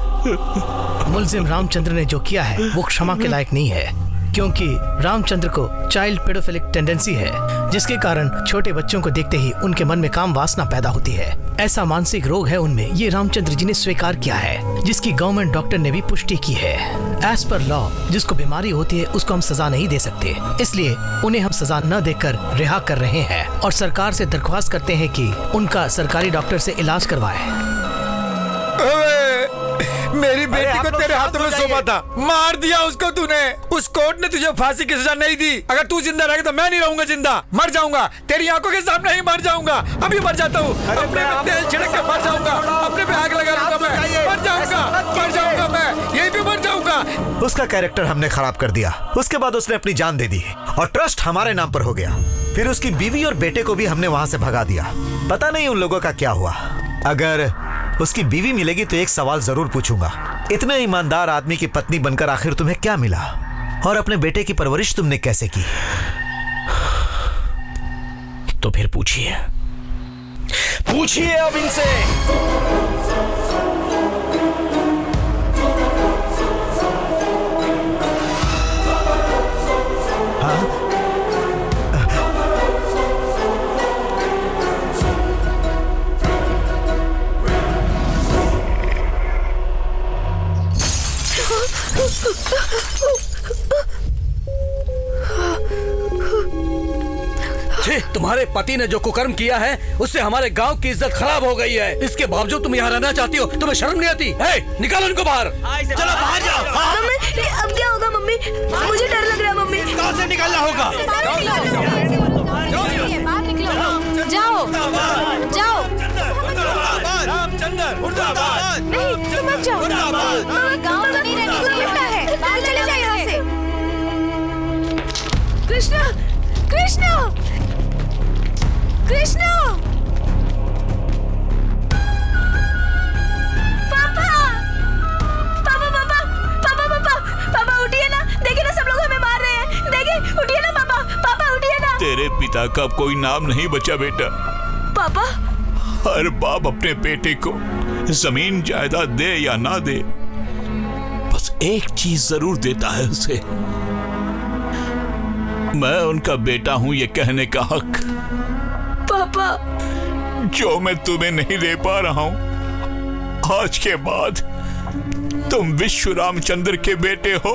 मुलजिम रामचंद्र ने जो किया है वो क्षमा के लायक नहीं है, क्योंकि रामचंद्र को चाइल्ड पेडोफिलिक टेंडेंसी है, जिसके कारण छोटे बच्चों को देखते ही उनके मन में काम वासना पैदा होती है। ऐसा मानसिक रोग है उनमें, ये रामचंद्र जी ने स्वीकार किया है, जिसकी गवर्नमेंट डॉक्टर ने भी पुष्टि की है। एज पर लॉ जिसको बीमारी होती है उसको हम सजा नहीं दे सकते, इसलिए उन्हें हम सजा न देकर रिहा कर रहे हैं और सरकार से दरख्वास्त करते हैं कि उनका सरकारी डॉक्टर से इलाज करवाए। मेरी बेटी को तेरे हाथों में सौंपा था, मार दिया उसको तूने। उस कोर्ट ने तुझे फांसी की सजा नहीं दी। अगर तू जिंदा रहेगा तो मैं नहीं रहूंगा जिंदा, मर जाऊंगा। तेरी आंखों के सामने ही मर जाऊंगा। अभी मर जाता हूँ, अपने पे तेल छिड़क के मर जाऊंगा, अपने पे आग लगा लूंगा मैं। मर जाऊंगा मैं, यहीं पे मर जाऊंगा। उसका कैरेक्टर हमने खराब कर दिया। उसके बाद उसने अपनी जान दे दी और ट्रस्ट हमारे नाम पर हो गया। फिर उसकी बीवी और बेटे को भी हमने वहां से भगा दिया। पता नहीं उन लोगों का क्या हुआ। अगर उसकी बीवी मिलेगी तो एक सवाल जरूर पूछूंगा, इतने ईमानदार आदमी की पत्नी बनकर आखिर तुम्हें क्या मिला और अपने बेटे की परवरिश तुमने कैसे की? तो फिर पूछिए अब इनसे। तुम्हारे पति ने जो कुकर्म किया है उससे हमारे गांव की इज्जत खराब हो गई है। इसके बावजूद तुम यहाँ रहना चाहती हो, तुम्हें शर्म नहीं आती? निकालो इनको बाहर। चलो बाहर जाओ। मम्मी अब क्या होगा? मम्मी मुझे डर लग रहा है। मम्मी कहाँ से निकलना होगा? बाहर निकलो। जाओ जाओ। रामचंद्र मुर्दाबाद। नहीं तुम मत जाओ। गाँव तो नहीं रहने को मिलता है। बाहर चले चले जाओ यहाँ जाइए। से। कृष्णा, कृष्णा, कृष्णा, पापा पापा पापा पापा पापा पापा उठिए ना। देखिए ना सब लोग हमें मार रहे हैं। देखिए उठिए ना पापा, पापा उठिए ना। तेरे पिता का अब कोई नाम नहीं बचा बेटा। पापा हर बाप अपने बेटे को जमीन जायदाद दे या ना दे, बस एक चीज जरूर देता है उसे, मैं उनका बेटा हूं ये कहने का हक। पापा जो मैं तुम्हें नहीं दे पा रहा हूं, आज के बाद तुम विश्व रामचंद्र के बेटे हो,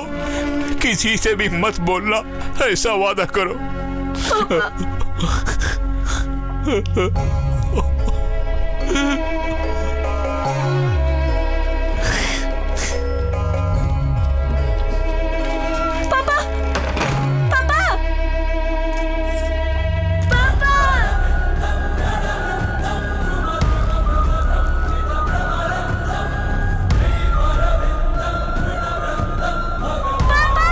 किसी से भी मत बोलना, ऐसा वादा करो। पापा पापा पापा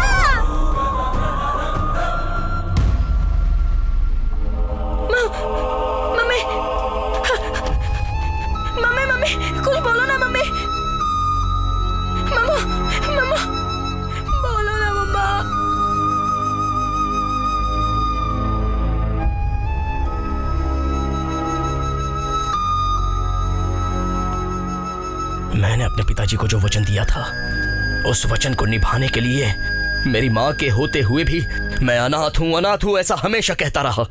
मम्मी मैंने अपने पिताजी को जो वचन दिया था, उस वचन को निभाने के लिए मेरी माँ के होते हुए भी मैं अनाथ हूँ ऐसा हमेशा कहता रहा।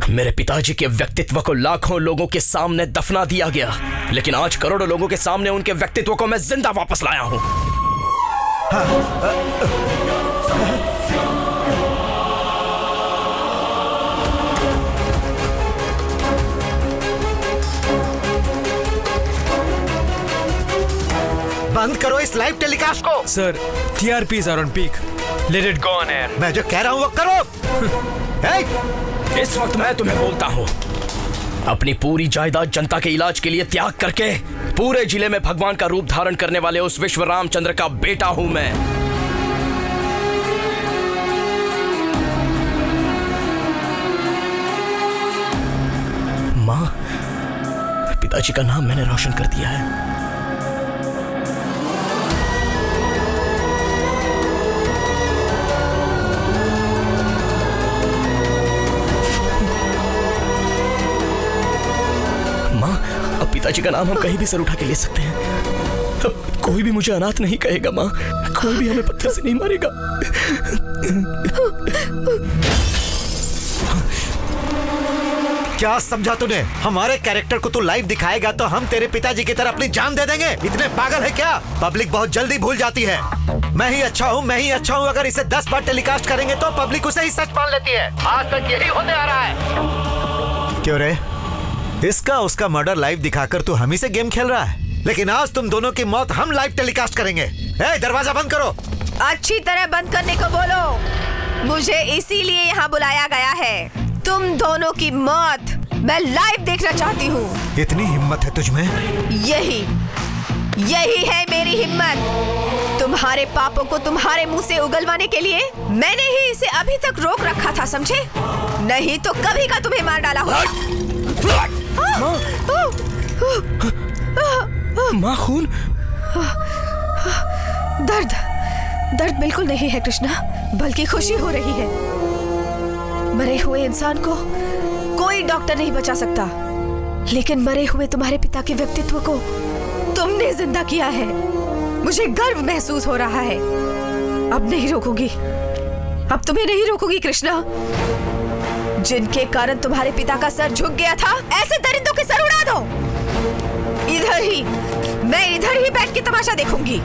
मेरे पिताजी के व्यक्तित्व को लाखों लोगों के सामने दफना दिया गया, लेकिन आज करोड़ों लोगों के सामने उनके व्यक्तित्व को मैं जिंदा वापस लाया हूँ। बंद करो इस लाइव टेलीकास्ट को। Sir, TRPs are on peak. Let it go on air. मैं जो कह रहा हूँ वो करो। इस वक्त मैं तुम्हें बोलता हूँ, अपनी पूरी जायदाद जनता के इलाज के लिए त्याग करके पूरे जिले में भगवान का रूप धारण करने वाले उस विश्व रामचंद्र का बेटा हूँ मैं। माँ, पिताजी का नाम मैंने रोशन कर दिया है। पिताजी का नाम हम कहीं भी सर उठा के ले सकते हैं। अब कोई भी मुझे अनाथ नहीं कहेगा माँ, कोई भी हमें पत्थर से नहीं मारेगा। क्या समझा तूने? हमारे कैरेक्टर को तू लाइव दिखाएगा तो हम तेरे पिताजी की तरह अपनी जान दे देंगे? इतने पागल है क्या? पब्लिक बहुत जल्दी भूल जाती है। मैं ही अच्छा हूँ। अगर इसे 10 बार टेलीकास्ट करेंगे तो पब्लिक उसे ही सच मान लेती है। आज तक यही होने आ रहा है। क्यों रे? इसका उसका मर्डर लाइव दिखाकर तू हम ही से गेम खेल रहा है, लेकिन आज तुम दोनों की मौत हम लाइव टेलीकास्ट करेंगे। दरवाजा बंद करो। अच्छी तरह बंद करने को बोलो। मुझे इसीलिए यहाँ बुलाया गया है। तुम दोनों की मौत मैं लाइव देखना चाहती हूँ। इतनी हिम्मत है तुझमें? यही है मेरी हिम्मत। तुम्हारे पापों को तुम्हारे मुंह से उगलवाने के लिए मैंने ही इसे अभी तक रोक रखा था, समझे? नहीं तो कभी का तुम्हें मार डाला होगा। माँ, खून? दर्द बिल्कुल नहीं है कृष्णा, बल्कि खुशी हो रही है। मरे हुए इंसान को कोई डॉक्टर नहीं बचा सकता, लेकिन मरे हुए तुम्हारे पिता के व्यक्तित्व को तुमने जिंदा किया है। मुझे गर्व महसूस हो रहा है। अब नहीं रोकूंगी, अब तुम्हें नहीं रोकूंगी कृष्णा। जिनके कारण तुम्हारे पिता का सर झुक गया था, ऐसे दरिंदों के सर उड़ा दो। मैं इधर ही बैठ के तमाशा देखूंगी।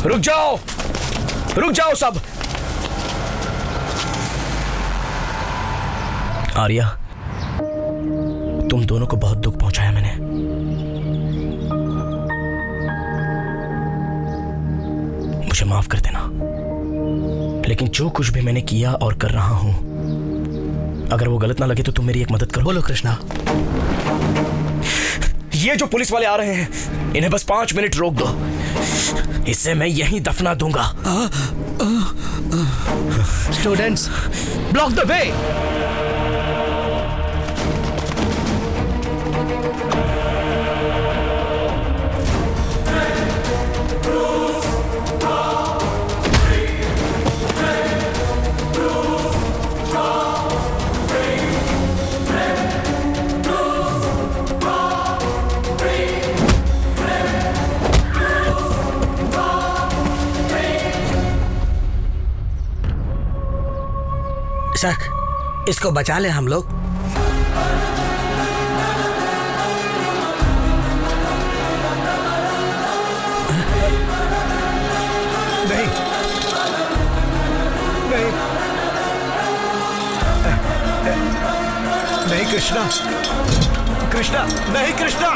रुक जाओ, रुक जाओ सब। आर्या, तुम दोनों को बहुत दुख पहुंचाया मैंने। मुझे माफ कर देना, लेकिन जो कुछ भी मैंने किया और कर रहा हूं, अगर वो गलत ना लगे तो तुम मेरी एक मदद करो। बोलो कृष्णा। ये जो पुलिस वाले आ रहे हैं, इन्हें बस 5 मिनट रोक दो, इसे मैं यहीं दफना दूंगा। Students, block the way. Sir, इसको बचा ले हम लोग। नहीं, नहीं, नहीं कृष्णा, कृष्णा, नहीं कृष्णा।